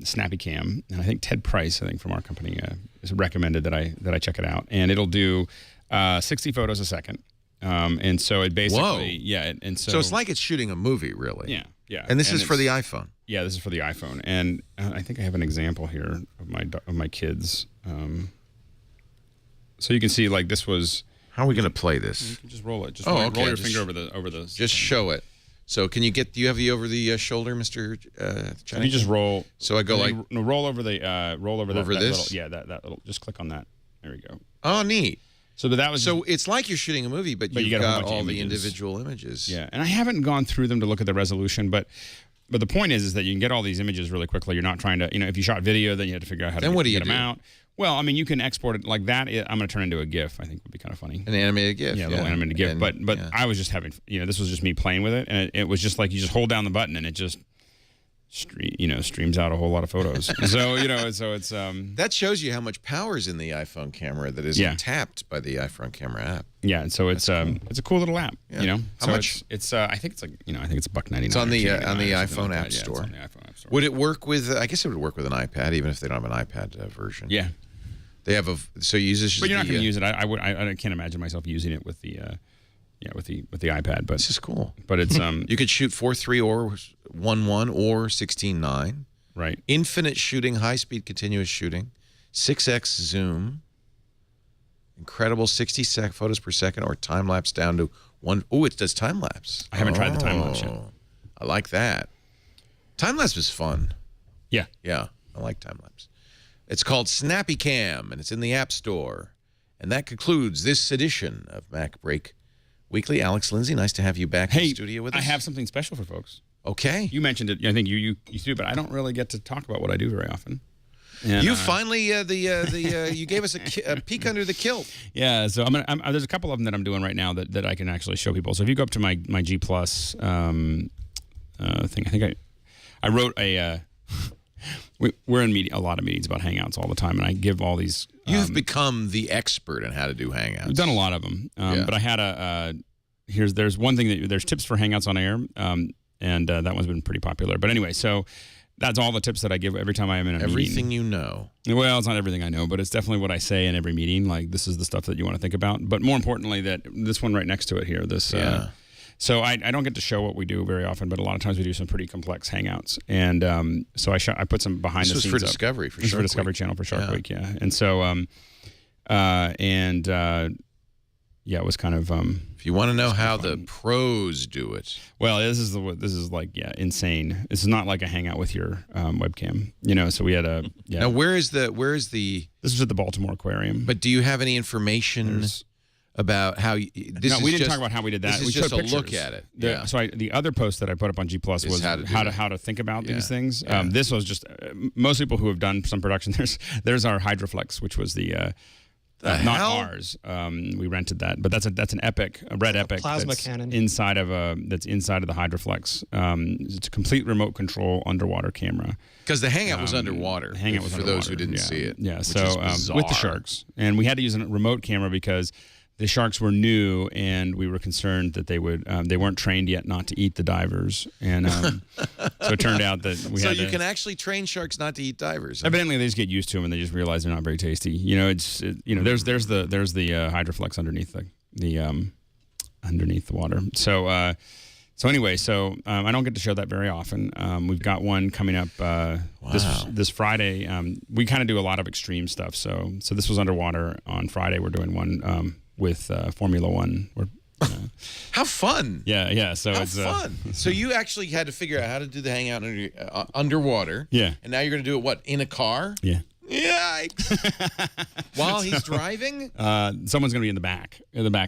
Snappy Cam, and I think Ted Price, from our company, has recommended that I check it out. And it'll do 60 photos a second, and so it basically so it's like it's shooting a movie, really. Yeah. And this is for the iPhone. Yeah, this is for the iPhone, and I think I have an example here of my kids. So you can see this was. How are we going to play this? You can just roll it. Just roll your finger over the. Just show it. So can you do you have the over the shoulder, Mr. Can you just roll? So I go roll over the that this. Little, that little. Just click on that. There we go. Oh, neat. So that was it's like you're shooting a movie, but you've got all the individual images. Yeah, and I haven't gone through them to look at the resolution, but the point is that you can get all these images really quickly. You're not trying to, if you shot video, then you have to figure out how to get them out. Well, I mean, you can export it like that. I'm going to turn it into a GIF. I think would be kind of funny. An animated GIF. Yeah, a little animated GIF. I was just having, this was just me playing with it, and it was just like you just hold down the button and it just streams out a whole lot of photos. So it's that shows you how much power is in the iPhone camera that isn't tapped by the iPhone camera app. Yeah, and so it's cool. It's a cool little app. Yeah. How much? It's I think it's like I think it's $1.99. It's on the iPhone App Store. It's on the iPhone App Store. Would it work with? I guess it would work with an iPad, even if they don't have an iPad version. Yeah, they have so you use this. But you're not going to use it. I can't imagine myself using it with the. With the iPad, but this is cool. But it's you could shoot 4:3 or 1:1 or 16:9. Right. Infinite shooting, high-speed continuous shooting, 6x zoom, incredible 60 photos per second, or time lapse down to 1. Oh, it does time lapse. I haven't tried the time lapse yet. I like that. Time lapse is fun. Yeah. Yeah, I like time lapse. It's called Snappy Cam, and it's in the App Store. And that concludes this edition of MacBreak Weekly. Alex Lindsay, nice to have you back in the studio with us. I have something special for folks. Okay. You mentioned it. I think you do, but I don't really get to talk about what I do very often. And, you finally you gave us a peek under the kilt. Yeah. So there's a couple of them that I'm doing right now that I can actually show people. So if you go up to my G Plus thing, I think I wrote a. We're in a lot of meetings about Hangouts all the time, and I give all these. You've become the expert on how to do Hangouts. I've done a lot of them, but I had there's one thing there's tips for Hangouts on air, and that one's been pretty popular. But anyway, so that's all the tips that I give every time I am in a meeting. Everything you know. Well, it's not everything I know, but it's definitely what I say in every meeting. Like, this is the stuff that you want to think about. But more importantly, that this one right next to it here, this. So I don't get to show what we do very often, but a lot of times we do some pretty complex Hangouts, and so I put some behind the scenes. This was for Discovery, for Discovery Channel for Shark Week, and so it was kind of. If you want to know how the pros do it, well, this is like insane. This is not like a Hangout with your webcam, So we had a Now where is the? This is at the Baltimore Aquarium. But do you have any information? About how we didn't talk about how we did that. This is we just showed a pictures. look at it. So the other post that I put up on G Plus was how to think about these things. This was just most people who have done some production. There's our Hydroflex, which was not ours. We rented that, but that's an Epic, a red Epic plasma cannon inside of the Hydroflex. It's a complete remote control underwater camera. Because the Hangout was underwater. The Hangout was for underwater. Those who didn't see it. Yeah. So with the sharks, and we had to use a remote camera because the sharks were new, and we were concerned that they weren't trained yet not to eat the divers, and so it turned out that we had. So you can actually train sharks not to eat divers. Huh? Evidently, they just get used to them, and they just realize they're not very tasty. There's the Hydroflex underneath underneath the water. So anyway, I don't get to show that very often. We've got one coming up this Friday. We kind of do a lot of extreme stuff. So this was underwater on Friday. We're doing one with Formula One. How fun! Yeah. So it's fun. So you actually had to figure out how to do the Hangout underwater. Yeah. And now you're going to do it in a car? Yeah. Yikes! While he's driving, someone's going to be in the back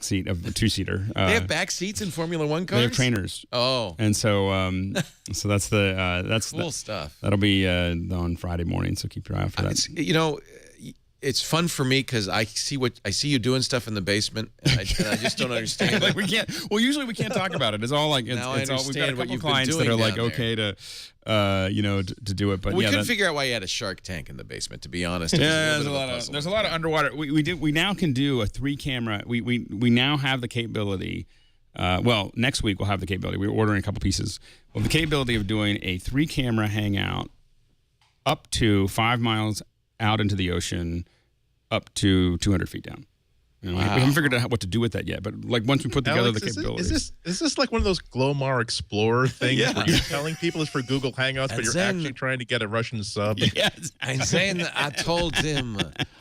seat of the two-seater. They have back seats in Formula One cars. They have trainers. Oh, and so that's cool stuff. That'll be on Friday morning. So keep your eye out for that. It's fun for me because I see you doing stuff in the basement, and I just don't understand. Like we can't. Well, usually we can't talk about it. It's all like we've got a couple clients that are like okay to do it, but we couldn't figure out why you had a shark tank in the basement. To be honest, there's a lot of underwater. We now can do a 3-camera. We now have the capability. Next week we'll have the capability. We're ordering a couple pieces. Well, the capability of doing a 3-camera Hangout up to 5 miles out into the ocean, up to 200 feet down. We haven't figured out what to do with that yet, but like once we put together the capabilities. Is this like one of those Glomar Explorer things where you're telling people it's for Google Hangouts, but you're actually trying to get a Russian sub? Yes. And then I told him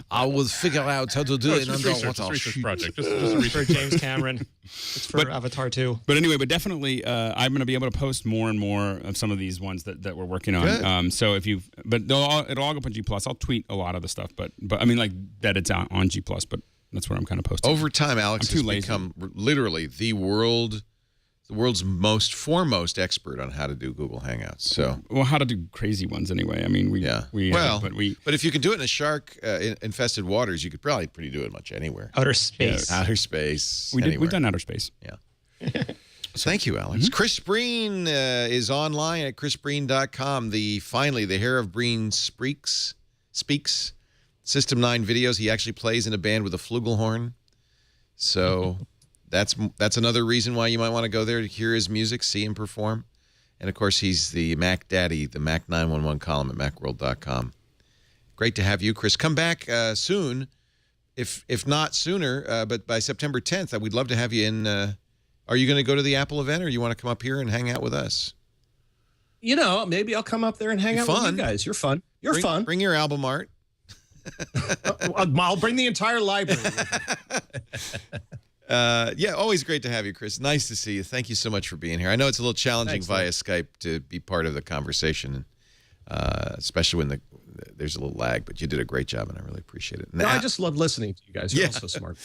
I will figure out how to do it underwater. Research project. Just a research for James Cameron. It's for Avatar 2. But anyway, definitely I'm going to be able to post more and more of some of these ones that we're working on. So it'll all go up on G+. I'll tweet a lot of the stuff, but I mean like that it's on G+, but that's where I'm kind of posting. Over time, Alex has become literally the world's foremost expert on how to do Google Hangouts. So, how to do crazy ones anyway. I mean, but if you can do it in a shark infested waters, you could probably do it much anywhere. Outer space. Outer space. We've done outer space. Yeah. Thank you, Alex. Chris Breen is online at chrisbreen.com. Finally, the Hair of Breen speaks. System 9 videos. He actually plays in a band with a flugelhorn. So that's another reason why you might want to go there to hear his music, see him perform. And, of course, he's the Mac Daddy, the Mac 911 column at macworld.com. Great to have you, Chris. Come back soon, if not sooner, but by September 10th, we'd love to have you in. Are you going to go to the Apple event, or you want to come up here and hang out with us? Maybe I'll come up there and hang out with you guys. You're fun. You're fun. Bring your album art. I'll bring the entire library. Yeah, always great to have you, Chris. Nice to see you. Thank you so much for being here. I know it's a little challenging via Skype to be part of the conversation, especially when there's a little lag, but you did a great job, and I really appreciate it. No, I just love listening to you guys. You're all so smart.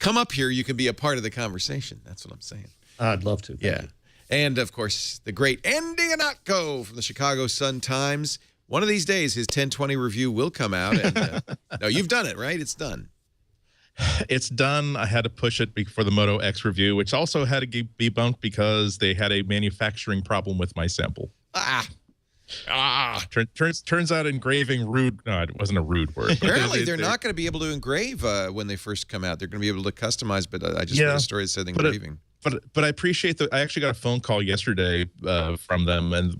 Come up here. You can be a part of the conversation. That's what I'm saying. I'd love to. Thank you. And, of course, the great Andy Anatko from the Chicago Sun-Times. One of these days, his 1020 review will come out. And, no, you've done it, right? It's done. It's done. I had to push it for the Moto X review, which also had to be bumped because they had a manufacturing problem with my sample. Turns out engraving rude. No, it wasn't a rude word. Apparently, they're not going to be able to engrave when they first come out. They're going to be able to customize, but I just read a story that said engraving. But I appreciate that. I actually got a phone call yesterday from them, and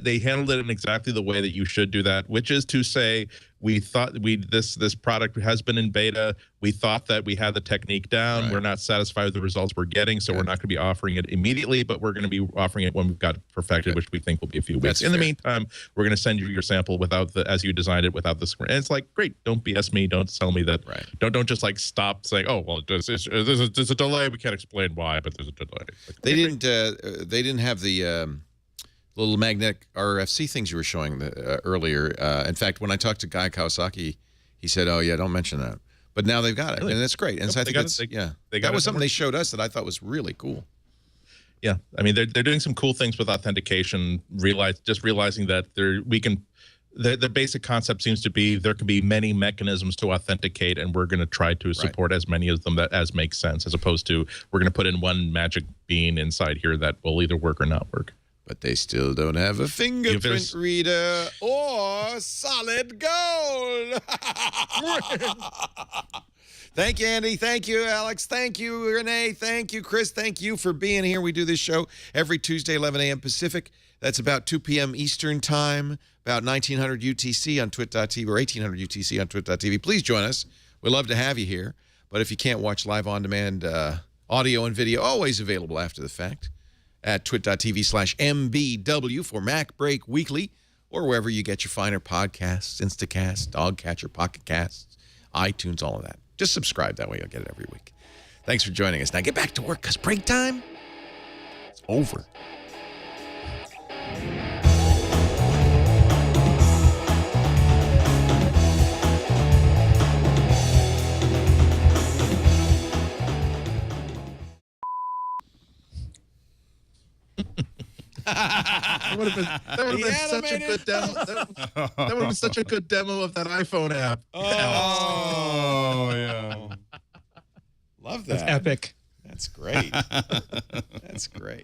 they handled it in exactly the way that you should do that, which is to say, we thought this product has been in beta. We thought that we had the technique down. Right. We're not satisfied with the results we're getting, so we're not going to be offering it immediately, but we're going to be offering it when we've got it perfected, which we think will be a few weeks. In the meantime, we're going to send you your sample as you designed it without the screen. And it's like, great, don't BS me. Don't tell me that. Right. Don't just like stop saying, oh, well, there's a delay. We can't explain why, but there's a delay. Like, they didn't have the little magnetic RFC things you were showing earlier. In fact, when I talked to Guy Kawasaki, he said, "Oh yeah, don't mention that." But now they've got it, and that's great. And so I think that was something they showed us that I thought was really cool. Yeah, I mean they're doing some cool things with authentication. Realizing that the basic concept seems to be there can be many mechanisms to authenticate, and we're going to try to support as many of them as makes sense, as opposed to we're going to put in one magic bean inside here that will either work or not work. But they still don't have a fingerprint reader or solid gold. Thank you, Andy. Thank you, Alex. Thank you, Renee. Thank you, Chris. Thank you for being here. We do this show every Tuesday, 11 a.m. Pacific. That's about 2 p.m. Eastern Time, about 1900 UTC on twit.tv or 1800 UTC on twit.tv. Please join us. We'd love to have you here. But if you can't watch live on-demand audio and video, always available after the fact at twit.tv/MBW for MacBreak Weekly, or wherever you get your finer podcasts, Instacast, Dogcatcher, Pocket Casts, iTunes, all of that. Just subscribe. That way you'll get it every week. Thanks for joining us. Now get back to work, because break time is over. That would have been such a good demo. That would have been such a good demo of that iPhone app. Oh yeah. Love that. That's epic. That's great. That's great.